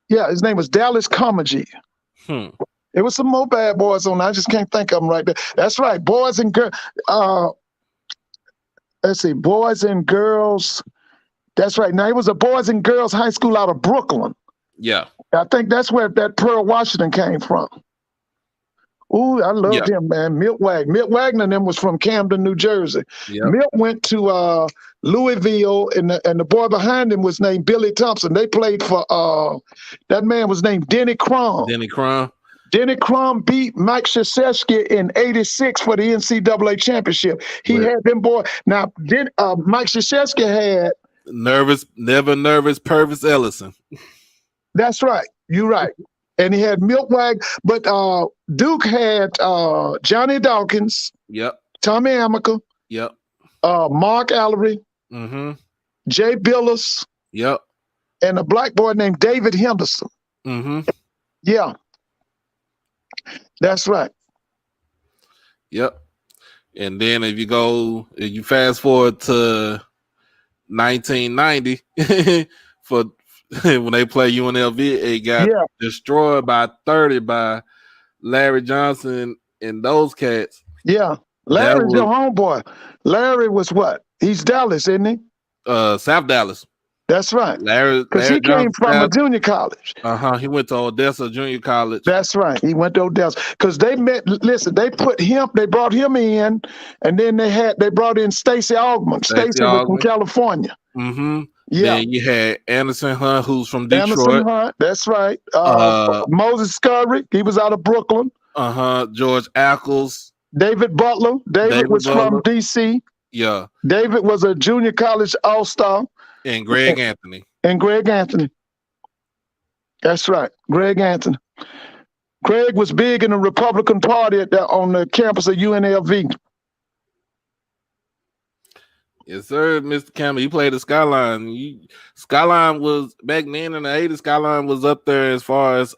Yeah, his name was Dallas Comedy. There was some more bad boys on there. I just can't think of them right there. That's right, boys and girls. Let's see, boys and girls. That's right. Now, it was a boys and girls high school out of Brooklyn. Yeah. I think that's where that Pearl Washington came from. Ooh, I loved him, man. Milt Wagner. Milt Wagner and them was from Camden, New Jersey. Yep. Milt went to Louisville, and the boy behind him was named Billy Thompson. They played for, that man was named Denny Crum. Denny Crum beat Mike Krzyzewski in '86 for the NCAA championship. He had them boy. Now, Mike Krzyzewski had never nervous Purvis Ellison. That's right. You're right. And he had Milt Wagner, but Duke had Johnny Dawkins. Yep. Tommy Amica. Yep. Mark Allery. Jay Billis. Yep. And a black boy named David Henderson. Yeah. That's right. Yep. And then if you fast forward to 1990 for when they play UNLV, it got destroyed by 30 by Larry Johnson and those cats. Yeah. Larry's your homeboy. Larry was what? He's Dallas, isn't he? South Dallas. That's right. Larry because he came from a junior college. He went to Odessa Junior College. That's right. He went to Odessa because they met. Listen, they brought him in, and then they brought in Stacey Augmon. Stacey was from California. Yeah. Then you had Anderson Hunt, who's from Detroit. Anderson Hunt, that's right. Moses Scurry, he was out of Brooklyn. George Ackles. David Butler. David was from DC. Yeah. David was a junior college all-star. And Greg Anthony. That's right. Greg Anthony. Greg was big in the Republican Party on the campus of UNLV. Yes, sir, Mr. Campbell. You played the Skyline. Skyline was back then in the 80s. Skyline was up there as far as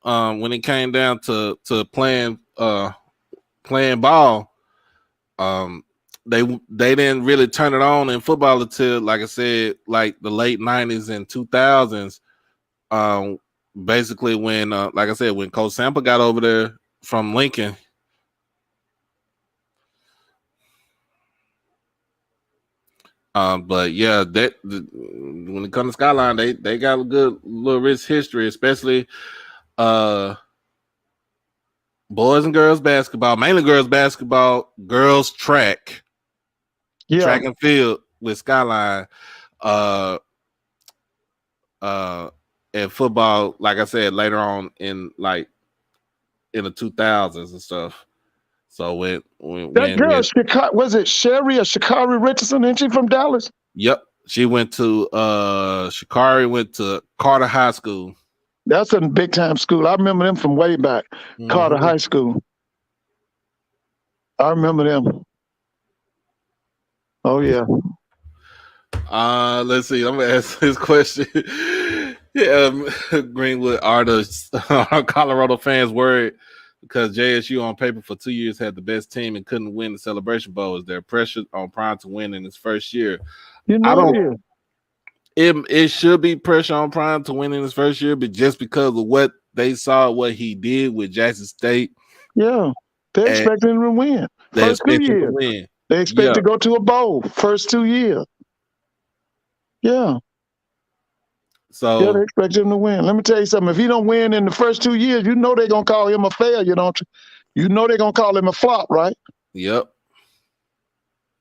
when it came down to playing ball. They didn't really turn it on in football until, like I said, like the late 90s and 2000s. Basically when, like I said, when Coach Sample got over there from Lincoln. But yeah, when it comes to Skyline, they got a good little rich history, especially boys and girls basketball, mainly girls basketball, girls track and field with Skyline. and football, like I said, later on in the 2000s and stuff. So when was it Sherry or Shakari Richardson? Isn't she from Dallas? Yep, she went to Shakari went to Carter High School. That's a big time school. I remember them from way back. Carter High School. I remember them. Oh yeah. Let's see. I'm gonna ask this question. Greenwood, are the Colorado fans worried because JSU on paper for 2 years had the best team and couldn't win the Celebration Bowl? Is there pressure on Prime to win in his first year? It should be pressure on Prime to win in his first year, but just because of what they saw, what he did with Jackson State. Yeah, they expect him to win. First 2 years. They expect to go to a bowl first 2 years. Yeah. So they expect him to win. Let me tell you something. If he don't win in the first 2 years, you know they're gonna call him a failure, don't you? You know they're gonna call him a flop, right? Yep.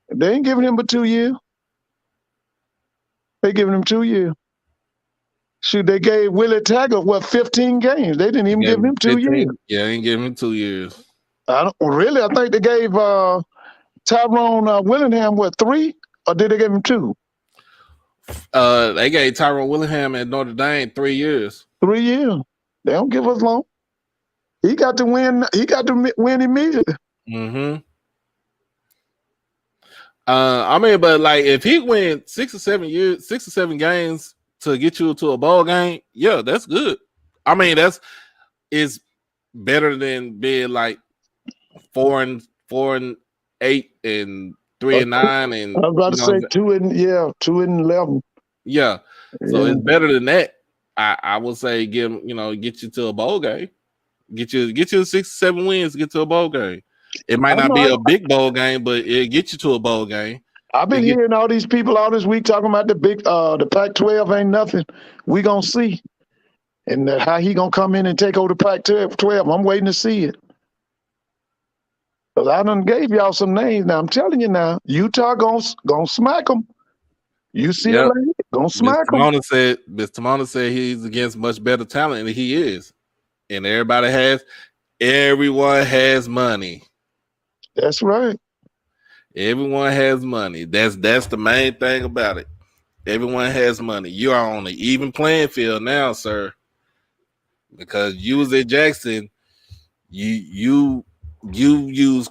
They ain't giving him but 2 years. They giving him 2 years. Shoot, they gave Willie Taggart 15 games. They didn't even give him 2 years. Yeah, they ain't giving him 2 years. I think they gave Tyrone Willingham 3, or did they give him 2? They gave Tyrone Willingham at Notre Dame 3 years. 3 years. They don't give us long. He got to win. He got to win immediately. Mm-hmm. I mean, but like if he wins 6 or 7 games to get you to a bowl game, yeah, that's good. I mean, it's better than being like 4-8 and 3-9 and I was about to say 2-11. Yeah. So it's better than that. I would say get you to a bowl game. Get you 6 or 7 wins to get to a bowl game. It might not be a big bowl game, but it get you to a bowl game. I've been hearing all these people all this week talking about the Pac-12 ain't nothing. We gonna see. And how he gonna come in and take over the Pac-12. I'm waiting to see it. Because I done gave y'all some names. Now I'm telling you now, Utah gonna smack them. UCLA gonna smack them. Mr. Tamona said he's against much better talent than he is. And everyone has money. That's right. Everyone has money. That's the main thing about it. Everyone has money. You are on an even playing field now, sir. Because you was at Jackson, you use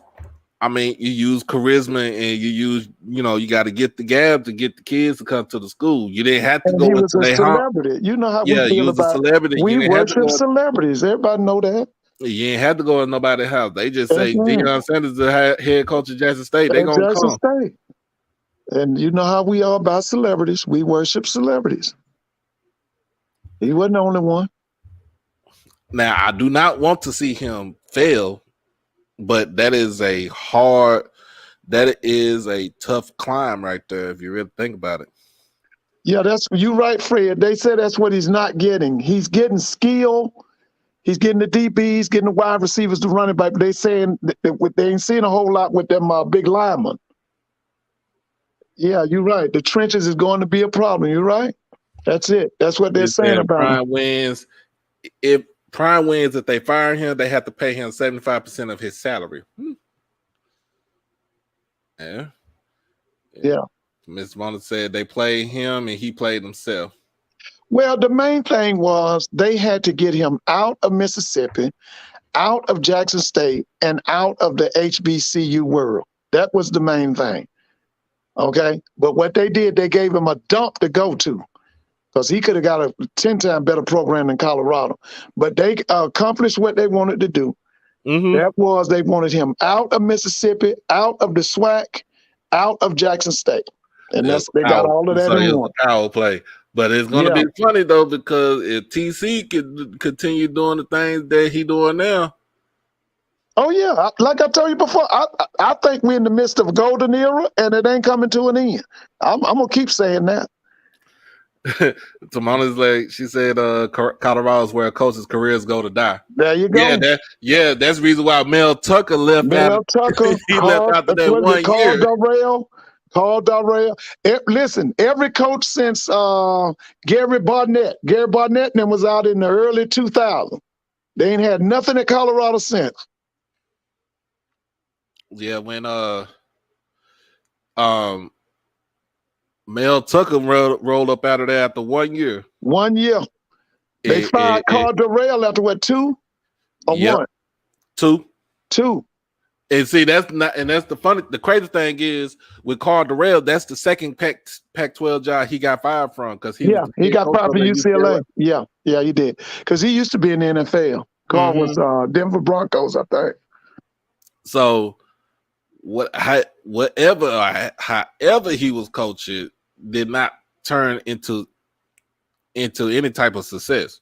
charisma and you got to get the gab to get the kids to come to the school. You didn't have to go into their celebrity. You know how we feel about a celebrity. We worship celebrities. Everybody know that. You ain't have to go to nobody's house. They just say Deion Sanders, the head coach of Jackson State. They gonna come. State. And you know how we are about celebrities. We worship celebrities. He wasn't the only one. Now I do not want to see him fail, but that is a tough climb right there if you really think about it. Yeah, you're right, Fred. They said that's what he's not getting. He's getting skill. He's getting the DBs, getting the wide receivers, the running back. They saying they ain't seeing a whole lot with them big linemen. Yeah, you're right. The trenches is going to be a problem. You're right. That's it. That's what they're saying about Prime wins. If Prime wins, if they fire him, they have to pay him 75% of his salary. Yeah. Ms. Mona said they played him and he played himself. Well, the main thing was they had to get him out of Mississippi, out of Jackson State, and out of the HBCU world. That was the main thing. Okay? But what they did, they gave him a dump to go to because he could have got a 10 times better program than Colorado. But they accomplished what they wanted to do. Mm-hmm. That was they wanted him out of Mississippi, out of the SWAC, out of Jackson State. And they got all of that in one. Power play. But it's going to be funny, though, because if TC could continue doing the things that he's doing now. Oh, yeah. Like I told you before, I think we're in the midst of a golden era, and it ain't coming to an end. I'm going to keep saying that. Tamona's like, she said Colorado's where coaches' careers go to die. There you go. That's the reason why Mel Tucker left. Mel Tucker, he left after that 1 year. Darrell, Carl Darrell. Listen, every coach since Gary Barnett and them was out in the early 2000s. They ain't had nothing at Colorado since. Yeah, when Mel Tucker rolled up out of there after 1 year. 1 year. They fired Carl Darrell after what, 2 or 1? 2. 2. And see, that's the crazy thing is with Carl Darrell, that's the second Pac-12 job he got fired from because he got fired from UCLA. Yeah, he did because he used to be in the NFL. Carl was Denver Broncos, I think. So however he was coaching did not turn into any type of success,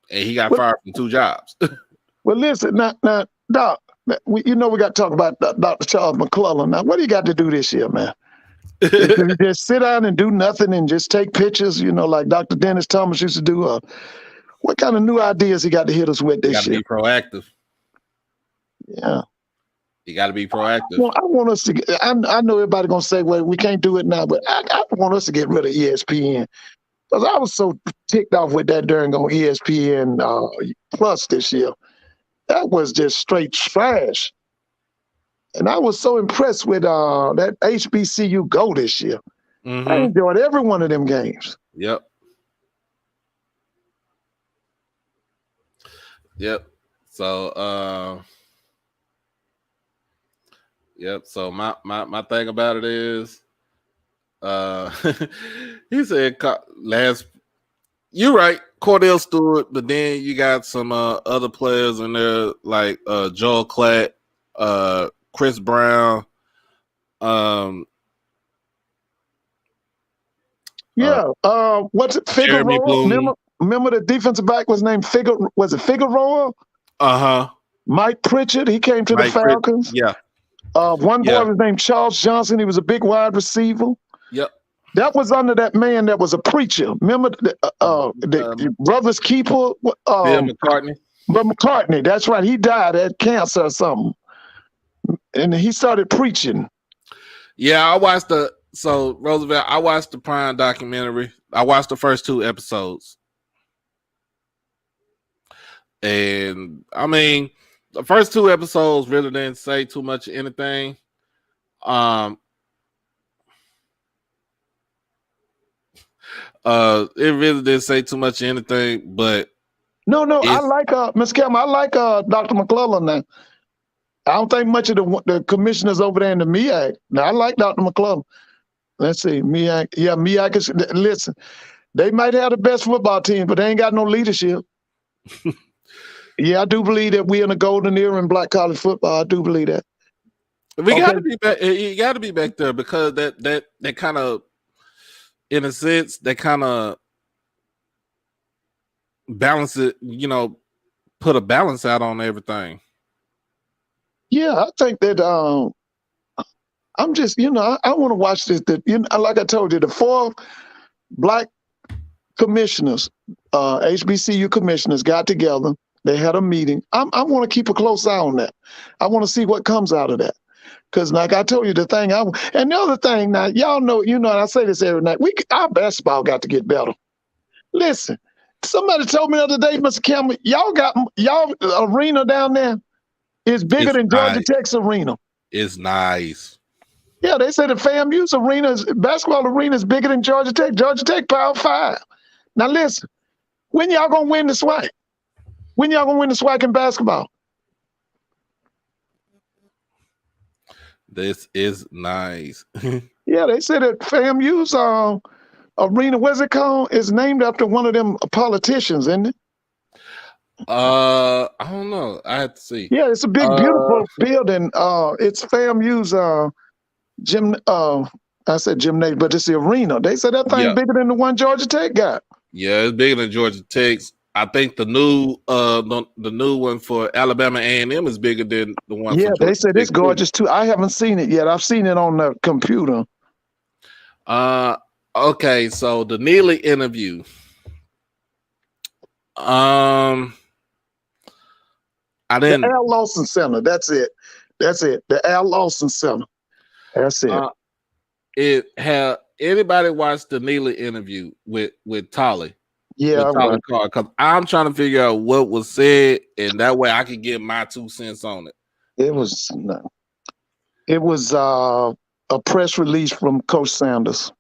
and he got fired from 2 jobs. Well, listen, now, Doc. We got to talk about Dr. Charles McClellan. Now, what do you got to do this year, man? Just sit down and do nothing and just take pictures, like Dr. Dennis Thomas used to do? What kind of new ideas he got to hit us with this year? Be proactive. Yeah. You got to be proactive. Well, I want us to. I know everybody gonna say, "Well, we can't do it now," but I want us to get rid of ESPN because I was so ticked off with that during on ESPN Plus this year. That was just straight trash. And I was so impressed with that HBCU Go this year. I enjoyed every one of them games. Yep. So so my thing about it is he said you're right, Cordell Stewart, but then you got some other players in there like Joel Klatt, Chris Brown, what's it? Figueroa. Remember the defensive back was named Figueroa? Was it Figueroa? Mike Pritchard. He came to the Falcons. One boy was named Charles Johnson. He was a big wide receiver. Yep. That was under that man that was a preacher. Remember the brother's keeper? Bill McCartney. But McCartney, that's right. He died at cancer or something. And he started preaching. Yeah, I watched the Prime documentary. I watched the first 2 episodes. And I mean, the first 2 episodes really didn't say too much of anything. It really didn't say too much of anything, but no, I like Ms. Kelman. I like Dr. McClellan now. I don't think much of the commissioners over there in the MEAC. Now I like Dr. McClellan. Let's see, MEAC. Yeah, MEAC is. Listen, they might have the best football team, but they ain't got no leadership. Yeah, I do believe that we're in a golden era in black college football. I do believe that. We got to be back. You got to be back there because that kind of, in a sense, that kind of balance it. Put a balance out on everything. Yeah, I think that I'm just, I want to watch this. Like I told you, the 4 black commissioners, HBCU commissioners, got together. They had a meeting. I want to keep a close eye on that. I want to see what comes out of that. Because, like I told you, the thing and the other thing now, y'all know, and I say this every night, our basketball got to get better. Listen, somebody told me the other day, Mr. Campbell, y'all arena down there is bigger than Georgia Tech's arena. It's nice. Yeah, they said the FAMU's basketball arena is bigger than Georgia Tech. Georgia Tech Power 5. Now listen, when y'all gonna win the SWAC? When y'all gonna win the SWAC in basketball? This is nice. Yeah, they said that FAMU's arena, what's it called? Is named after one of them politicians, isn't it? I don't know. I have to see. Yeah, it's a big, beautiful building. It's FAMU's gym. I said gymnasium, but it's the arena. They said that thing bigger than the one Georgia Tech got. Yeah, it's bigger than Georgia Tech's. I think the new one for Alabama A&M is bigger than the one. Yeah, for they said it's gorgeous too. I haven't seen it yet. I've seen it on the computer. Okay, so the Neely interview. I didn't. The Al Lawson Center. That's it. The Al Lawson Center. That's it. it had anybody watched the Neely interview with Tolly? Yeah, With Tolly Carr, because I'm trying to figure out what was said, and that way I can get my 2 cents on it. it was a press release from Coach Sanders.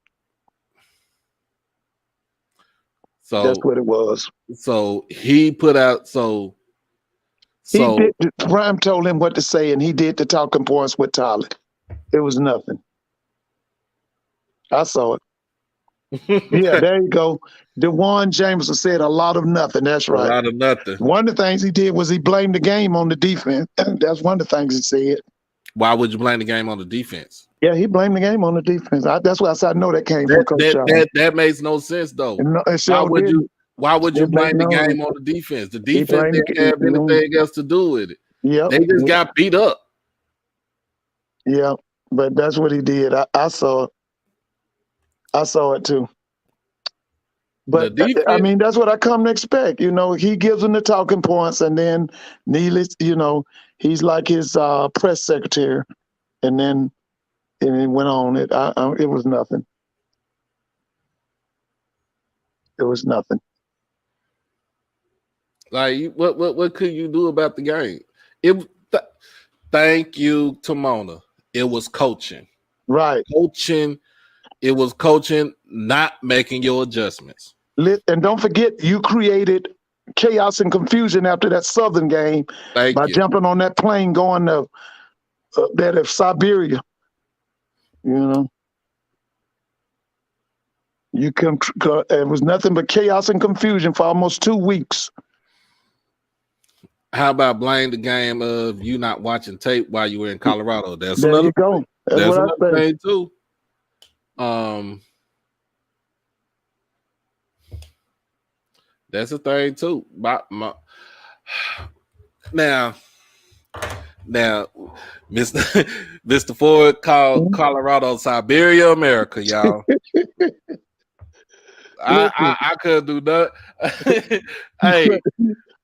So that's what it was. So he put out Prime told him what to say, and he did the talking points with Tyler. It was nothing. I saw it. Yeah, there you go. DeJuan Jameson said a lot of nothing. That's right. A lot of nothing. One of the things he did was he blamed the game on the defense. That's one of the things he said. Why would you blame the game on the defense? Yeah, he blamed the game on the defense. That's why I said I know that came from Coach that makes no sense though. Why would you blame the game on the defense? The defense didn't have anything else to do with it. Yeah, they just got beat up. Yeah, but that's what he did. I saw it. I saw it too. But I mean, that's what I come to expect. You know, he gives them the talking points, and then Neely, you know, he's like his press secretary, and then it went on. It was nothing. It was nothing. Like, what could you do about the game? Thank you, Timona. It was coaching. Right. Coaching. It was coaching, not making your adjustments. And don't forget, you created chaos and confusion after that Southern game by jumping on that plane going to that of Siberia. You know, it was nothing but chaos and confusion for almost 2 weeks. How about blame the game of you not watching tape while you were in Colorado? That's there another you go. That's another thing too. That's a thing too. Now, Mr. Ford called Colorado Siberia, America, y'all. I couldn't do that. Hey,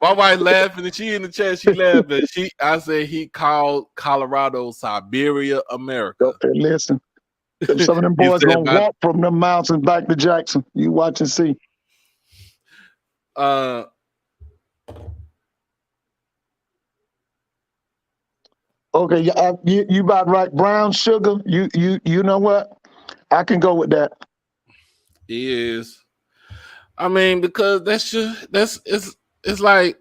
my wife laughing, and she in the chat. She laughing. I said he called Colorado Siberia, America. Okay, listen. Some of them boys gonna walk from them mountains back to Jackson. You watch and see. Okay, you about right. Brown sugar. You know what? I can go with that. He is. I mean, because it's like.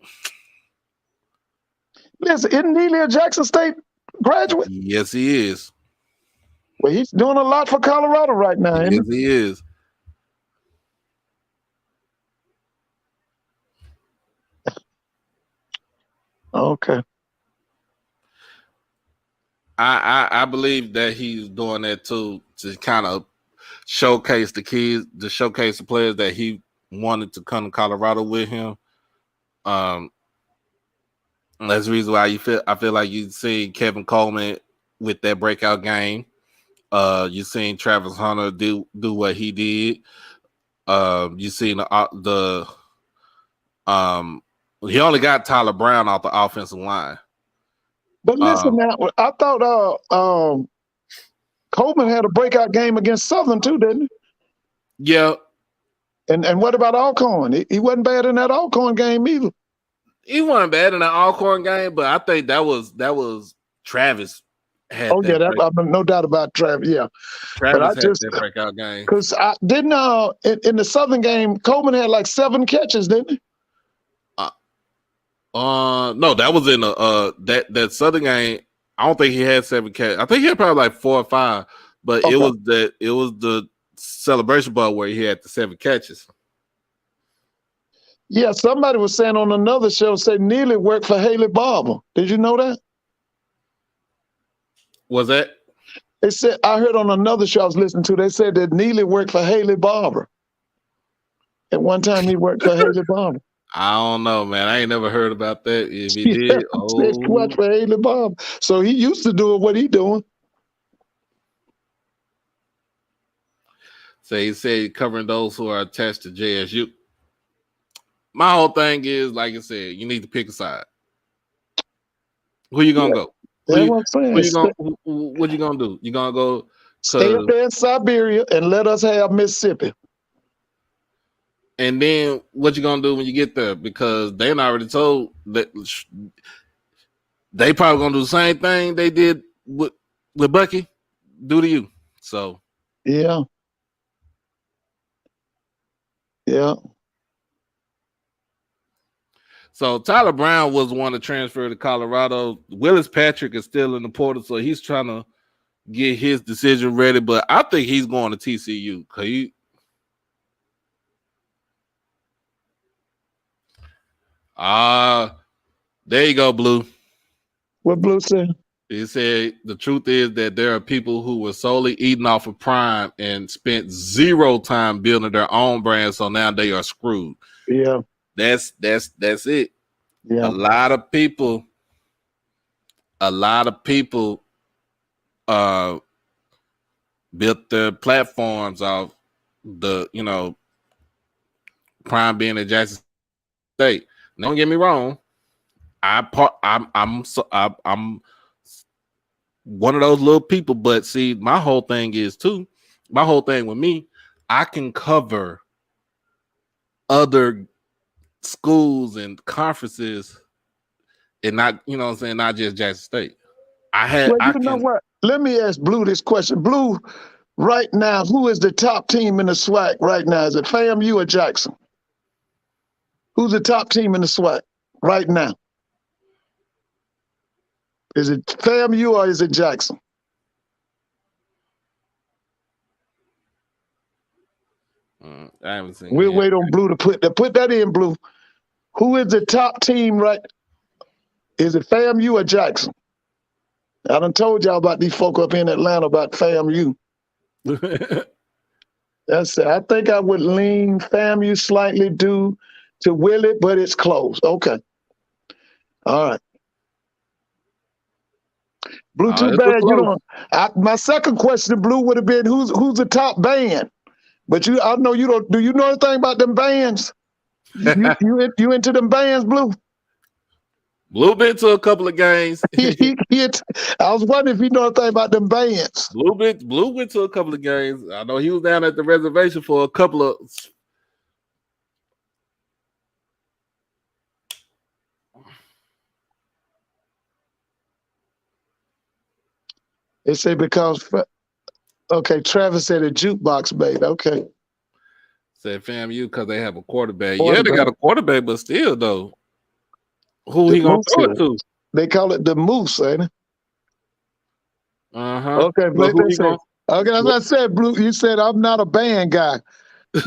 Listen, isn't Neely a Jackson State graduate? Yes, he is. Well, he's doing a lot for Colorado right now. Yes, he is. Okay. I believe that he's doing that too to kind of showcase the kids, to showcase the players that he wanted to come to Colorado with him. That's the reason why I feel like you see Kevin Coleman with that breakout game. You seen Travis Hunter do what he did. You seen he only got Tyler Brown off the offensive line. But listen now, I thought Coleman had a breakout game against Southern too, didn't he? Yeah. And what about Alcorn? He wasn't bad in that Alcorn game either. He wasn't bad in that Alcorn game, but I think that was Travis. No doubt about Travis. Yeah, Travis had that breakout game because I didn't. In the Southern game, Coleman had like 7 catches, didn't he? No, that was in that Southern game. I don't think he had 7 catches. I think he had probably like 4 or 5, but okay. it was the Celebration Bowl where he had the 7 catches. Yeah, somebody was saying on another show, said Neely worked for Haley Barber. Did you know that? Was that? They said, I heard on another show I was listening to, they said that Neely worked for Haley Barber. At one time he worked for Haley Barber. I don't know, man. I ain't never heard about that. If he did, he worked for Haley Barber. So he used to do what he doing. So he said covering those who are attached to JSU. My whole thing is, like I said, you need to pick a side. Who you gonna go? What you gonna do? You gonna go Stay up there in Siberia and let us have Mississippi. And then what you gonna do when you get there? Because they already told that they probably gonna do the same thing they did with Bucky do to you. So yeah. So Tyler Brown was one to transfer to Colorado. Willis Patrick is still in the portal, so he's trying to get his decision ready. But I think he's going to TCU. There you go, Blue. What Blue said? He said the truth is that there are people who were solely eating off of Prime and spent zero time building their own brand, so now they are screwed. Yeah. That's it. Yeah. A lot of people built their platforms off the, Prime being at Jackson State. Don't get me wrong. I'm one of those little people, but see, my whole thing with me, I can cover other schools and conferences and not, not just Jackson State. What? Let me ask Blue this question. Blue, right now, who is the top team in the SWAC right now? Is it FAMU or Jackson? Who's the top team in the SWAC right now? Is it FAMU or is it Jackson? I haven't seen. We'll wait on Blue to put that in, Blue. Who is the top team right? Is it FAMU or Jackson? I done told y'all about these folk up in Atlanta about FAMU. That's it. I think I would lean FAMU slightly due to Willie, but it's close. Okay. All right. Blue, too bad you don't. My second question, Blue, would have been who's the top band? But I know you don't. Do you know anything about them bands? You into them bands, Blue? Blue been to a couple of games. I was wondering if you know anything about them bands. Blue went to a couple of games. I know he was down at the reservation for a couple of. They say because, okay, Travis said a jukebox, baby. Okay. Said FAMU because they have a quarterback. Yeah, they got a quarterback, but still, though. Who he gonna throw it to? They call it the Moose, ain't it? Okay, as I said, Blue, you said I'm not a band guy,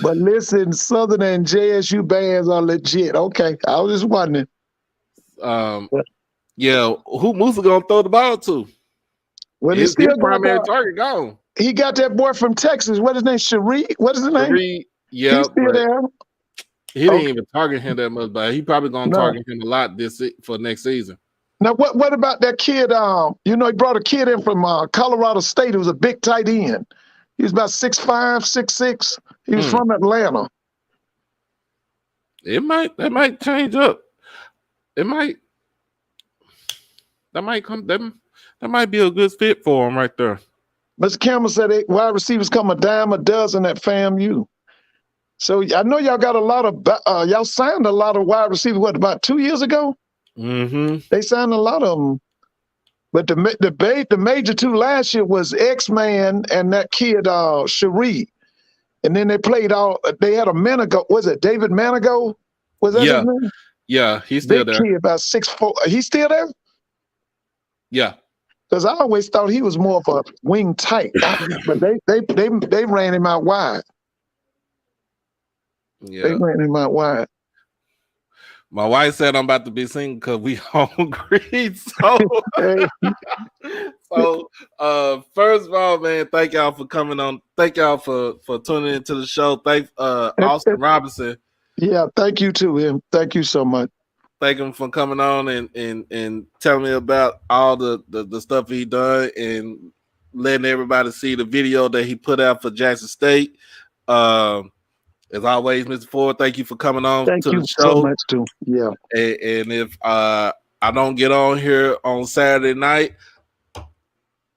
but listen, Southern and JSU bands are legit. Okay, I was just wondering. Yeah, who Moose is gonna throw the ball to? Well, his primary target gone. He got that boy from Texas. What is his name? Cherie? What is his name? Yeah, he's still there. He didn't even target him that much, but he probably gonna target him a lot for next season. Now, what about that kid? He brought a kid in from Colorado State who was a big tight end. He was about 6'5", 6'6". He was from Atlanta. That might change up. That might be a good fit for him right there. Mr. Campbell said wide receivers come a dime a dozen at FAMU. So I know y'all got a lot of y'all signed a lot of wide receivers. What, about 2 years ago? Mm-hmm. They signed a lot of them. But the major two last year was X-Man and that kid Cherie. And then they had a Manigo. Was it David Manigo? Was that his name? Yeah, he's still there. Kid, about 6'4". He's still there? Yeah. Because I always thought he was more of a wing tight. But they ran him out wide. Yeah. They ran him out wide. My wife said I'm about to be single because we hungry. So first of all, man, thank y'all for coming on. Thank y'all for tuning into the show. Thank Austin Robinson. Yeah, thank you to him. Thank you so much. Thank him for coming on and telling me about all the stuff he done and letting everybody see the video that he put out for Jackson State. As always, Mr. Ford, thank you for coming on to the show. Thank you so much, too. Yeah. And if I don't get on here on Saturday night,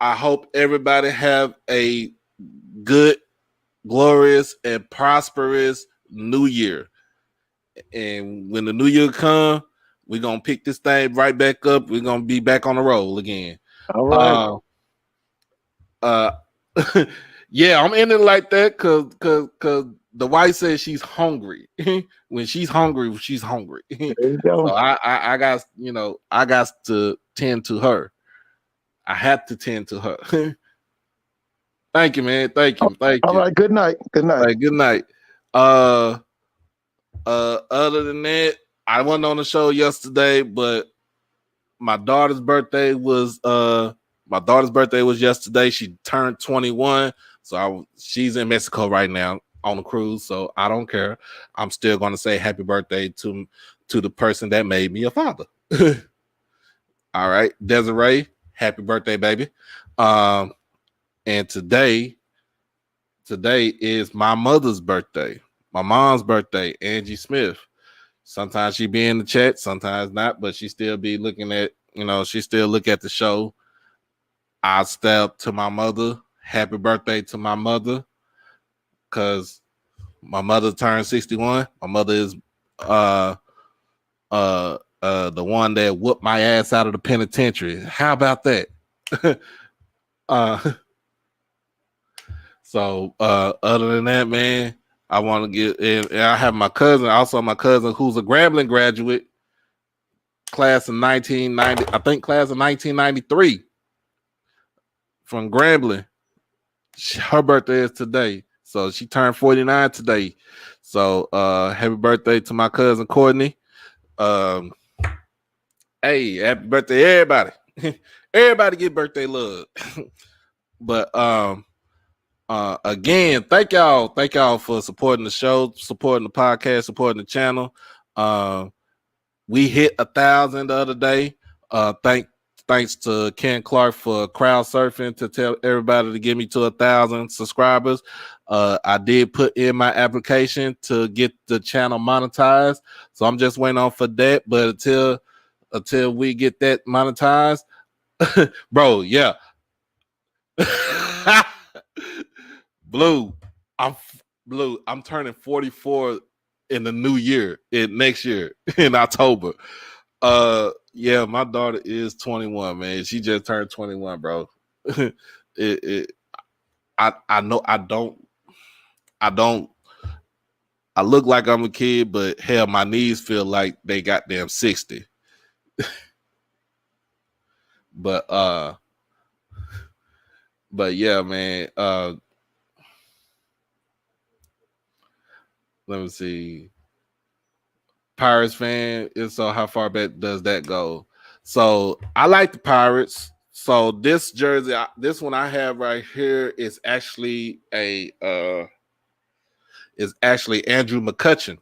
I hope everybody have a good, glorious, and prosperous new year. And when the new year come, we're gonna pick this thing right back up. We're gonna be back on the roll again. All right. Uh yeah, I'm ending like that because the wife says she's hungry. When she's hungry, she's hungry. There you go. So I got, I got to tend to her. I have to tend to her. Thank you, man. Thank you. Thank All you. right. Good night. Good night. Right, good night. Other than that, I wasn't on the show yesterday, but my daughter's birthday was yesterday. She turned 21, so she's in Mexico right now on a cruise. So I don't care. I'm still going to say happy birthday to the person that made me a father. All right, Desiree, happy birthday, baby. And today is my mother's birthday, my mom's birthday, Angie Smith. Sometimes she be in the chat, sometimes not, but she still be looking at, she still look at the show. I step to my mother. Happy birthday to my mother. Cause my mother turned 61. My mother is the one that whooped my ass out of the penitentiary. How about that? So other than that, man, I want to get in. I have my cousin who's a Grambling graduate, class of 1990, I think class of 1993 from Grambling. Her birthday is today. So she turned 49 today. So happy birthday to my cousin Courtney. Hey, happy birthday, everybody. Everybody get birthday love. But again, thank y'all for supporting the show, supporting the podcast, supporting the channel. We hit 1,000 the other day. Thanks to Ken Clark for crowd surfing to tell everybody to get me to 1,000 subscribers. I did put in my application to get the channel monetized, so I'm just waiting on for that. But until we get that monetized, bro, yeah. Blue, I'm turning 44 in the new year, next year in October. Yeah, my daughter is 21, man. She just turned 21, bro. I know I look like I'm a kid, but hell, my knees feel like they goddamn 60. But yeah, man. Let me see. Pirates fan. If so, how far back does that go? So I like the Pirates. So this jersey, this one I have right here is actually Andrew McCutchen.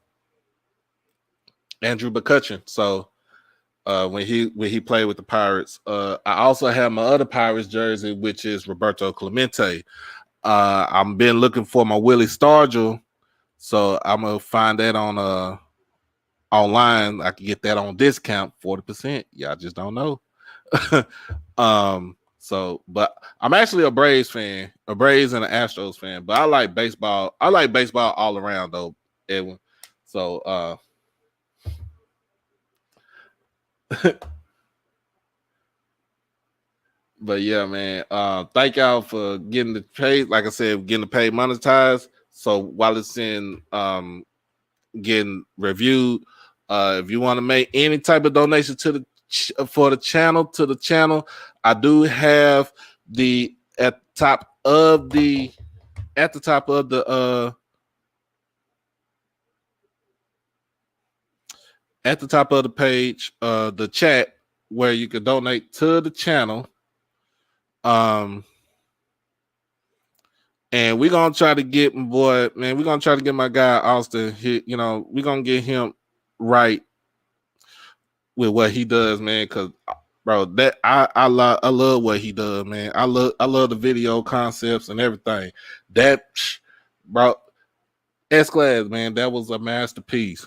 Andrew McCutchen. So when he played with the Pirates, I also have my other Pirates jersey, which is Roberto Clemente. I've been looking for my Willie Stargell, so I'm gonna find that on online. I can get that on discount 40%. Y'all just don't know. So but I'm actually a Braves fan, a Braves and an Astros fan, but I like baseball. I like baseball all around though, Edwin. So but yeah, man. Thank y'all for getting the page. Like I said, getting the page monetized. So while it's in getting reviewed, if you want to make any type of donation to the channel, I do have at the top of the page, the chat where you can donate to the channel. And we're gonna try to get my guy Austin here. We're gonna get him right with what he does, man. Cause bro, that I love what he does, man. I love the video concepts and everything. That bro, S-Class, man, that was a masterpiece.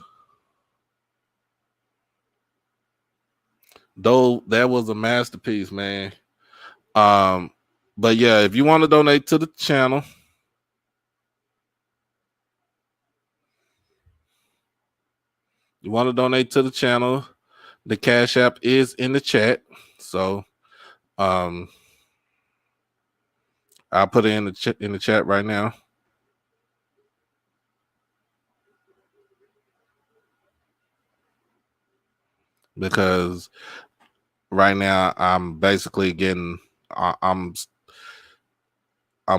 Though that was a masterpiece, man. But yeah, if you want to donate to the channel, the Cash App is in the chat. So I'll put it in the chat right now. Because right now I'm basically getting I'm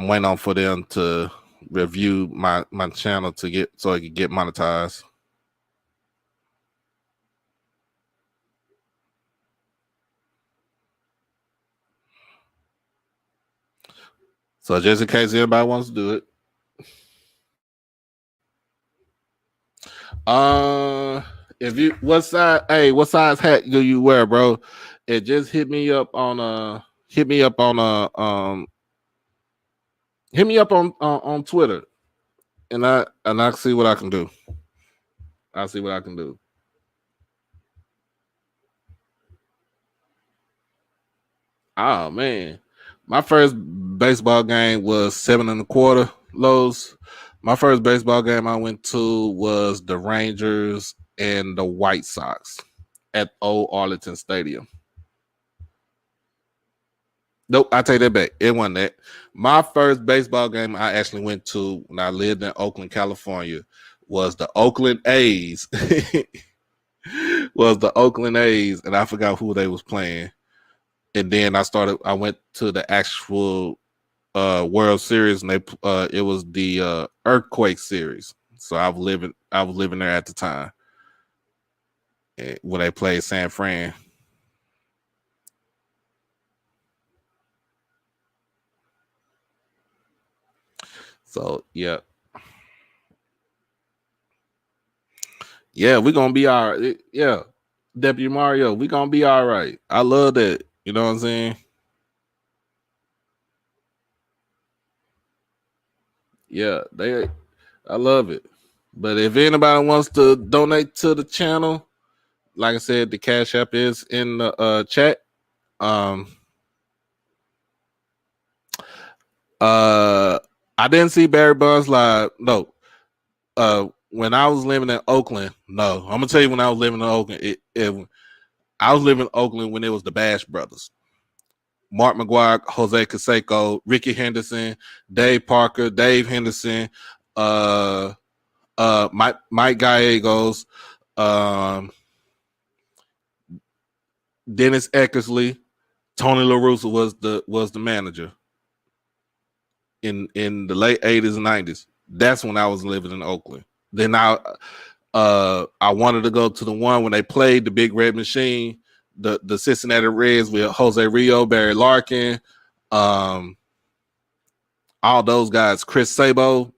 waiting on for them to review my channel to get so it can get monetized. So just in case anybody wants to do it. If you what size hat do you wear, bro? It just hit me up on on Twitter, and I see what I can do. I'll see what I can do. Oh man, my first baseball game was 7 1/4 lows. My first baseball game I went to was the Rangers and the White Sox at Old Arlington Stadium. Nope, I take that back. It wasn't that. My first baseball game I actually went to when I lived in Oakland, California, was the Oakland A's. And I forgot who they was playing. And then I went to the actual World Series, and it was the Earthquake Series. So I was living there at the time when they played San Fran. So yeah, we're gonna be all right. Yeah, Deputy Mario, we're gonna be all right. I love that. You know what I'm saying? Yeah, I love it. But if anybody wants to donate to the channel, like I said, the Cash App is in the chat. I didn't see Barry Bonds live. No. When I was living in Oakland, no. I'm gonna tell you when I was living in Oakland. I was living in Oakland when it was the Bash Brothers. Mark McGuire, Jose Canseco, Ricky Henderson, Dave Parker, Dave Henderson, Mike Gallegos, Dennis Eckersley, Tony La Russa was the manager in the late 80s and 90s. That's when I was living in Oakland. Then I wanted to go to the one when they played the Big Red Machine, the Cincinnati Reds with Jose Rio, Barry Larkin, all those guys, Chris Sabo,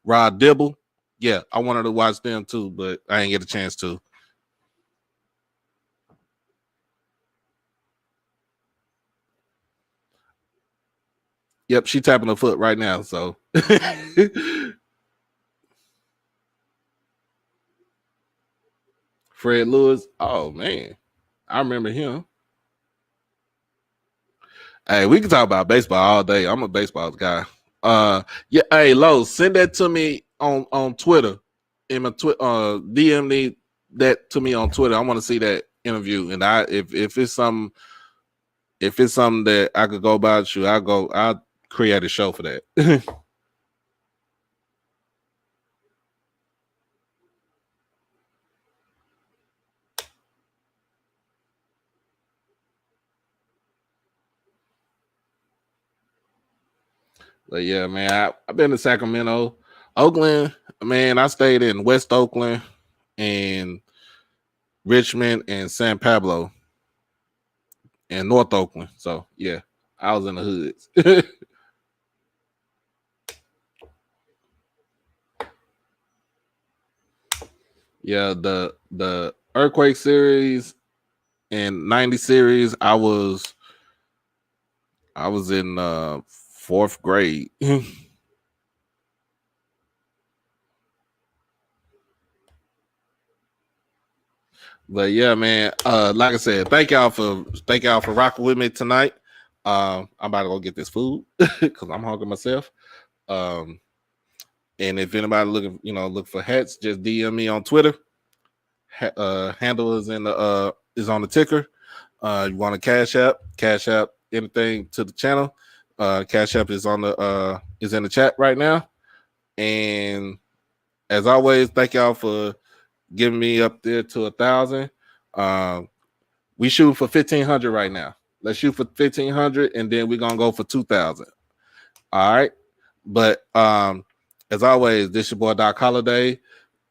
Rod Dibble. Yeah, I wanted to watch them too, but I didn't get a chance to. Yep, she tapping her foot right now. So Fred Lewis. Oh man, I remember him. Hey, we can talk about baseball all day. I'm a baseball guy. Yeah. Hey, Lo, send that to me on Twitter. In my DM me that to me on Twitter. I want to see that interview. And if it's something that I could go about you, I'll create a show for that. But yeah, man, I've been to Sacramento, Oakland. Man, I stayed in West Oakland and Richmond and San Pablo and North Oakland. So yeah, I was in the hoods. Yeah, the Earthquake series and 90 series, I was in 4th grade. But yeah, man, like I said, thank y'all for rocking with me tonight. I'm about to go get this food because I'm hungry myself. And if anybody looking, look for hats, just DM me on Twitter. Handle is is on the ticker. You want a Cash App, anything to the channel. Cash App is is in the chat right now. And as always, thank y'all for giving me up there to 1,000. We shoot for 1,500 right now. Let's shoot for 1,500, and then we're gonna go for 2,000. All right. But as always, this your boy Doc Holliday,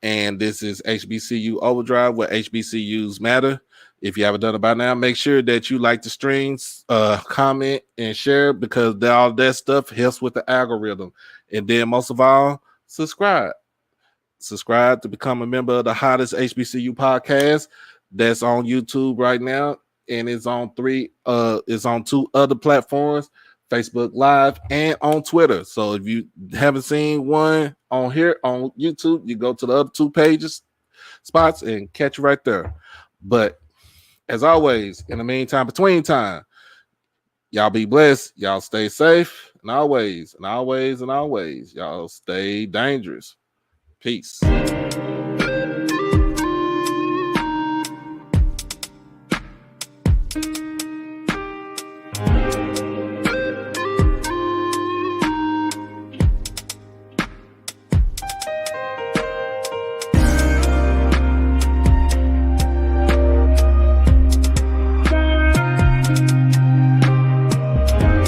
and this is HBCU Overdrive, where HBCUs matter. If you haven't done it by now, make sure that you like the streams, comment, and share, because all that stuff helps with the algorithm. And then most of all, subscribe. Subscribe to become a member of the hottest HBCU podcast that's on YouTube right now, and it's on two other platforms, Facebook Live and on Twitter. So if you haven't seen one on here on YouTube, you go to the other two spots and catch it right there. But as always, in the meantime, between time, y'all be blessed, y'all stay safe, and always, y'all stay dangerous. Peace.